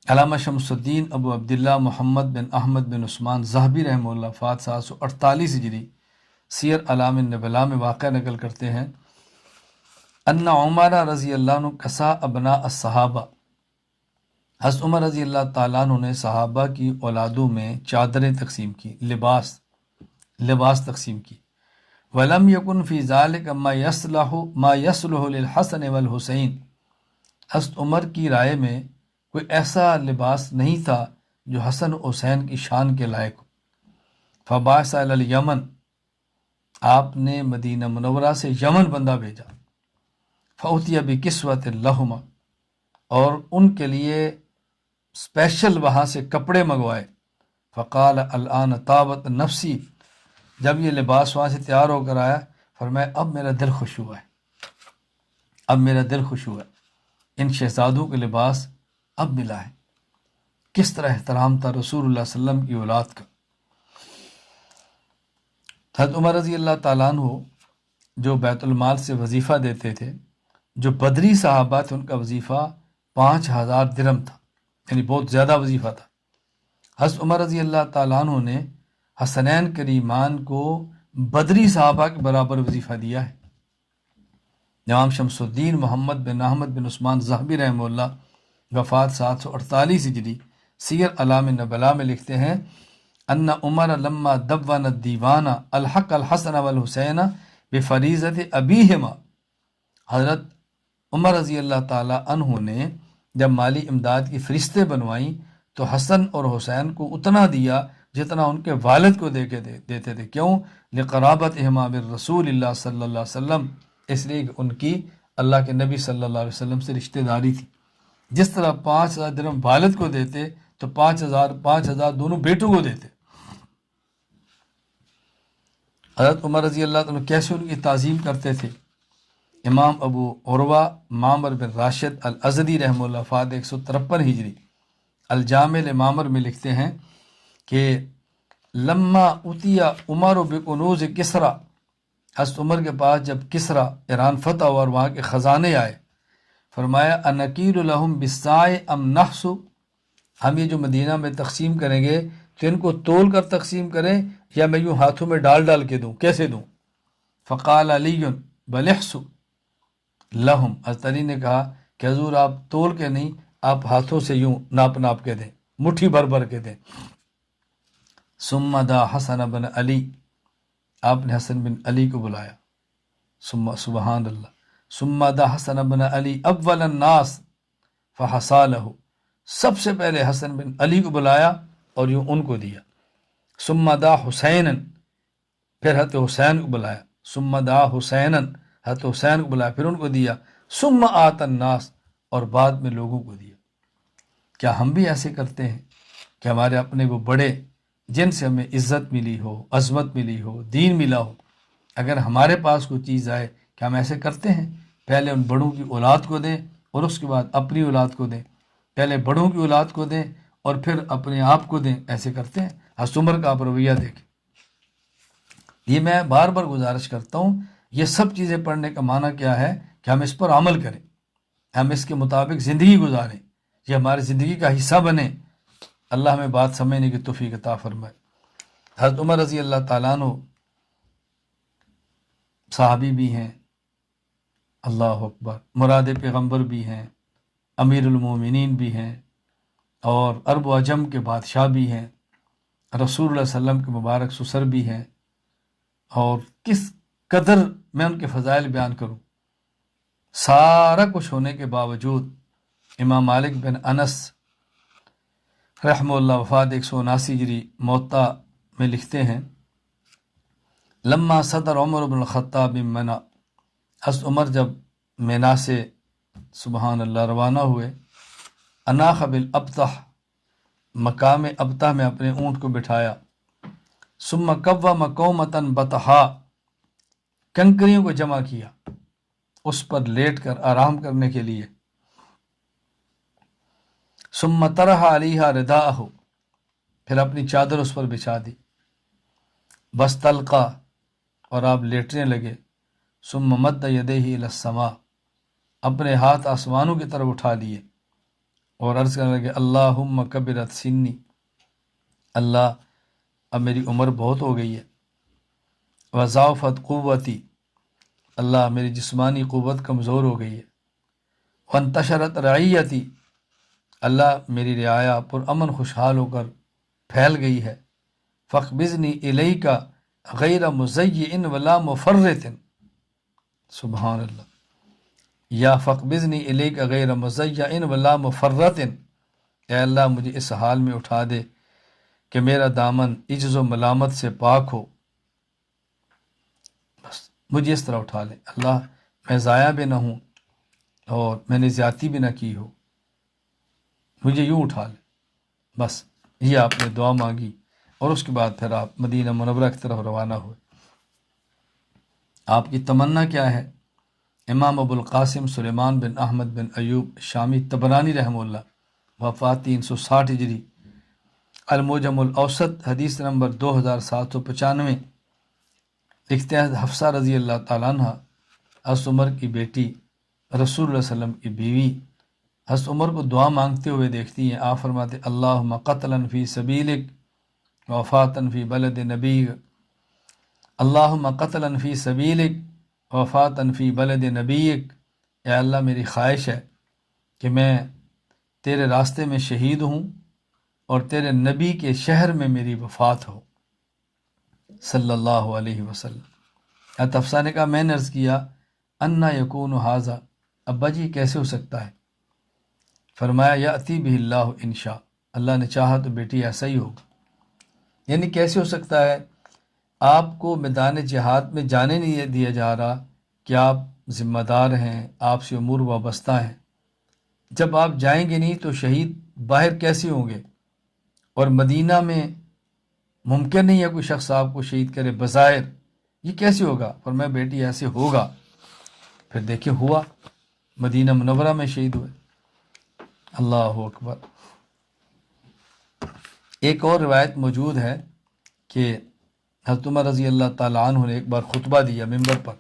علامہ شمس الدین ابو عبداللہ محمد بن احمد بن عثمان ذہبی رحمہ اللہ وفات 748 ہجری سیر اعلام النبلاء میں واقعہ نقل کرتے ہیں، ان عمر رضی اللہ عنہ کسا ابناء الصحابہ، حضرت عمر رضی اللہ تعالیٰ عنہ نے صحابہ کی اولادوں میں چادریں تقسیم کی، لباس تقسیم کی۔ وَلَمْ يَكُنْ فِي ذَلِكَ مَا يَصْلُحُ لِلْحَسَنِ وَالْحُسَيْنِ، حضرت عمر کی رائے میں کوئی ایسا لباس نہیں تھا جو حسن و حسین کی شان کے لائق ہو۔ فَبَعَثَ إِلَى الْيَمَنِ، آپ نے مدینہ منورہ سے یمن بندہ بھیجا۔ فَأُتِيَ بِكِسْوَةٍ لَهُمَا، اور ان کے لیے اسپیشل وہاں سے کپڑے منگوائے۔ فقال الآن طابت نفسی، جب یہ لباس وہاں سے تیار ہو کر آیا فرمایا اب میرا دل خوش ہوا ہے، اب میرا دل خوش ہوا ہے، ان شہزادوں کے لباس اب ملا ہے۔ کس طرح احترام تھا رسول اللہ صلی اللہ علیہ وسلم کی اولاد کا۔ حضرت عمر رضی اللہ تعالیٰ عنہ جو بیت المال سے وظیفہ دیتے تھے، جو بدری صحابہ تھے ان کا وظیفہ 5000 درہم تھا، یعنی بہت زیادہ وظیفہ تھا۔ حضرت عمر رضی اللہ تعالیٰ عنہ نے حسنین کریمان کو بدری صحابہ کے برابر وظیفہ دیا ہے۔ امام شمس الدین محمد بن احمد بن عثمان ذہبی رحمہ اللہ وفات 748 ہجری سیر اعلام النبلاء میں لکھتے ہیں، ان عمر لما دون الدیوان الحق الحسن والحسین بفریضۃ ابیہما، حضرت عمر رضی اللہ تعالی عنہ نے جب مالی امداد کی فہرستیں بنوائیں تو حسن اور حسین کو اتنا دیا جتنا ان کے والد کو دیتے تھے۔ کیوں؟ لقرابتہما بالرسول اللہ صلی اللہ علیہ وسلم، اس لیے کہ ان کی اللہ کے نبی صلی اللہ علیہ وسلم سے رشتہ داری تھی۔ جس طرح 5000 درہم والد کو دیتے تو 5000 دونوں بیٹوں کو دیتے۔ حضرت عمر رضی اللہ عنہ کیسے ان کی تعظیم کرتے تھے؟ امام ابو عروہ معمر بن راشد الازدی رحمہ اللہ وفات 153 ہجری الجامع لمعمر میں لکھتے ہیں کہ لما اتیا عمر بکنوز کسرا، حضرت عمر کے پاس جب کسرا ایران فتح ہوا اور وہاں کے خزانے آئے، فرمایا انقیر لہم بالساع ام نحس، ہم یہ جو مدینہ میں تقسیم کریں گے تو ان کو تول کر تقسیم کریں یا میں یوں ہاتھوں میں ڈال کے دوں، کیسے دوں؟ فقال علی بل احسوا لہم، حضرت علی نے کہا کہ حضور آپ تول کے نہیں، آپ ہاتھوں سے یوں ناپ کے دیں، مٹھی بھر کے دیں۔ ثم دا حسن بن علی، آپ نے حسن بن علی کو بلایا، سبحان اللہ، ثم دا حسن بن علی اول الناس فحصا لہ، سب سے پہلے حسن بن علی کو بلایا اور یوں ان کو دیا۔ ثم دا حسین، پھر حضرت حسین کو بلایا، ثم دا حسین، حضرت حسین کو بلایا پھر ان کو دیا، ثم آت الناس، اور بعد میں لوگوں کو دیا۔ کیا ہم بھی ایسے کرتے ہیں کہ ہمارے اپنے وہ بڑے جن سے ہمیں عزت ملی ہو، عظمت ملی ہو، دین ملا ہو، اگر ہمارے پاس کوئی چیز آئے کہ ہم ایسے کرتے ہیں؟ پہلے ان بڑوں کی اولاد کو دیں اور اس کے بعد اپنی اولاد کو دیں، پہلے بڑوں کی اولاد کو دیں اور پھر اپنے آپ کو دیں، ایسے کرتے ہیں؟ حضرت عمر کا آپ رویہ دیکھیں۔ یہ میں بار بار گزارش کرتا ہوں، یہ سب چیزیں پڑھنے کا معنی کیا ہے کہ ہم اس پر عمل کریں، ہم اس کے مطابق زندگی گزاریں، یہ ہماری زندگی کا حصہ بنے۔ اللہ ہمیں بات سمجھنے کی توفیق عطا فرمائے۔ حضرت عمر رضی اللہ تعالیٰ عنہ صحابی بھی ہیں، اللہ اکبر، مراد پیغمبر بھی ہیں، امیر المومنین بھی ہیں، اور عرب و عجم کے بادشاہ بھی ہیں، رسول اللہ صلی اللہ علیہ وسلم کے مبارک سسر بھی ہیں، اور کس قدر میں ان کے فضائل بیان کروں۔ سارا کچھ ہونے کے باوجود امام مالک بن انس رحمہ اللہ وفات 179 ہجری موطا میں لکھتے ہیں لما صدر عمر بن الخطاب من منا، حضرت عمر جب مینا سے سبحان اللہ روانہ ہوئے، اناخ بالابطح، مقام ابطح میں اپنے اونٹ کو بٹھایا، ثم قوم قومتن بطحا، کنکریوں کو جمع کیا اس پر لیٹ کر آرام کرنے کے لیے، ثم طرح علیہا رداءہ، پھر اپنی چادر اس پر بچھا دی، بس تلقا، اور آپ لیٹنے لگے، ثم مد یدیہ الی السماء، اپنے ہاتھ آسمانوں کی طرف اٹھا لیے اور عرض کرنے لگے اللہم کبرت سنی، اللہ اب میری عمر بہت ہو گئی ہے، وضعفت قوتی، اللہ میری جسمانی قوت کمزور ہو گئی ہے، وانتشرت رعیتی، اللہ میری رعایا پرامن خوشحال ہو کر پھیل گئی ہے، فاقبضنی الیک غیر مزیئن ولا مفرط، سبحان اللہ، یا فاقبضنی الیک غیر مزیئن ولا مفرط، اے اللہ مجھے اس حال میں اٹھا دے کہ میرا دامن عجز و ملامت سے پاک ہو، بس مجھے اس طرح اٹھا لے اللہ، میں ضائع بھی نہ ہوں اور میں نے زیادتی بھی نہ کی ہو، مجھے یوں اٹھا لے، بس یہ آپ نے دعا مانگی اور اس کے بعد پھر آپ مدینہ منورہ کی طرف روانہ ہوئے۔ آپ کی تمنا کیا ہے؟ امام ابو القاسم سلیمان بن احمد بن ایوب شامی طبرانی رحمہ اللہ، وفات 360 ہجری، المعجم الاوسط حدیث نمبر 2795، لکھتے ہیں حفصہ رضی اللہ تعالیٰ عنہ حضرت عمر کی بیٹی، رسول اللہ صلی اللہ علیہ وسلم کی بیوی، حضرت عمر کو دعا مانگتے ہوئے دیکھتی ہیں۔ آپ فرماتے اللہم قتلا فی سبیلک وفاتن فی بلد نبیک، اللہم قتلا فی سبیلک وفاتن فی بلد نبیک، اے اللہ میری خواہش ہے کہ میں تیرے راستے میں شہید ہوں اور تیرے نبی کے شہر میں میری وفات ہو صلی اللہ علیہ وسلم۔ حفصہ نے کہا میں نے عرض کیا انا یکون ھذا، ابا جی کیسے ہو سکتا ہے؟ فرمایا یأتی بہ اللہ انشاء، اللہ نے چاہا تو بیٹی ایسا ہی ہوگا۔ یعنی کیسے ہو سکتا ہے؟ آپ کو میدان جہاد میں جانے نہیں دیا جا رہا کہ آپ ذمہ دار ہیں، آپ سے امور وابستہ ہیں، جب آپ جائیں گے نہیں تو شہید باہر کیسے ہوں گے؟ اور مدینہ میں ممکن نہیں ہے کوئی شخص آپ کو شہید کرے بظاہر، یہ کیسے ہوگا؟ فرمایا بیٹی ایسے ہوگا۔ پھر دیکھیں ہوا، مدینہ منورہ میں شہید ہوئے، اللہ اکبر۔ ایک اور روایت موجود ہے کہ حضرت عمر رضی اللہ تعالیٰ عنہ نے ایک بار خطبہ دیا ممبر پر،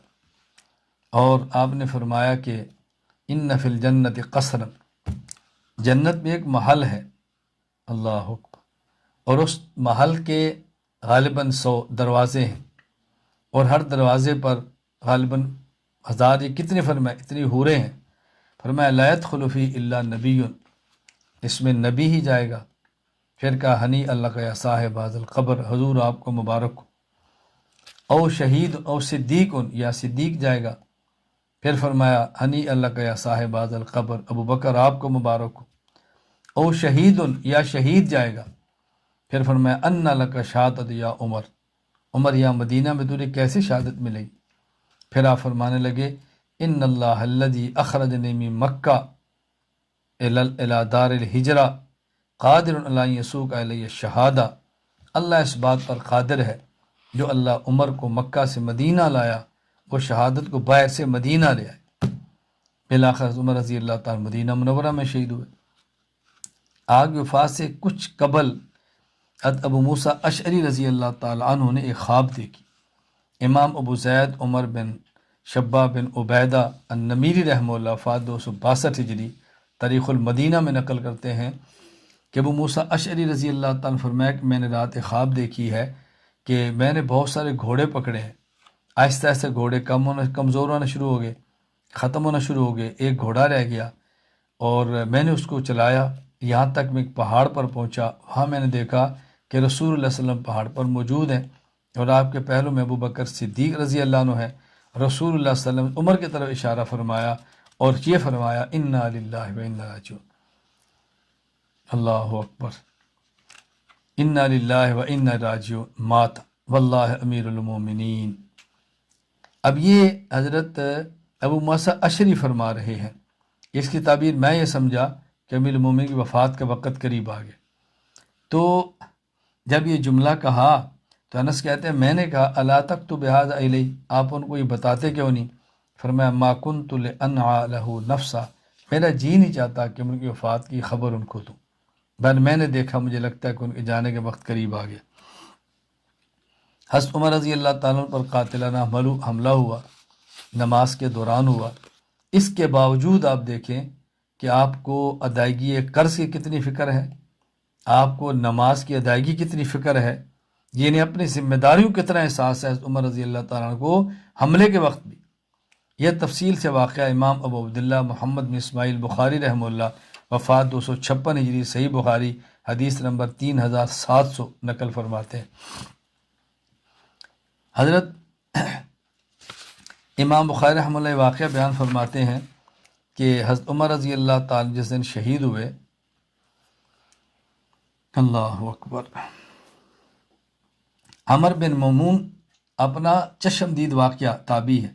اور آپ نے فرمایا کہ ان فی الجنت قصرا، جنت میں ایک محل ہے، اللہ اکبر، اور اس محل کے غالباً 100 دروازے ہیں، اور ہر دروازے پر غالباً 1000 یا کتنے، فرمایا اتنی حوریں ہیں، فرمایا لا يدخل فی الا نبی، اس میں نبی ہی جائے گا۔ پھر کہا ہنی اللہ کا یا صاحب ھذا القبر، حضور آپ کو مبارک ہو، او شہید او صدیق، یا صدیق جائے گا۔ پھر فرمایا ہنی اللہ کا یا صاحب ھذا القبر، ابو بکر آپ کو مبارک ہو، او شہید، یا شہید جائے گا۔ پھر فرمایا ان لک شہادت یا عمر، عمر یا مدینہ میں تجھے کیسے شہادت ملے گی؟ پھر آپ فرمانے لگے ان اللہ الذی اخرجنی من مکہ الی دار الہجرہ قادر علی ان یسوق علی الشہادہ، اللہ اس بات پر قادر ہے جو اللہ عمر کو مکہ سے مدینہ لایا، وہ شہادت کو باہر سے مدینہ لے آئے۔ بالآخر عمر رضی اللہ تعالیٰ مدینہ منورہ میں شہید ہوئے۔ آگ وفات سے کچھ قبل حضرت ابو موسیٰ اشعری رضی اللہ تعالیٰ عنہ نے ایک خواب دیکھی۔ امام ابو زید عمر بن شبہ بن عبیدہ النمیری رحمہ اللہ، وفات 262 ہجری، تاریخ المدینہ میں نقل کرتے ہیں کہ ابو موسیٰ اشعری رضی اللہ تعالیٰ عنہ فرمایا کہ میں نے رات ایک خواب دیکھی ہے کہ میں نے بہت سارے گھوڑے پکڑے ہیں، آہستہ آہستہ گھوڑے کمزور ہونا شروع ہو گئے، ختم ہونا شروع ہو گئے، ایک گھوڑا رہ گیا، اور میں نے اس کو چلایا یہاں تک میں ایک پہاڑ پر پہنچا، وہاں میں نے دیکھا کہ رسول اللہ صلی اللہ علیہ وسلم پہاڑ پر موجود ہیں، اور آپ کے پہلو میں ابو بکر صدیق رضی اللہ عنہ ہے۔ رسول اللہ صلی اللہ علیہ وسلم عمر کی طرف اشارہ فرمایا اور یہ فرمایا انا للہ و انا راجعون، اللہ اکبر، انا للہ و انا راجعون، مات، واللہ امیر المومنین۔ اب یہ حضرت ابو موسیٰ اشعری فرما رہے ہیں، اس کی تعبیر میں یہ سمجھا کہ امیر المومنین کی وفات کا وقت قریب آ گیا۔ تو جب یہ جملہ کہا تو انس کہتے ہیں میں نے کہا الا تکتب بہذا الی، آپ ان کو یہ بتاتے کیوں نہیں؟ فرمایا ما کنت لانعى له نفسا، میرا جی نہیں چاہتا کہ ان کی وفات کی خبر ان کو دوں، بل میں نے دیکھا مجھے لگتا ہے کہ ان کے جانے کے وقت قریب آ گیا۔ حضرت عمر رضی اللہ تعالیٰ عنہ پر قاتلانہ حملہ ہوا، نماز کے دوران ہوا۔ اس کے باوجود آپ دیکھیں کہ آپ کو ادائیگی قرض کی کتنی فکر ہے، آپ کو نماز کی ادائیگی کتنی فکر ہے، یعنی اپنی ذمہ داریوں کتنا احساس ہے حضرت عمر رضی اللہ تعالیٰ عنہ کو حملے کے وقت بھی۔ یہ تفصیل سے واقعہ امام ابو عبداللہ محمد بن اسماعیل بخاری رحمہ اللہ، وفات 256 ہجری، صحیح بخاری حدیث نمبر 3700 نقل فرماتے ہیں۔ حضرت امام بخاری رحمہ اللہ واقعہ بیان فرماتے ہیں کہ حضرت عمر رضی اللہ تعالی جس دن شہید ہوئے، اللہ اکبر، عمر بن ممون اپنا چشمدید واقعہ تابعی ہے،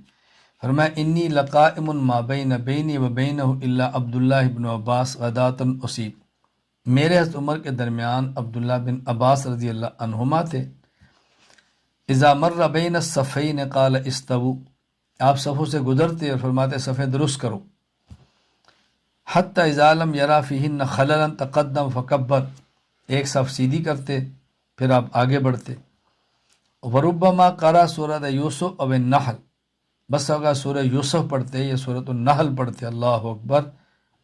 فرمایا انی لقائم ما بین بینی و بینہ الا عبداللہ بن عباس غداۃ اصیب، میرے حضرت عمر کے درمیان عبداللہ بن عباس رضی اللہ عنہما تھے۔ اذا مر بین الصفین قال استووا، آپ صفوں سے گزرتے اور فرماتے صفیں درست کرو۔ حتی اذا لم یرا فیہن خللا تقدم فکبر، ایک صف سیدھی کرتے پھر آپ آگے بڑھتے۔ وربما قرأ سورۃ یوسف او النحل، بس اگر سورہ یوسف پڑھتے یا سورۃ النحل پڑھتے، اللہ اکبر،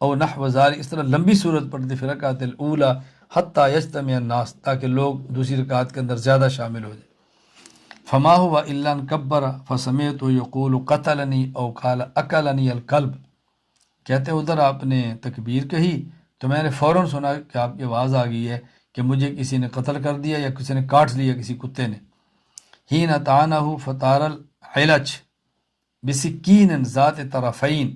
او نحو ذالک، اس طرح لمبی صورت پڑھتے فی رکعۃ الاولی حتی یجتمع الناس، تاکہ لوگ دوسری رکعت کے اندر زیادہ شامل ہو جائیں۔ فما ہوا الا ان کبر فسمعت یقول قتلنی او قال اکلنی الکلب، کہتے ادھر آپ نے تکبیر کہی تو میں نے فوراً سنا کہ آپ کی آواز آ گئی ہے کہ مجھے کسی نے قتل کر دیا یا کسی نے کاٹ لیا، کسی کتے نے۔ حین طعنہ فطار العلج بسکین ذات طرفین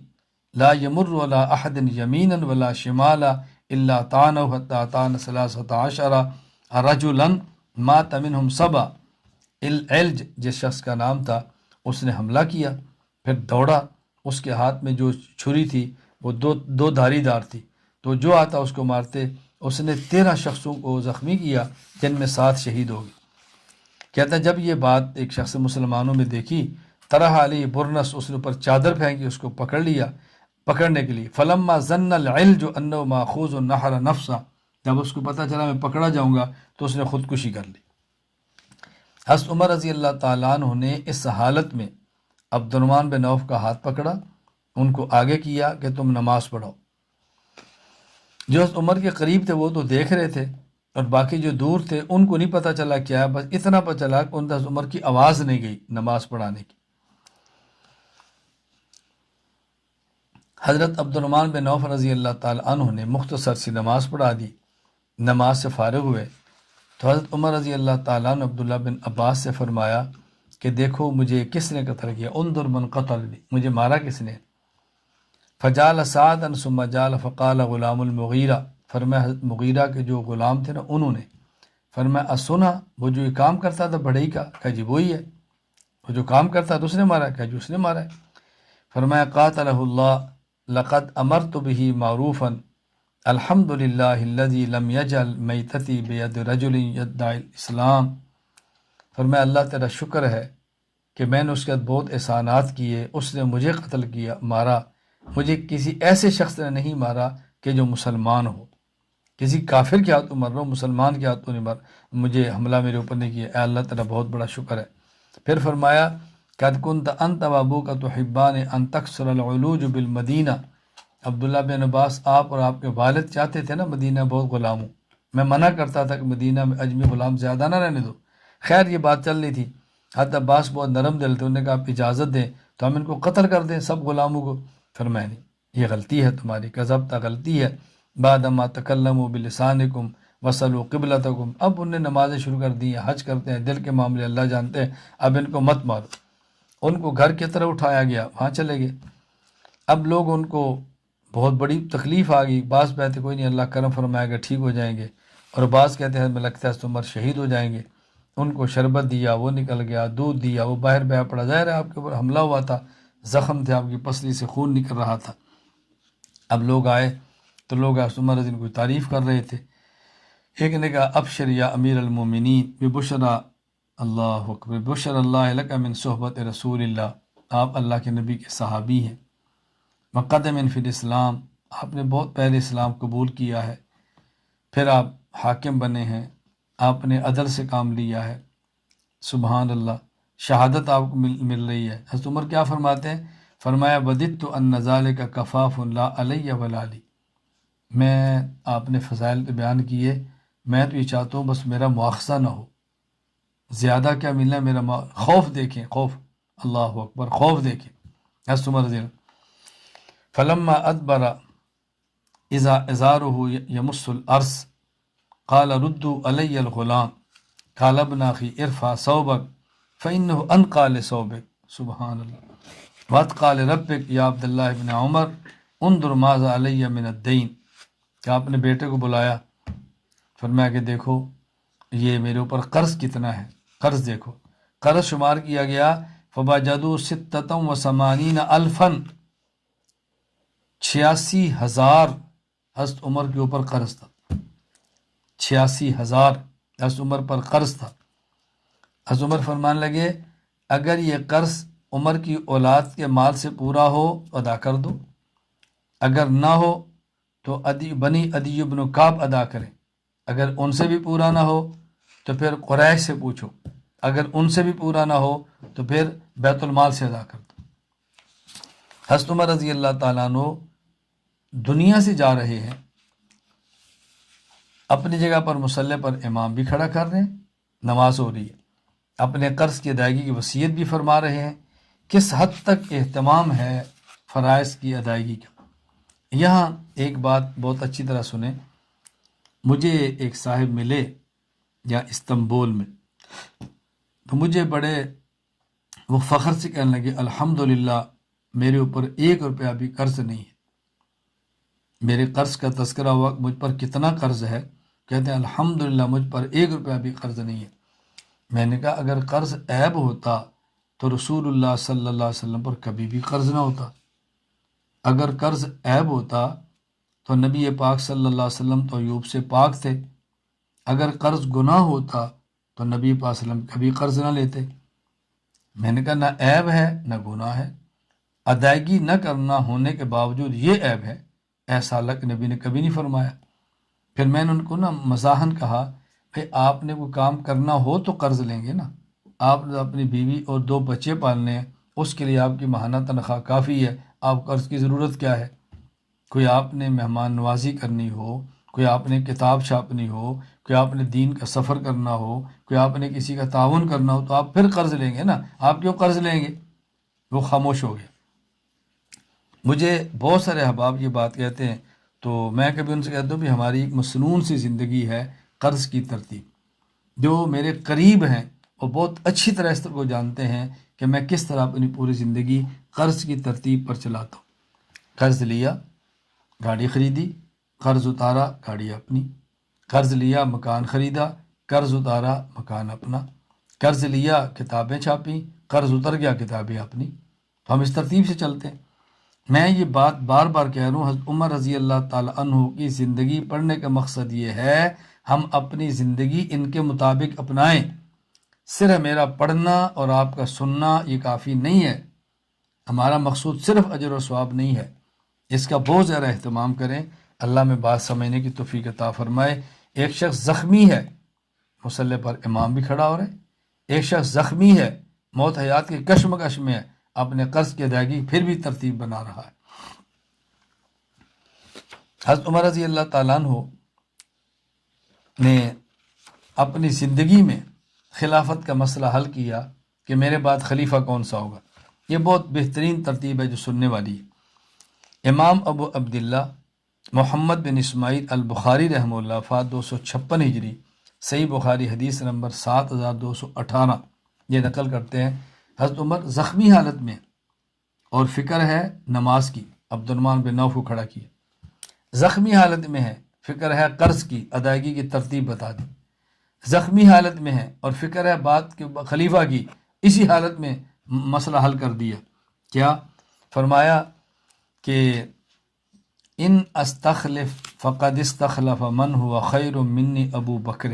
لا یمر ولا احد یمینا ولا شمالا الا طعنہ حتی طعن 13 رجلا مات منہم 7۔ العلج جس شخص کا نام تھا، اس نے حملہ کیا، پھر دوڑا، اس کے ہاتھ میں جو چھری تھی وہ دو دھاری دار تھی، تو جو آتا اس کو مارتے۔ اس نے 13 شخصوں کو زخمی کیا، جن میں 7 شہید ہو گئے۔ کہتا ہے جب یہ بات ایک شخص مسلمانوں میں دیکھی، طرح علی برنس، اس نے اوپر چادر پھینکی، اس کو پکڑ لیا پکڑنے کے لیے۔ فلما ظن العلج انه ماخوذ نحر نفسا، جب اس کو پتہ چلا میں پکڑا جاؤں گا تو اس نے خودکشی کر لی۔ حضرت عمر رضی اللہ تعالیٰ عنہ نے اس حالت میں عبد الرحمن بن عوف کا ہاتھ پکڑا، ان کو آگے کیا کہ تم نماز پڑھو۔ جو حضرت عمر کے قریب تھے وہ تو دیکھ رہے تھے، اور باقی جو دور تھے ان کو نہیں پتہ چلا کیا ہے، بس اتنا پتہ چلا کہ ان حضرت عمر کی آواز نہیں گئی نماز پڑھانے کی۔ حضرت عبد الرحمن بن عوف رضی اللہ تعالیٰ عنہ نے مختصر سی نماز پڑھا دی، نماز سے فارغ ہوئے تو حضرت عمر رضی اللہ تعالیٰ عنہ عبداللہ بن عباس سے فرمایا کہ دیکھو مجھے کس نے قتل کیا، انظر من قتلنی، مجھے مارا کس نے؟ فجال سعدا ثم جال فقال غلام المغیرہ، فرمایا حضرت مغیرہ کے جو غلام تھے نا انہوں نے فرمایا اسنا، وہ جو یہ کام کرتا تھا بڑھئی کا، کہا جی وہی ہے، وہ جو کام کرتا تھا اس نے مارا، کہا جی اس نے مارا ہے۔ فرمایا قاتلہ اللہ لقد امرت به معروفا الحمد للہ الذی لم یجعل میتتی بید رجل یدعی الاسلام، فرمایا اللہ تیرا شکر ہے کہ میں نے اس کے بہت احسانات کیے، اس نے مجھے قتل کیا، مارا، مجھے کسی ایسے شخص نے نہیں مارا کہ جو مسلمان ہو، کسی کافر کے ہاتھوں مر رہا ہوں، مسلمان کے ہاتھوں نہیں مجھے حملہ میرے اوپر نہیں کیا، اے اللہ تیرا بہت بڑا شکر ہے۔ پھر فرمایا قد کنت انت وابوک تحبان ان تکثر العلوج بالمدینہ، عبداللہ بن عباس آپ اور آپ کے والد چاہتے تھے نا مدینہ بہت غلام ہوں، میں منع کرتا تھا کہ مدینہ میں اجمی غلام زیادہ نہ رہنے دو۔ خیر یہ بات چل رہی تھی، حضرت عباس بہت نرم دل تھے، انہوں نے کہا آپ اجازت دیں تو ہم ان کو قتل کر دیں سب غلاموں کو۔ فرمایا نہیں، یہ غلطی ہے تمہاری، کذبت، غلطی ہے، بعد ما تکلموا بلسانکم وصلوا قبلتکم، اب انہیں نمازیں شروع کر دی ہیں، حج کرتے ہیں، دل کے معاملے اللہ جانتے ہیں، اب ان کو مت مارو۔ ان کو گھر کی طرح اٹھایا گیا، وہاں چلے گئے۔ اب لوگ ان کو بہت بڑی تکلیف آ گئی، بعض کہتے کوئی نہیں اللہ کرم فرمائے گا ٹھیک ہو جائیں گے، اور بعض کہتے ہیں ہمیں لگتا ہے عمر شہید ہو جائیں گے۔ ان کو شربت دیا وہ نکل گیا، دودھ دیا وہ باہر بہ پڑا، ظاہر ہے آپ کے اوپر حملہ ہوا تھا، زخم تھے، آپ کی پسلی سے خون نکل رہا تھا۔ اب لوگ آئے تو لوگ حضرت عمر رضی اللہ عنہ کو تعریف کر رہے تھے۔ ایک نے کہا ابشر یا امیر المومنین ببشرا اللہ اکبر بشر اللہ لک من صحبت رسول اللہ، آپ اللہ کے نبی کے صحابی ہیں، مقدم فی الاسلام، آپ نے بہت پہلے اسلام قبول کیا ہے، پھر آپ حاکم بنے ہیں، آپ نے عدل سے کام لیا ہے، سبحان اللہ، شہادت آپ کو مل رہی ہے۔ حضرت عمر کیا فرماتے ہیں؟ فرمایا وددت ان ذالک کفاف لا علی ولا لی، میں آپ نے فضائل کے بیان کیے، میں تو یہ چاہتا ہوں بس میرا مواخذہ نہ ہو، زیادہ کیا ملنا ہے میرا خوف دیکھیں، خوف، اللہ اکبر، خوف دیکھیں۔ حضرت عمر رضی اللہ فلما ادبر اذا ازارہ یمس الارض قال ردوا علی الغلام قال ابن اخی ارفع ثوبک فانه انقى لثوبک، سبحان اللہ، واتقى لربک یا عبداللہ ابن عمر انظر ماذا علی من الدین، کہ آپ نے بیٹے کو بلایا، فرمایا کہ دیکھو یہ میرے اوپر قرض کتنا ہے، قرض دیکھو، قرض شمار کیا گیا، فباجدوا 86,000 86,000 حضرت عمر کے اوپر قرض تھا، 86,000 حضرت عمر پر قرض تھا۔ حضرت عمر فرمانے لگے اگر یہ قرض عمر کی اولاد کے مال سے پورا ہو تو ادا کر دو، اگر نہ ہو تو بنی عدی بن کعب ادا کریں، اگر ان سے بھی پورا نہ ہو تو پھر قریش سے پوچھو، اگر ان سے بھی پورا نہ ہو تو پھر بیت المال سے ادا کر دو۔ حضرت عمر رضی اللہ تعالیٰ عنہ دنیا سے جا رہے ہیں، اپنی جگہ پر مصلی پر امام بھی کھڑا کر رہے ہیں، نماز ہو رہی ہے، اپنے قرض کی ادائیگی کی وصیت بھی فرما رہے ہیں۔ کس حد تک اہتمام ہے فرائض کی ادائیگی کا۔ یہاں ایک بات بہت اچھی طرح سنیں، مجھے ایک صاحب ملے یا استنبول میں، تو مجھے بڑے وہ فخر سے کہنے لگے الحمدللہ میرے اوپر 1 روپیہ بھی قرض نہیں ہے۔ میرے قرض کا تذکرہ ہوا مجھ پر کتنا قرض ہے، کہتے ہیں الحمدللہ مجھ پر 1 روپیہ بھی قرض نہیں ہے۔ میں نے کہا اگر قرض عیب ہوتا تو رسول اللہ صلی اللہ علیہ وسلم پر کبھی بھی قرض نہ ہوتا، اگر قرض عیب ہوتا تو نبی پاک صلی اللہ علیہ وسلم تو ایوب سے پاک تھے، اگر قرض گناہ ہوتا تو نبی پاک صلی اللہ علیہ وسلم کبھی قرض نہ لیتے۔ میں نے کہا نہ عیب ہے نہ گناہ ہے، ادائیگی نہ کرنا ہونے کے باوجود یہ عیب ہے، ایسا اللہ کے نبی نے کبھی نہیں فرمایا۔ پھر میں نے ان کو مزاحن کہا کہ آپ نے کوئی کام کرنا ہو تو قرض لیں گے نا، آپ نے اپنی بیوی اور 2 بچے پالنے ہیں، اس کے لیے آپ کی ماہانہ تنخواہ کافی ہے، آپ قرض کی ضرورت کیا ہے؟ کوئی آپ نے مہمان نوازی کرنی ہو، کوئی آپ نے کتاب چھاپنی ہو، کوئی آپ نے دین کا سفر کرنا ہو، کوئی آپ نے کسی کا تعاون کرنا ہو تو آپ پھر قرض لیں گے نا، آپ کیوں قرض لیں گے؟ وہ خاموش ہو گئے۔ مجھے بہت سارے احباب یہ بات کہتے ہیں تو میں کبھی ان سے کہتا ہوں بھی ہماری ایک مسنون سی زندگی ہے قرض کی ترتیب۔ جو میرے قریب ہیں وہ بہت اچھی طرح اس طرح کو جانتے ہیں کہ میں کس طرح اپنی پوری زندگی قرض کی ترتیب پر چلاتا ہوں۔ قرض لیا، گاڑی خریدی، قرض اتارا، گاڑی اپنی، قرض لیا، مکان خریدا، قرض اتارا، مکان اپنا، قرض لیا، کتابیں چھاپیں، قرض اتر گیا، کتابیں اپنی۔ تو ہم اس ترتیب سے چلتے ہیں۔ میں یہ بات بار بار کہہ رہا ہوں، حضرت عمر رضی اللہ تعالیٰ عنہ کی زندگی پڑھنے کا مقصد یہ ہے ہم اپنی زندگی ان کے مطابق اپنائیں۔ صرف میرا پڑھنا اور آپ کا سننا یہ کافی نہیں ہے، ہمارا مقصود صرف اجر و ثواب نہیں ہے، اس کا بہت زیادہ اہتمام کریں۔ اللہ میں بات سمجھنے کی توفیق عطا فرمائے۔ ایک شخص زخمی ہے، مصلی پر امام بھی کھڑا ہو رہے، ایک شخص زخمی ہے، موت حیات کی کشمکش میں ہے، اپنے قرض کی ادائیگی پھر بھی ترتیب بنا رہا ہے۔ حضرت عمر رضی اللہ تعالیٰ عنہ نے اپنی زندگی میں خلافت کا مسئلہ حل کیا کہ میرے بعد خلیفہ کون سا ہوگا۔ یہ بہت بہترین ترتیب ہے جو سننے والی ہے۔ امام ابو عبداللہ محمد بن اسماعیل البخاری رحمہ اللہ وفات 256 ہجری، صحیح بخاری حدیث نمبر 7218 یہ نقل کرتے ہیں۔ حضرت عمر زخمی حالت میں اور فکر ہے نماز کی، عبد الرحمن بن عوف کو کھڑا کیا، زخمی حالت میں ہے، فکر ہے قرض کی، ادائیگی کی ترتیب بتا دی۔ زخمی حالت میں ہیں اور فکر ہے بات کے خلیفہ کی، اسی حالت میں مسئلہ حل کر دیا۔ کیا فرمایا کہ ان استخلف فقد استخلف من ہوا خیر منی ابو بکر،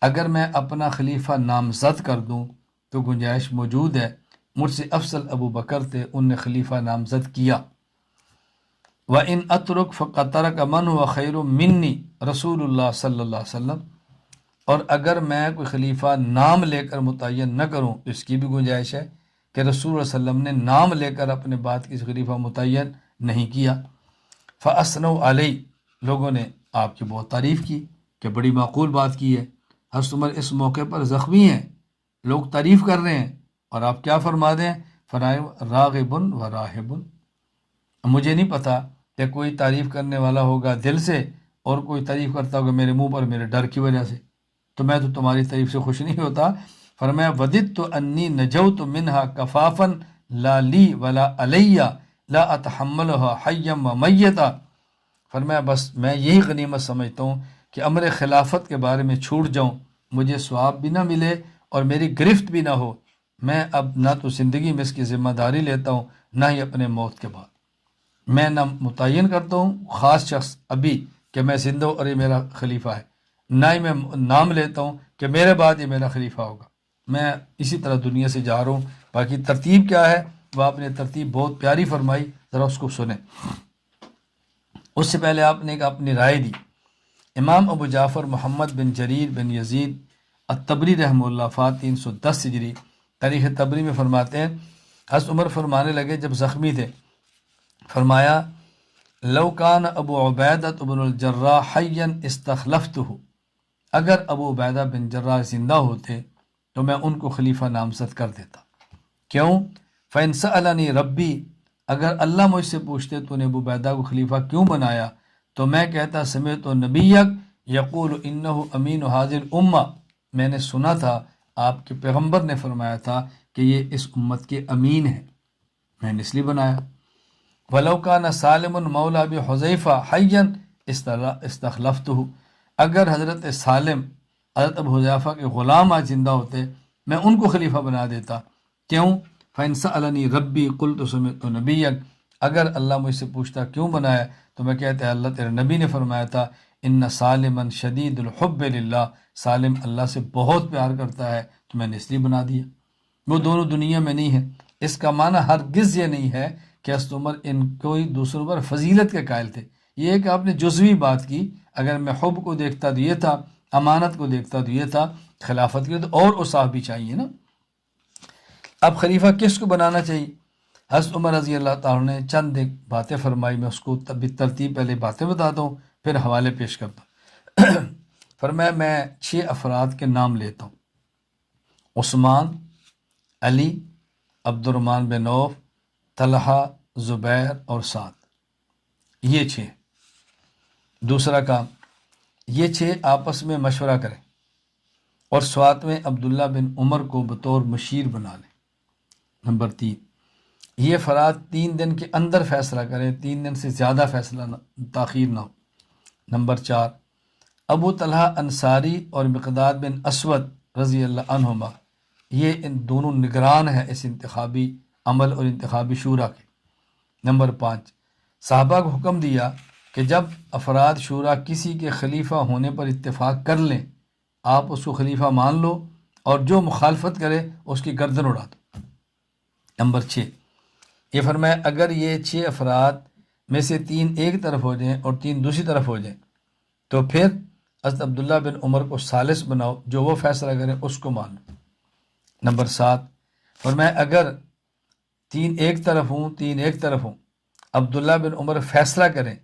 اگر میں اپنا خلیفہ نامزد کر دوں تو گنجائش موجود ہے مجھ سے افضل ابو بکر تھے، ان نے خلیفہ نامزد کیا۔ وَإِنْ أَتْرُكْ فَقَدْ تَرَكَ مَنْ هُوَ خَيْرٌ مِّنِّي رسول اللہ صلی اللہ علیہ وسلم، اور اگر میں کوئی خلیفہ نام لے کر متعین نہ کروں تو اس کی بھی گنجائش ہے کہ رسول اللہ صلی اللہ علیہ وسلم نے نام لے کر اپنے بعد کسی خلیفہ متعین نہیں کیا۔ فَأَثْنَوْا عَلَيْهِ، لوگوں نے آپ کی بہت تعریف کی کہ بڑی معقول بات کی ہے، حضرت عمر اس موقع پر زخمی ہیں، لوگ تعریف کر رہے ہیں اور آپ کیا فرما دیں؟ فرمایا راغب و راہب، مجھے نہیں پتا کہ کوئی تعریف کرنے والا ہوگا دل سے اور کوئی تعریف کرتا ہوگا میرے منہ پر میرے ڈر کی وجہ سے، تو میں تو تمہاری تعریف سے خوش نہیں ہوتا۔ فرمایا وددت انی نجوت منہا کفافا لا لی ولا علی لا اتحملها حیا و میتا، فرمایا بس میں یہی غنیمت سمجھتا ہوں کہ امر خلافت کے بارے میں چھوٹ جاؤں، مجھے ثواب بھی نہ ملے اور میری گرفت بھی نہ ہو، میں اب نہ تو زندگی میں اس کی ذمہ داری لیتا ہوں نہ ہی اپنے موت کے بعد، میں نہ متعین کرتا ہوں خاص شخص ابھی کہ میں زندہ ہوں اور یہ میرا خلیفہ ہے، نہ ہی میں نام لیتا ہوں کہ میرے بعد یہ میرا خلیفہ ہوگا، میں اسی طرح دنیا سے جا رہا ہوں۔ باقی ترتیب کیا ہے وہ آپ نے ترتیب بہت پیاری فرمائی، ذرا اس کو سنیں۔ اس سے پہلے آپ نے ایک اپنی رائے دی۔ امام ابو جعفر محمد بن جریر بن یزید الطبری رحمہ اللہ فات 310 ہجری تاریخ طبری میں فرماتے ہیں حضرت عمر فرمانے لگے جب زخمی تھے، فرمایا لو کان ابو عبیدۃ بن الجراح حیا استخلفتہ، اگر ابو عبیدہ بن جراح زندہ ہوتے تو میں ان کو خلیفہ نامزد کر دیتا۔ کیوں؟ فإن سألنی ربی، اگر اللہ مجھ سے پوچھتے تو نے ابو عبیدہ کو خلیفہ کیوں بنایا تو میں کہتا سمعت نبیک یقول انہ امین هذه الامہ، میں نے سنا تھا آپ کے پیغمبر نے فرمایا تھا کہ یہ اس امت کے امین ہیں، میں نے اس لیے بنایا۔ ولو کان سالم مولا ابی حذیفہ حیا استخلفتہ، اگر حضرت سالم حضرت ابو حذیفہ کے غلام آج زندہ ہوتے میں ان کو خلیفہ بنا دیتا۔ کیوں؟ فإن سألنی ربی قلت سمعت نبیک، اگر اللہ مجھ سے پوچھتا کیوں بنایا تو میں کہتا ہے اللہ تیرے نبی نے فرمایا تھا ان سالما شدید الحب للہ، سالم اللہ سے بہت پیار کرتا ہے تو میں نے اس لیے بنا دیا۔ وہ دونوں دنیا میں نہیں ہیں، اس کا معنی ہرگز یہ نہیں ہے کہ حضرت عمر ان کوئی دوسروں پر فضیلت کے قائل تھے، یہ ہے کہ آپ نے جزوی بات کی، اگر میں حب کو دیکھتا تو یہ تھا، امانت کو دیکھتا تو یہ تھا، خلافت کے تو اور اوصاف بھی چاہیے نا۔ اب خلیفہ کس کو بنانا چاہیے؟ حضرت عمر رضی اللہ تعالیٰ نے چند ایک باتیں فرمائی، میں اس کو ترتیب پہلے باتیں بتاتا ہوں پھر حوالے پیش کرتا ہوں۔ فرمایا میں 6 افراد کے نام لیتا ہوں، عثمان، علی، عبد الرحمن بن عوف، طلحہ، زبیر اور سعد، یہ 6۔ دوسرا کام، یہ 6 آپس میں مشورہ کریں اور 7ویں عبداللہ بن عمر کو بطور مشیر بنا لیں۔ نمبر 3، یہ افراد 3 دن کے اندر فیصلہ کریں، 3 دن سے زیادہ فیصلہ تاخیر نہ ہو۔ نمبر 4، ابو طلحہ انصاری اور مقداد بن اسود رضی اللہ عنہما، یہ ان دونوں نگران ہیں اس انتخابی عمل اور انتخابی شورا کے۔ نمبر 5، صحابہ کو حکم دیا کہ جب افراد شورا کسی کے خلیفہ ہونے پر اتفاق کر لیں آپ اس کو خلیفہ مان لو اور جو مخالفت کرے اس کی گردن اڑا دو۔ نمبر 6، یہ فرمایا اگر یہ 6 افراد میں سے 3 ایک طرف ہو جائیں اور 3 دوسری طرف ہو جائیں تو پھر حضرت عبداللہ بن عمر کو ثالث بناؤ، جو وہ فیصلہ کریں اس کو مان لو۔ نمبر 7، فرمایا اگر 3 ایک طرف ہوں 3 ایک طرف ہوں، عبداللہ بن عمر فیصلہ کریں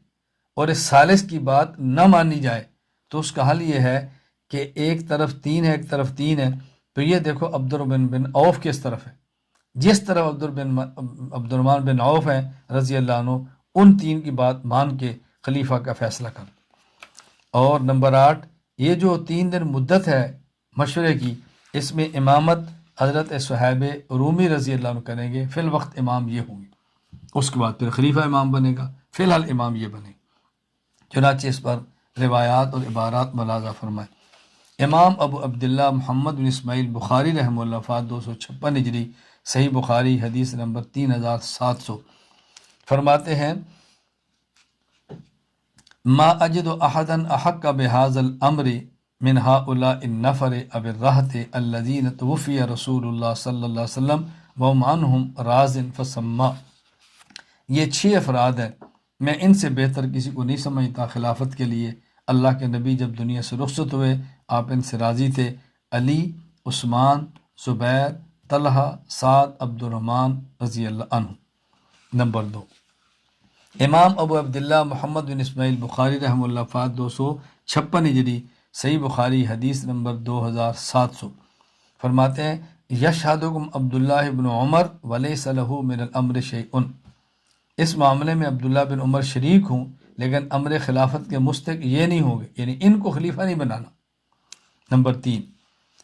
اور اس ثالث کی بات نہ مانی جائے تو اس کا حل یہ ہے کہ ایک طرف 3 ہے ایک طرف 3 ہے، تو یہ دیکھو عبد الرحمن بن عوف کس طرف ہے، جس طرف عبد الرحمن بن عوف ہیں رضی اللہ عنہ، ان 3 کی بات مان کے خلیفہ کا فیصلہ کر۔ اور نمبر 8، یہ جو 3 دن مدت ہے مشورے کی، اس میں امامت حضرت صہیب رومی رضی اللہ عنہ کریں گے، فی الوقت امام یہ ہوں گے، اس کے بعد پھر خلیفہ امام بنے گا، فی الحال امام یہ بنے گا۔ چنانچہ اس پر روایات اور عبارات ملاحظہ فرمائیں۔ امام ابو عبداللہ محمد بن اسماعیل بخاری رحمہ اللہ وفات 256 ہجری، صحیح بخاری حدیث نمبر 3700، فرماتے ہیں ما اجد احدا احق بهذا الامر من هؤلاء النفر اب الرہط الذین توفی رسول اللہ صلی اللہ علیہ وسلم وهم عنہم راز فسما۔ یہ 6 افراد ہیں، میں ان سے بہتر کسی کو نہیں سمجھتا خلافت کے لیے۔ اللہ کے نبی جب دنیا سے رخصت ہوئے آپ ان سے راضی تھے، علی، عثمان، زبیر، طلحہ، سعد، عبد الرحمن رضی اللہ عنہ۔ نمبر 2، امام ابو عبداللہ محمد بن اسماعیل بخاری رحمہ اللہ وفات 256 ہجری، صحیح بخاری حدیث نمبر 2700، فرماتے ہیں یشہدکم عبداللہ بن عمر ولیس لہ من الامر شیء، اس معاملے میں عبداللہ بن عمر شریک ہوں لیکن امر خلافت کے مستحق یہ نہیں ہوں گے، یعنی ان کو خلیفہ نہیں بنانا۔ نمبر 3،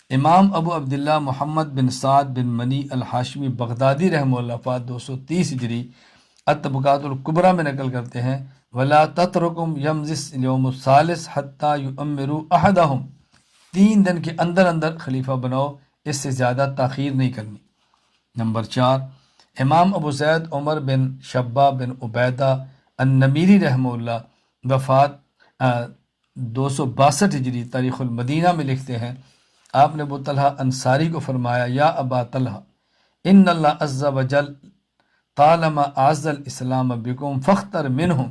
امام ابو عبداللہ محمد بن سعد بن منی الحاشمی بغدادی رحمہ اللہ وفات 230 ہجری، الطبقات الکبریٰ میں نقل کرتے ہیں ولا تترکم یمزس یوم الثالث حتی یؤمروا احدہم، 3 دن کے اندر اندر خلیفہ بناؤ، اس سے زیادہ تاخیر نہیں کرنی۔ نمبر 4، امام ابو زید عمر بن شبہ بن عبیدہ النمیری رحمہ اللہ وفات 262 ہجری، تاریخ المدینہ میں لکھتے ہیں آپ نے ابو طلحہ انصاری کو فرمایا یا ابا طلحہ ان اللہ عز وجل طالما اعز الاسلام بکم فاختر منہم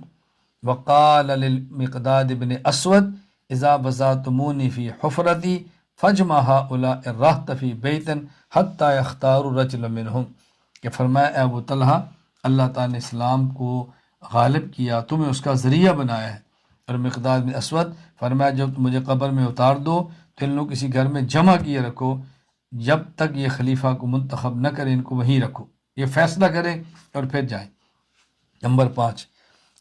وقال للمقداد بن اسود اذا بزاتمونی فی حفرتی فجمع هؤلاء الرہط فی بیت حتی یختاروا رجلا منہم، کہ فرمایا اے ابو طلحہ اللہ تعالیٰ نے اسلام کو غالب کیا، تمہیں اس کا ذریعہ بنایا ہے، اور مقداد بن اسود فرمایا جب تم مجھے قبر میں اتار دو تو ان لوگ کسی گھر میں جمع کیے رکھو، جب تک یہ خلیفہ کو منتخب نہ کریں ان کو وہیں رکھو، یہ فیصلہ کریں اور پھر جائیں۔ نمبر 5،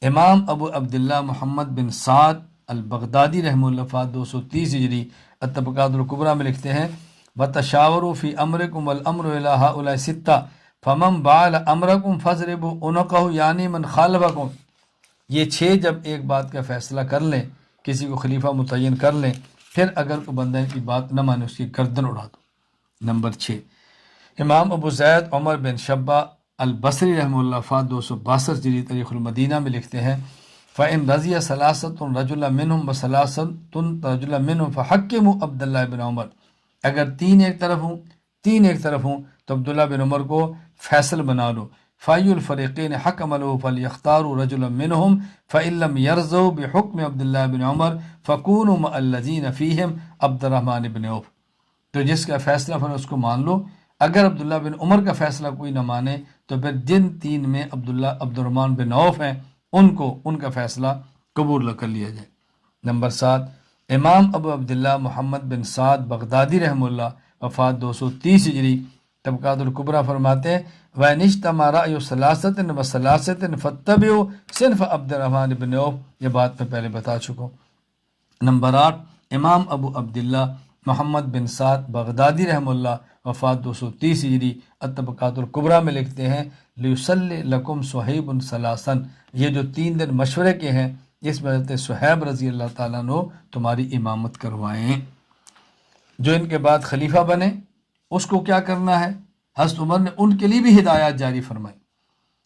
امام ابو عبداللہ محمد بن سعد البغدادی رحمہ اللہ وفات 230 ہجری، الطبقات الکبریٰ میں لکھتے ہیں وَتَشَاوَرُوا فِي أَمْرِكُمْ وَالْأَمْرُ إِلَىٰ هَؤُلَاءِ سِتَّةٍ فَمَنْ بَعَلَ أَمْرَكُمْ فَاضْرِبُوا عُنُقَهُ یعنی من خالفکم، یہ 6 جب ایک بات کا فیصلہ کر لیں، کسی کو خلیفہ متعین کر لیں، پھر اگر کوئی بندہ ان کی بات نہ مانے اس کی گردن اڑا دو۔ نمبر 6، امام ابو زید عمر بن شبہ البصری رحمہ اللہ وفات 262 ہجری، تاریخ المدینہ میں لکھتے ہیں فَإِن رَضِيَ ثَلَاثَةٌ رَجُلًا مِّنْهُمْ وَثَلَاثَةٌ رَجُلًا مِّنْهُمْ فَحَكِّمُوا عبداللہ بن عمر، اگر 3 ایک طرف ہوں 3 ایک طرف ہوں تو عبداللہ بن عمر کو فیصل بنا لو، فَأَيُّ الْفَرِيقَيْنِ حَكَمَ لَهُ فَلْيَخْتَارُوا رَجُلًا مِّنْهُمْ فَإِن لَّمْ يَرْضَوْا بِحُكْمِ عبداللہ بن عمر فَكُونُوا مَعَ الَّذِينَ فِيهِمْ عبد الرحمن بن عوف، تو جس کا فیصلہ پھر اس کو مان لو، اگر عبداللہ بن عمر کا فیصلہ کوئی نہ مانے تو پھر جن 3 میں عبد الرحمن بن عوف ہیں ان کا فیصلہ قبول کر لیا جائے۔ نمبر 7، امام ابو عبداللہ محمد بن سعد بغدادی رحمہ اللہ وفات 230 ہجری، طبقات الکبریٰ فرماتے ہیں وَإِنِ اجْتَمَعَ رَأْيُ ثَلَاثَةٍ وَثَلَاثَةٍ فَاتَّبِعُوا صِنْفَ عبد الرحمن بن عوف، یہ بات میں پہلے بتا چکا ہوں۔ نمبر 8، امام ابو عبداللہ محمد بن سعد بغدادی رحمہ اللہ وفات 230 ہجری، الطبقات الکبریٰ میں لکھتے ہیں لِيُصَلِّ لَكُمْ صُہَیبٌ ثَلَاثًا، یہ جو 3 دن مشورے کے ہیں اس میں حضرت صہیب رضی اللہ تعالیٰ عنہ تمہاری امامت کروائیں۔ جو ان کے بعد خلیفہ بنے اس کو کیا کرنا ہے، حضرت عمر نے ان کے لیے بھی ہدایات جاری فرمائی۔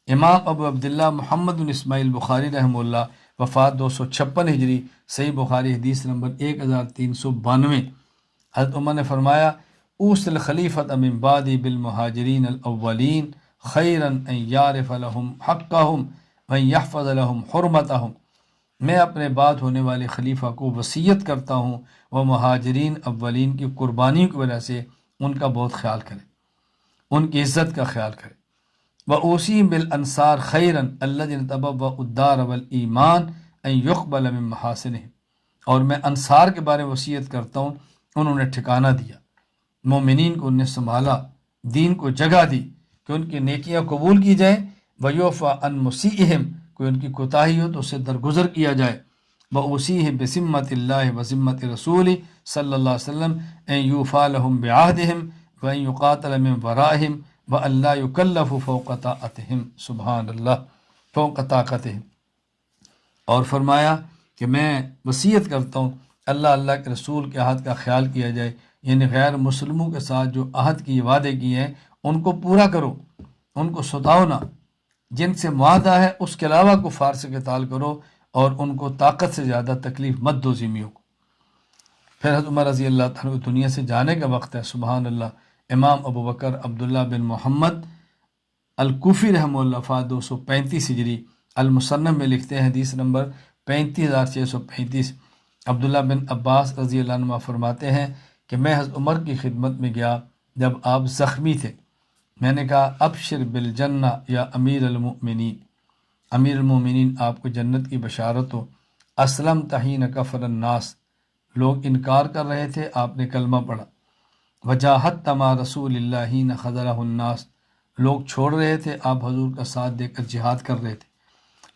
امام ابو عبداللہ محمد بن اسماعیل بخاری رحمہ اللہ وفات 256 ہجری، صحیح بخاری حدیث نمبر 1392، حضرت عمر نے فرمایا اوصِ الخلیفۃ من بعدی بالمہاجرین الاولین خیرا ان یعرف لہم حقہم وان یحفظ لہم حرمتہم، میں اپنے بعد ہونے والے خلیفہ کو وصیت کرتا ہوں وہ مہاجرین اولین کی قربانی کی وجہ سے ان کا بہت خیال کرے، ان کی عزت کا خیال کرے۔ وَأُوصِي بِالْأَنصَارِ خَيْرًا الَّذِينَ تَبَوَّءُوا الدَّارَ وَالْإِيمَانَ أَن يُقْبَلَ مِن مَحَاسِنِهِمْ، اور میں انصار کے بارے میں وصیت کرتا ہوں انہوں نے ٹھکانہ دیا، مومنین کو انہیں سنبھالا، دین کو جگہ دی کہ ان کی نیکیاں قبول کی جائیں، وَيُعْفَى عَن مُسِيئِهِمْ، کوئی ان کی کوتاہی ہو تو اسے درگزر کیا جائے، وَأُوصِيهِ بِذِمَّةِ اللَّهِ وَذِمَّةِ رَسُولِهِ صلی اللہ علیہ وسلم أن يُوفَى لَهُم بِعَهْدِهِمْ وَأن يُقَاتَلَ مِن وَرَائِهِمْ وَأَن لَّا يُكَلَّفُ فَوْقَ طَاقَتِهِمْ، سبحان اللہ، فوق طاقتہم، اور فرمایا کہ میں وصیت کرتا ہوں اللہ کے رسول کے عہد کا خیال کیا جائے، یعنی غیر مسلموں کے ساتھ جو عہد کی وعدے کیے ہیں ان کو پورا کرو، ان کو ستاؤ نہ، جن سے معاہدہ ہے اس کے علاوہ کفار سے قتال کرو، اور ان کو طاقت سے زیادہ تکلیف مت دو ذمیوں کو۔ پھر حضرت عمر رضی اللہ تعالیٰ دنیا سے جانے کا وقت ہے، سبحان اللہ، امام ابو بکر عبداللہ بن محمد الکوفی رحمہ اللہ وفات 235 ہجری، المصنف میں لکھتے ہیں حدیث نمبر 35,635، عبداللہ بن عباس رضی اللہ عنہ فرماتے ہیں کہ میں حضرت عمر کی خدمت میں گیا جب آپ زخمی تھے، میں نے کہا ابشر بالجنہ یا امیر المؤمنین، امیر المؤمنین آپ کو جنت کی بشارت ہو۔ اسلم تحین کفر الناس، لوگ انکار کر رہے تھے، آپ نے کلمہ پڑھا۔ وجاہدت مع رسول اللہ حین خذلہ الناس، لوگ چھوڑ رہے تھے، آپ حضور کا ساتھ دے کر جہاد کر رہے تھے۔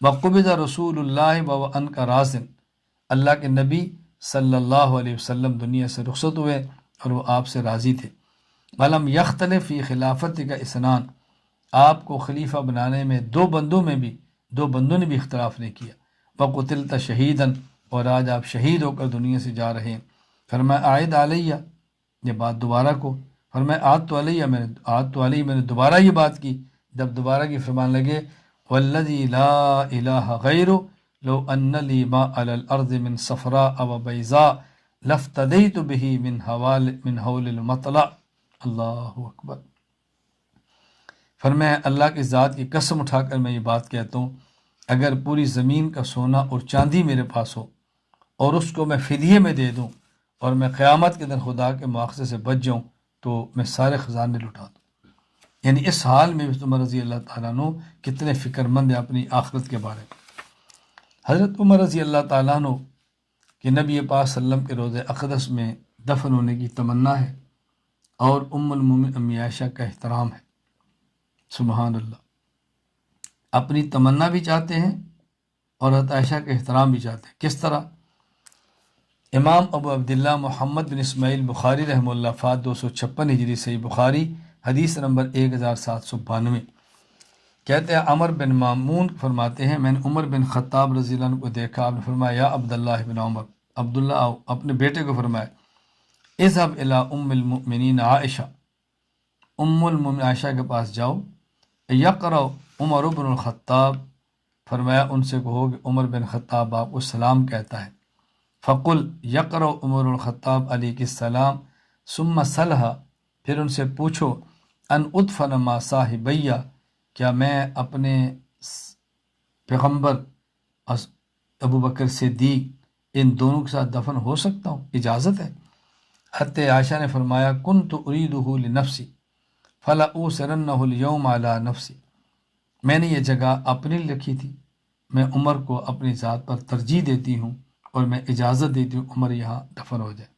وقبض رسول اللہ وعنک راضٍ، اللہ کے نبی صلی اللہ علیہ وسلم دنیا سے رخصت ہوئے اور وہ آپ سے راضی تھے۔ ولم یختلف فی خلافت کا اثنان، آپ کو خلیفہ بنانے میں دو بندوں نے بھی اختلاف نہیں کیا۔ وقتلت شہیداً، اور آج آپ شہید ہو کر دنیا سے جا رہے ہیں۔ فرمایا عائد علیہ، یہ بات دوبارہ کو، فرمایا عاد تو علیہ، میں نے دوبارہ یہ بات کی۔ جب دوبارہ کی فرمان لگے والذی لا الہ غیرہ لو ان لی ما علی الارض من صفراء و بیضاء لافتدیت بہ من ہول المطلع، اللہ اکبر۔ فرمایا اللہ کی ذات کی قسم اٹھا کر میں یہ بات کہتا ہوں، اگر پوری زمین کا سونا اور چاندی میرے پاس ہو اور اس کو میں فدیے میں دے دوں اور میں قیامت کے دن خدا کے مواخذے سے بچ جاؤں تو میں سارے خزانے لٹا دوں۔ یعنی اس حال میں عمر رضی اللہ تعالیٰ عنہ کتنے فکر مند ہیں اپنی آخرت کے بارے میں۔ حضرت عمر رضی اللہ تعالیٰ عنہ کہ نبی پاک صلی اللہ علیہ وسلم کے روضہ اقدس میں دفن ہونے کی تمنا ہے اور ام المومن امی عائشہ کا احترام ہے، سبحان اللہ، اپنی تمنا بھی چاہتے ہیں اور حضرت عائشہ کا احترام بھی چاہتے ہیں۔ کس طرح؟ امام ابو عبداللہ محمد بن اسماعیل بخاری رحمہ اللہ وفات 256 ہجری، صحیح بخاری حدیث نمبر 1792، کہتے ہیں عمر بن مامون فرماتے ہیں میں نے عمر بن خطاب رضی اللہ عنہ کو دیکھا، آپ نے فرمایا یا عبداللہ بن عمر، عبداللہ آؤ، اپنے بیٹے کو فرمایا اذهب الی ام المؤمنین عائشہ، ام المؤمنین عائشہ کے پاس جاؤ، یقرأ عمر بن الخطاب، فرمایا ان سے کہو کہ عمر بن خطاب آپ کو سلام کہتا ہے۔ فقل یقرأ عمر الخطاب علیہ السلام ثم صلح، پھر ان سے پوچھو ان ادفن ما صاحبیہ، کیا میں اپنے پیغمبر ابو بکر صدیق ان دونوں کے ساتھ دفن ہو سکتا ہوں، اجازت ہے؟ حضرت عائشہ نے فرمایا کنت اریدہ لنفسی فلأوثرنہ اليوم علی نفسی، میں نے یہ جگہ اپنے لیے رکھی تھی، میں عمر کو اپنی ذات پر ترجیح دیتی ہوں اور میں اجازت دیتی ہوں عمر یہاں دفن ہو جائے۔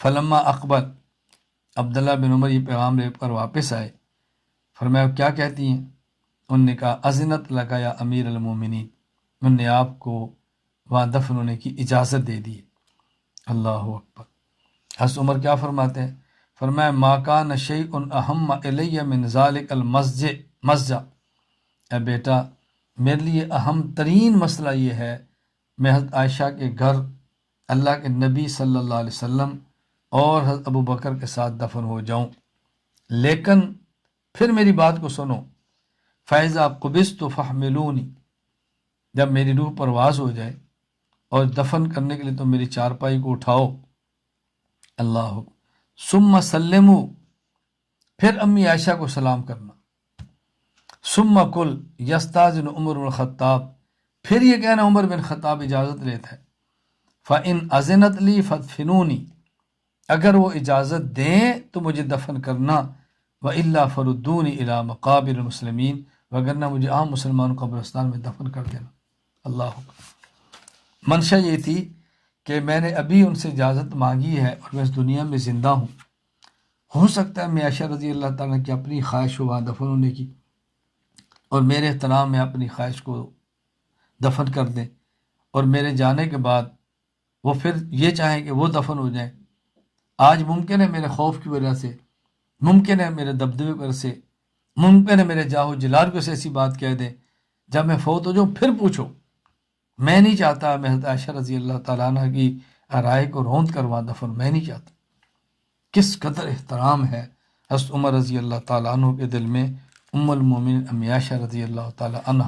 فلما اقبل، عبداللہ بن عمر یہ پیغام لے کر واپس آئے، فرمایا کیا کہتی ہیں؟ انہوں نے کہا اذنت لگا یا امیر المومنین، انہوں نے آپ کو وہاں دفن ہونے کی اجازت دے دی۔ اللہ اکبر۔ حضرت عمر کیا فرماتے ہیں؟ فرمایا ما کان شیء اہم الی من ذلک المضجع، اے بیٹا میرے لیے اہم ترین مسئلہ یہ ہے میں حضرت عائشہ کے گھر اللہ کے نبی صلی اللہ علیہ وسلم اور حضرت ابو بکر کے ساتھ دفن ہو جاؤں، لیکن پھر میری بات کو سنو، فیضا قبضت فاحملونی، جب میری روح پرواز ہو جائے اور دفن کرنے کے لیے تو میری چارپائی کو اٹھاؤ، اللہ ثم سلموا، پھر امی عائشہ کو سلام کرنا، ثم قل یستاذن عمر بن الخطاب، پھر یہ کہنا عمر بن خطاب اجازت لیتا ہے، فَإِنْ أَذِنَتْ لِي فَادْفِنُونِي، اگر وہ اجازت دیں تو مجھے دفن کرنا، وَإِلَّا فَرُدُّونِي إِلَى مَقَابِرِ الْمُسْلِمِينَ، وگرنہ مجھے عام مسلمانوں قبرستان میں دفن کر دینا۔ اللہ اکبر۔ منشا یہ تھی کہ میں نے ابھی ان سے اجازت مانگی ہے اور میں اس دنیا میں زندہ ہوں، ہو سکتا ہے میں عائشہ رضی اللہ تعالیٰ کی اپنی خواہش ہو وہاں دفن ہونے کی، اور میرے احترام میں اپنی خواہش کو دفن کر دیں، اور میرے جانے کے بعد وہ پھر یہ چاہیں کہ وہ دفن ہو جائیں۔ آج ممکن ہے میرے خوف کی وجہ سے، ممکن ہے میرے دبدبے کی وجہ سے، ممکن ہے میرے جاہ و جلال کو سے ایسی بات کہہ دیں، جب میں فوت ہو جاؤں پھر پوچھو، میں نہیں چاہتا میں حضرت عائشہ رضی اللہ تعالیٰ عنہ کی رائے کو روند کروا دفن میں نہیں چاہتا۔ کس قدر احترام ہے حضرت عمر رضی اللہ تعالیٰ عنہ کے دل میں ام المومنین امی عائشہ رضی اللہ تعالیٰ عنہ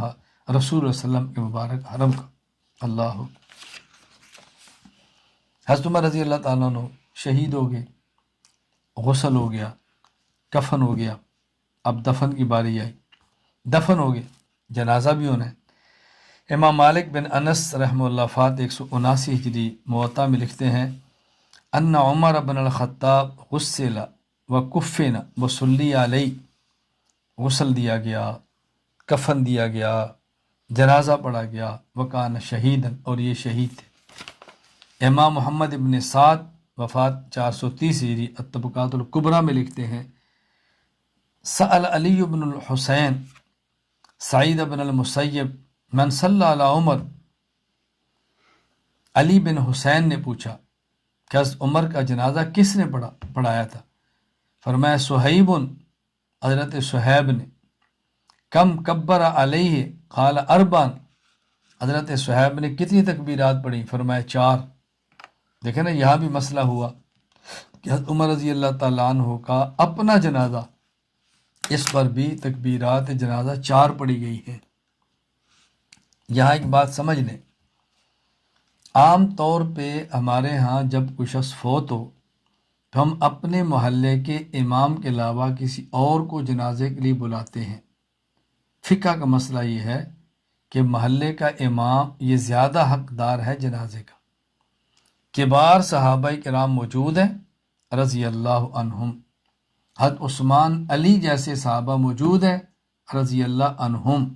رسول اللہ صلی اللہ علیہ وسلم کے مبارک حرم کا۔ اللہ حضرت عمر رضی اللہ تعالیٰ عنہ شہید ہو گئے، غسل ہو گیا، کفن ہو گیا، اب دفن کی باری آئی، دفن ہو گئے، جنازہ بھی ہونا ہے۔ امام مالک بن انس رحمہ اللہ فات 179 ہجری موطا میں لکھتے ہیں ان عمر بن الخطاب غسل و کفن و صلی علیہ، غسل دیا گیا، کفن دیا گیا، جنازہ پڑھا گیا، وکان شہیدن، اور یہ شہید تھے۔ امام محمد ابن سعد وفات 430 ہجری الطبقات الکبریٰ میں لکھتے ہیں سأل علی بن الحسین سعید بن المسیب من صلی علی عمر، علی بن حسین نے پوچھا کہ حضرت عمر کا جنازہ کس نے پڑھایا تھا؟ فرمایا صہیب، حضرت صہیب نے۔ کم کبر علیہ قال اربعا، حضرت صہیب نے کتنی تکبیرات پڑھی؟ فرمایا 4۔ دیکھیں نا، یہاں بھی مسئلہ ہوا کہ حضرت عمر رضی اللہ تعالیٰ عنہ کا اپنا جنازہ، اس پر بھی تکبیرات جنازہ 4 پڑھی گئی ہے۔ یہاں ایک بات سمجھ لیں، عام طور پہ ہمارے ہاں جب کوئی شخص فوت ہو تو ہم اپنے محلے کے امام کے علاوہ کسی اور کو جنازے کے لیے بلاتے ہیں۔ فقہ کا مسئلہ یہ ہے کہ محلے کا امام یہ زیادہ حقدار ہے جنازے کا۔ کبار صحابہ کرام موجود ہیں رضی اللہ عنہم، حضرت عثمان علی جیسے صحابہ موجود ہیں رضی اللہ عنہم،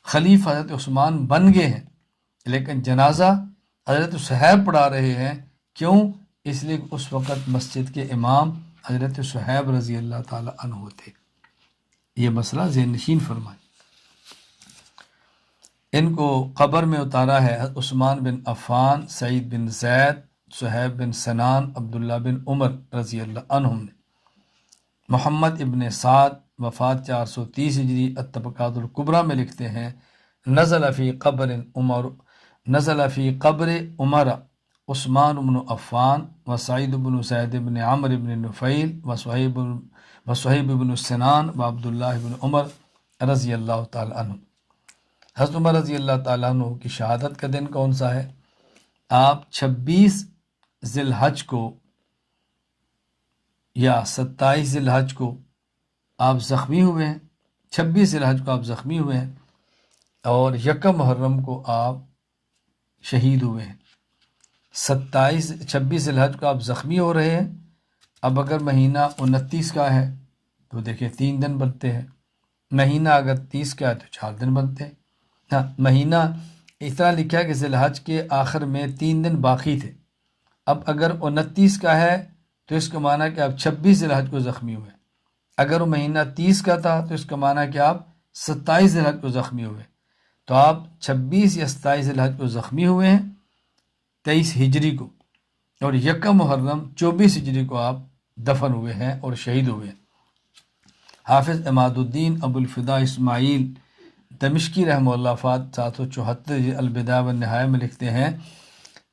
خلیفہ حضرت عثمان بن گئے ہیں، لیکن جنازہ حضرت صہیب پڑھا رہے ہیں۔ کیوں؟ اس لیے کہ اس وقت مسجد کے امام حضرت صہیب رضی اللہ تعالی عنہ تھے۔ یہ مسئلہ ذہن نشین فرمائیں۔ ان کو قبر میں اتارا ہے حضرت عثمان بن عفان، سعید بن زید، صہیب بن سنان، عبداللہ بن عمر رضی اللہ عنہم نے۔ محمد ابن سعد وفات 430 ہجری الطبقات الکبریٰ میں لکھتے ہیں نزل فی قبر عمر عثمان بن عفان و سعید بن زید بن عمر بن نفیل و صہیب بن سنان و عبداللہ بن عمر رضی اللہ تعالی عنہ۔ حضرت عمر رضی اللہ تعالیٰ عنہ کی شہادت کا دن کون سا ہے؟ آپ 26 ذی الحج کو یا 27 ذی الحج کو آپ زخمی ہوئے ہیں، 26 ذی الحج کو آپ زخمی ہوئے ہیں، اور 1 محرم کو آپ شہید ہوئے ہیں۔ 26 ذی الحج کو آپ زخمی ہو رہے ہیں۔ اب اگر مہینہ 29 کا ہے تو دیکھیں 3 دن بنتے ہیں، مہینہ اگر 30 کا ہے تو 4 دن بنتے ہیں۔ ہاں، مہینہ اس طرح لکھا ہے کہ ذی الحج کے آخر میں 3 دن باقی تھے۔ اب اگر 29 کا ہے تو اس کا معنی کہ آپ 26 ذی الحج کو زخمی ہوئے، اگر وہ مہینہ 30 کا تھا تو اس کا معنی کہ آپ 27 ذی الحج کو زخمی ہوئے۔ تو آپ 26 یا 27 ذی الحج کو زخمی ہوئے ہیں 23 ہجری کو، اور 1 محرم 24 ہجری کو آپ دفن ہوئے ہیں اور شہید ہوئے ہیں۔ حافظ عماد الدین ابو الفدا اسماعیل دمشقی رحمہ اللہ فات 774 البدایہ والنہایہ میں لکھتے ہیں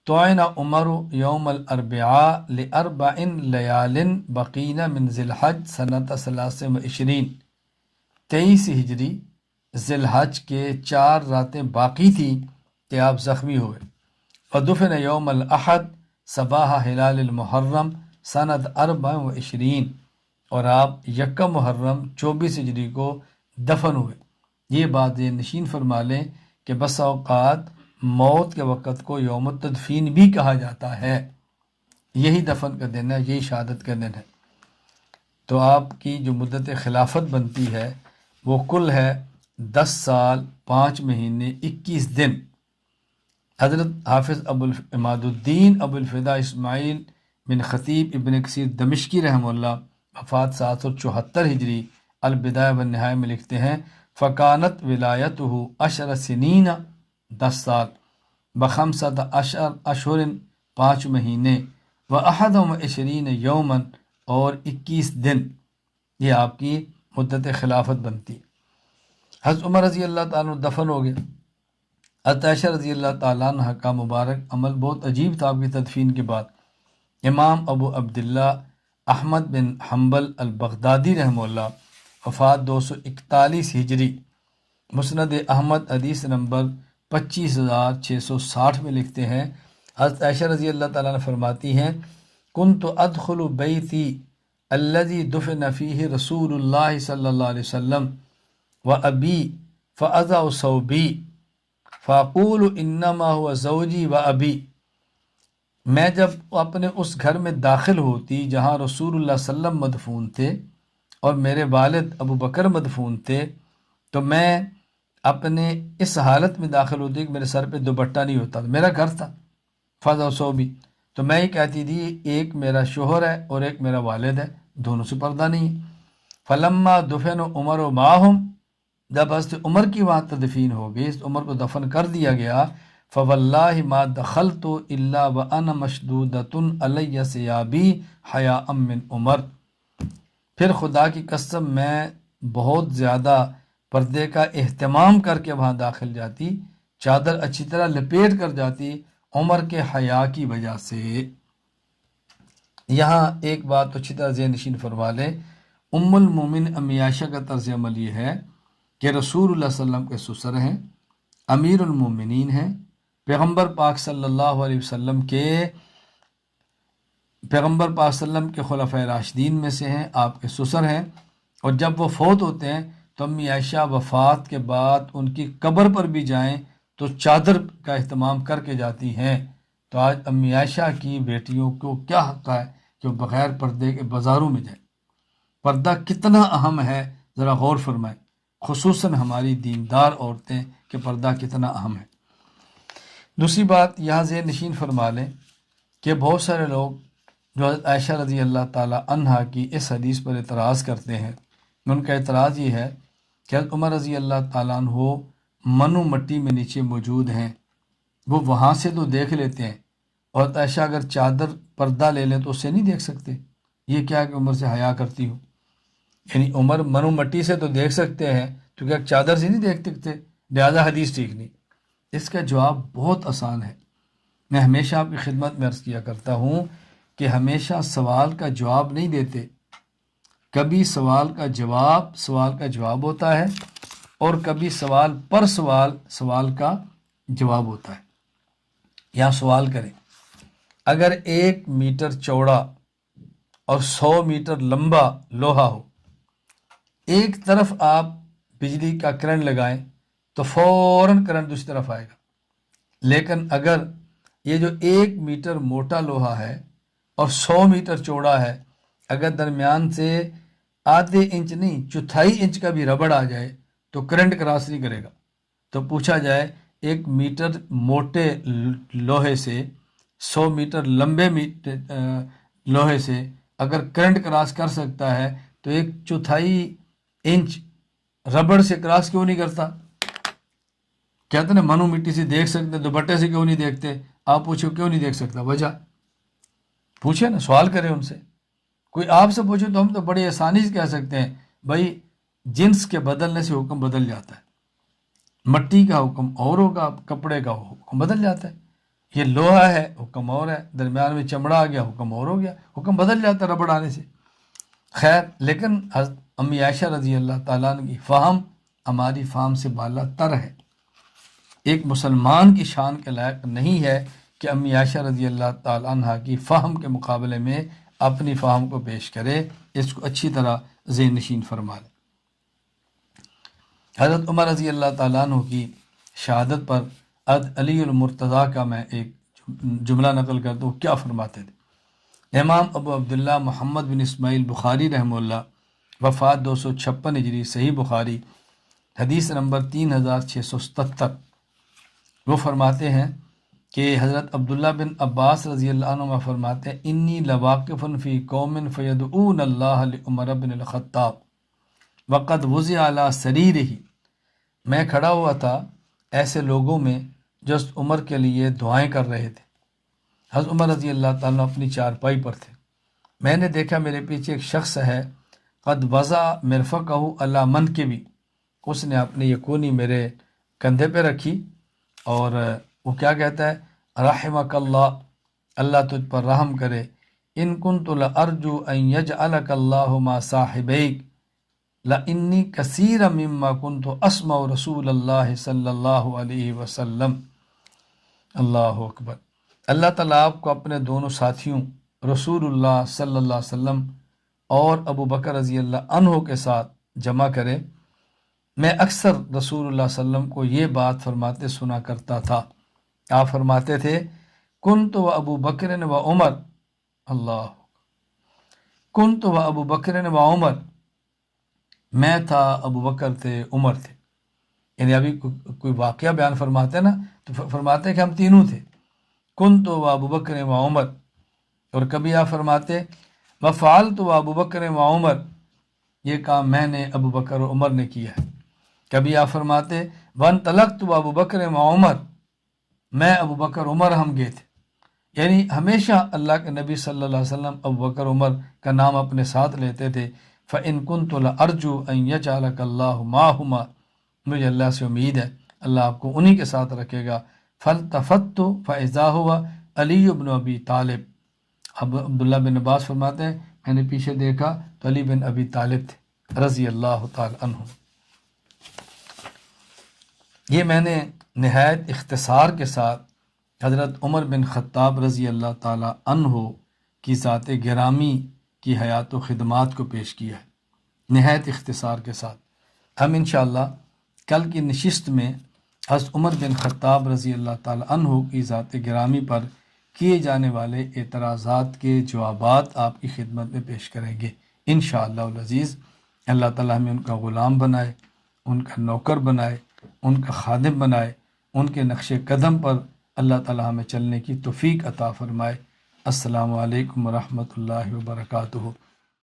طعن عمر یوم الاربعاء لاربع لیال بقین من ذی الحج سنۃ 23 23 ہجری ذی الحج کے 4 راتیں باقی تھیں کہ آپ زخمی ہوئے۔ ودفن یوم الاحد صباح ہلال المحرم سنۃ 24، اور آپ 1 محرم 24 ہجری کو دفن ہوئے۔ یہ بات یہ نشین فرما لیں کہ بس اوقات موت کے وقت کو یوم التدفین بھی کہا جاتا ہے۔ یہی دفن کا دن ہے، یہی شہادت کا دن ہے۔ تو آپ کی جو مدت خلافت بنتی ہے وہ کل ہے 10 سال 5 مہینے 21 دن۔ حضرت حافظ عماد الدین ابو الفدا اسماعیل بن خطیب ابن کثیر دمشقی رحمہ اللہ وفات 774 ہجری البدایہ والنہایہ میں لکھتے ہیں فکانت ولایتہ 10 سنین 10 سال بخمسۃ اشہر 5 مہینے و 21 یوما اور 21 دن، یہ آپ کی مدت خلافت بنتی۔ حضرت عمر رضی اللہ تعالیٰ عنہ دفن ہو گئے، حضرت عائشہ رضی اللہ تعالیٰ عنہ کا مبارک عمل بہت عجیب تھا۔ آپ کی تدفین کے بعد امام ابو عبداللہ احمد بن حنبل البغدادی رحمہ اللہ، وفات 241 ہجری، مسند احمد حدیث نمبر 25660 میں لکھتے ہیں، حضرت عائشہ رضی اللہ تعالیٰ عنہ فرماتی ہیں، کنت ادخل بیتی الذی دفن فیہ رسول اللہ صلی اللہ علیہ وسلم و ابی فاضع ثوبی فاقول انما هو زوجی و ابی، میں جب اپنے اس گھر میں داخل ہوتی جہاں رسول اللہ صلی اللہ علیہ وسلم مدفون تھے اور میرے والد ابو بکر مدفون تھے، تو میں اپنے اس حالت میں داخل ہوتی کہ میرے سر پہ دوپٹہ نہیں ہوتا، میرا گھر تھا فضا و صوبی، تو میں یہ کہتی تھی ایک میرا شوہر ہے اور ایک میرا والد ہے، دونوں سے پردہ نہیں ہے۔ فلما دفن عمر و ماہم، جب حضرت عمر کی وہاں تدفین ہو گئی، عمر کو دفن کر دیا گیا، فواللہ ما دخلت الا وانا مشدودۃ علی ثیابی حیاء من عمر، پھر خدا کی قسم میں بہت زیادہ پردے کا اہتمام کر کے وہاں داخل جاتی، چادر اچھی طرح لپیٹ کر جاتی، عمر کے حیا کی وجہ سے۔ یہاں ایک بات تو اچھی طرح ذہن نشین فرما لیں، ام المومن امی عائشہ کا طرز عمل یہ ہے کہ رسول اللہ صلی اللہ علیہ وسلم کے سسر ہیں، امیر المومنین ہیں، پیغمبر پاک صلی اللہ علیہ وسلم کے خلفۂ راشدین میں سے ہیں، آپ کے سسر ہیں، اور جب وہ فوت ہوتے ہیں تو امی عائشہ وفات کے بعد ان کی قبر پر بھی جائیں تو چادر کا اہتمام کر کے جاتی ہیں۔ تو آج امی عائشہ کی بیٹیوں کو کیا حق ہے کہ وہ بغیر پردے کے بازاروں میں جائیں؟ پردہ کتنا اہم ہے ذرا غور فرمائیں، خصوصاً ہماری دیندار عورتیں کہ پردہ کتنا اہم ہے۔ دوسری بات یہاں ذہن نشین فرما لیں کہ بہت سارے لوگ جو حضرت عائشہ رضی اللہ تعالی عنہا کی اس حدیث پر اعتراض کرتے ہیں، ان کا اعتراض یہ ہے کہ حضرت عمر رضی اللہ تعالیٰ عنہ منو مٹی میں نیچے موجود ہیں، وہ وہاں سے تو دیکھ لیتے ہیں، اور حضرت عائشہ اگر چادر پردہ لے لیں تو اسے نہیں دیکھ سکتے، یہ کیا کہ عمر سے حیا کرتی ہو؟ یعنی عمر منو مٹی سے تو دیکھ سکتے ہیں تو کیا چادر سے نہیں دیکھ سکتے، لہذا حدیث ٹھیک نہیں؟ اس کا جواب بہت آسان ہے، میں ہمیشہ آپ کی خدمت میں عرض کیا کرتا ہوں کہ ہمیشہ سوال کا جواب نہیں دیتے، کبھی سوال کا جواب ہوتا ہے اور کبھی سوال پر سوال کا جواب ہوتا ہے۔ یہاں سوال کریں، اگر 1 میٹر چوڑا اور 100 میٹر لمبا لوہا ہو، ایک طرف آپ بجلی کا کرنٹ لگائیں تو فوراً کرنٹ دوسری طرف آئے گا، لیکن اگر یہ جو 1 میٹر موٹا لوہا ہے اور 100 میٹر چوڑا ہے، اگر درمیان سے آدھے انچ نہیں 1/4 انچ کا بھی ربڑ آ جائے تو کرنٹ کراس نہیں کرے گا۔ تو پوچھا جائے 1 میٹر موٹے لوہے سے 100 میٹر لمبے لوہے سے اگر کرنٹ کراس کر سکتا ہے تو 1/4 انچ ربڑ سے کراس کیوں نہیں کرتا؟ کہتے ہیں منو مٹی سے دیکھ سکتے، دوپٹے سے کیوں نہیں دیکھتے؟ آپ پوچھو کیوں نہیں دیکھ سکتا، وجہ پوچھے نا، سوال کریں ان سے، کوئی آپ سے پوچھے تو ہم تو بڑی آسانی سے کہہ سکتے ہیں بھائی جنس کے بدلنے سے حکم بدل جاتا ہے، مٹی کا حکم اور ہوگا، کپڑے کا حکم بدل جاتا ہے، یہ لوہا ہے حکم اور ہے، درمیان میں چمڑا آ گیا حکم اور ہو گیا، حکم بدل جاتا ہے ربڑ آنے سے۔ خیر، لیکن حضرت امی عائشہ رضی اللہ تعالیٰ عنہ کی فہم ہماری فہم سے بالا تر ہے، ایک مسلمان کی شان کے لائق نہیں ہے کہ امی عائشہ رضی اللہ تعالیٰ عنہ کی فہم کے مقابلے میں اپنی فہم کو پیش کرے، اس کو اچھی طرح ذہن نشین فرما لے۔ حضرت عمر رضی اللہ تعالیٰ عنہ کی شہادت پر حضرت علی المرتضیٰ کا میں ایک جملہ نقل کرتا ہوں، کیا فرماتے تھے؟ امام ابو عبداللہ محمد بن اسماعیل بخاری رحمہ اللہ، وفات 256 ہجری، صحیح بخاری حدیث نمبر 3677، وہ فرماتے ہیں کہ حضرت عبداللہ بن عباس رضی اللہ عنہ فرماتے ہیں، انی لواقف فی قوم فیدعون اللہ لعمر بن الخطاب وقد وضع علی سریرہ، میں کھڑا ہوا تھا ایسے لوگوں میں جو عمر کے لیے دعائیں کر رہے تھے۔ حضرت عمر رضی اللہ تعالیٰ اپنی چارپائی پر تھے، میں نے دیکھا میرے پیچھے ایک شخص ہے، قد وضع مرفقہ علی منکبی، اس نے اپنی یہ کونی میرے کندھے پہ رکھی، اور وہ کیا کہتا ہے، رحمک اللہ، اللہ تجھ پر رحم کرے، ان کنت لارجو ان یجعلک اللہ ما صاحبیک لانی کثیر مما کنت اسمع رسول اللہ صلی اللہ علیہ وسلم۔ اللہ اکبر۔ اللہ تعالیٰ آپ کو اپنے دونوں ساتھیوں رسول اللہ صلی اللہ علیہ وسلم اور ابو بکر رضی اللہ عنہ کے ساتھ جمع کرے۔ میں اکثر رسول اللہ صلی اللہ علیہ وسلم کو یہ بات فرماتے سنا کرتا تھا، آپ فرماتے تھے کنت و ابو بکر و عمر، اللہ، کنت و ابو بکر و عمر، میں تھا، ابو بکر تھے، عمر تھے۔ یعنی ابھی کوئی واقعہ بیان فرماتے نا تو فرماتے ہیں کہ ہم تینوں تھے، کنت و ابو بکر و عمر، اور کبھی آپ فرماتے وفعلت و ابو بکر و عمر، یہ کام میں نے، ابو بکر و عمر نے کیا ہے۔ کبھی آپ فرماتے وانطلقت و ابو بکر و عمر، میں، ابو بکر، عمر ہم گئے تھے۔ یعنی ہمیشہ اللہ کے نبی صلی اللہ علیہ وسلم ابو بکر عمر کا نام اپنے ساتھ لیتے تھے۔ فَإِن كُنتُ لَأَرْجُو أَن يَجْعَلَكَ اللَّهُ مَعَهُمَا، مجھے اللہ سے امید ہے اللہ آپ کو انہی کے ساتھ رکھے گا۔ فَالْتَفَتُّ فَإِذَا هُوَ علی بن ابی طالب، اب عبداللہ بن عباس فرماتے ہیں میں نے پیچھے دیکھا تو علی بن ابی طالب تھے رضی اللہ تعالی عنہ۔ یہ میں نے نہایت اختصار کے ساتھ حضرت عمر بن خطاب رضی اللہ تعالی عنہ کی ذات گرامی کی حیات و خدمات کو پیش کیا ہے، نہایت اختصار کے ساتھ۔ ہم انشاءاللہ کل کی نشست میں حضرت عمر بن خطاب رضی اللہ تعالی عنہ کی ذات گرامی پر کیے جانے والے اعتراضات کے جوابات آپ کی خدمت میں پیش کریں گے انشاءاللہ العزیز۔ اللہ تعالی ہمیں ان کا غلام بنائے، ان کا نوکر بنائے، ان کا خادم بنائے، ان کے نقش قدم پر اللہ تعالی ہمیں چلنے کی توفیق عطا فرمائے۔ السلام علیکم ورحمۃ اللہ وبرکاتہ۔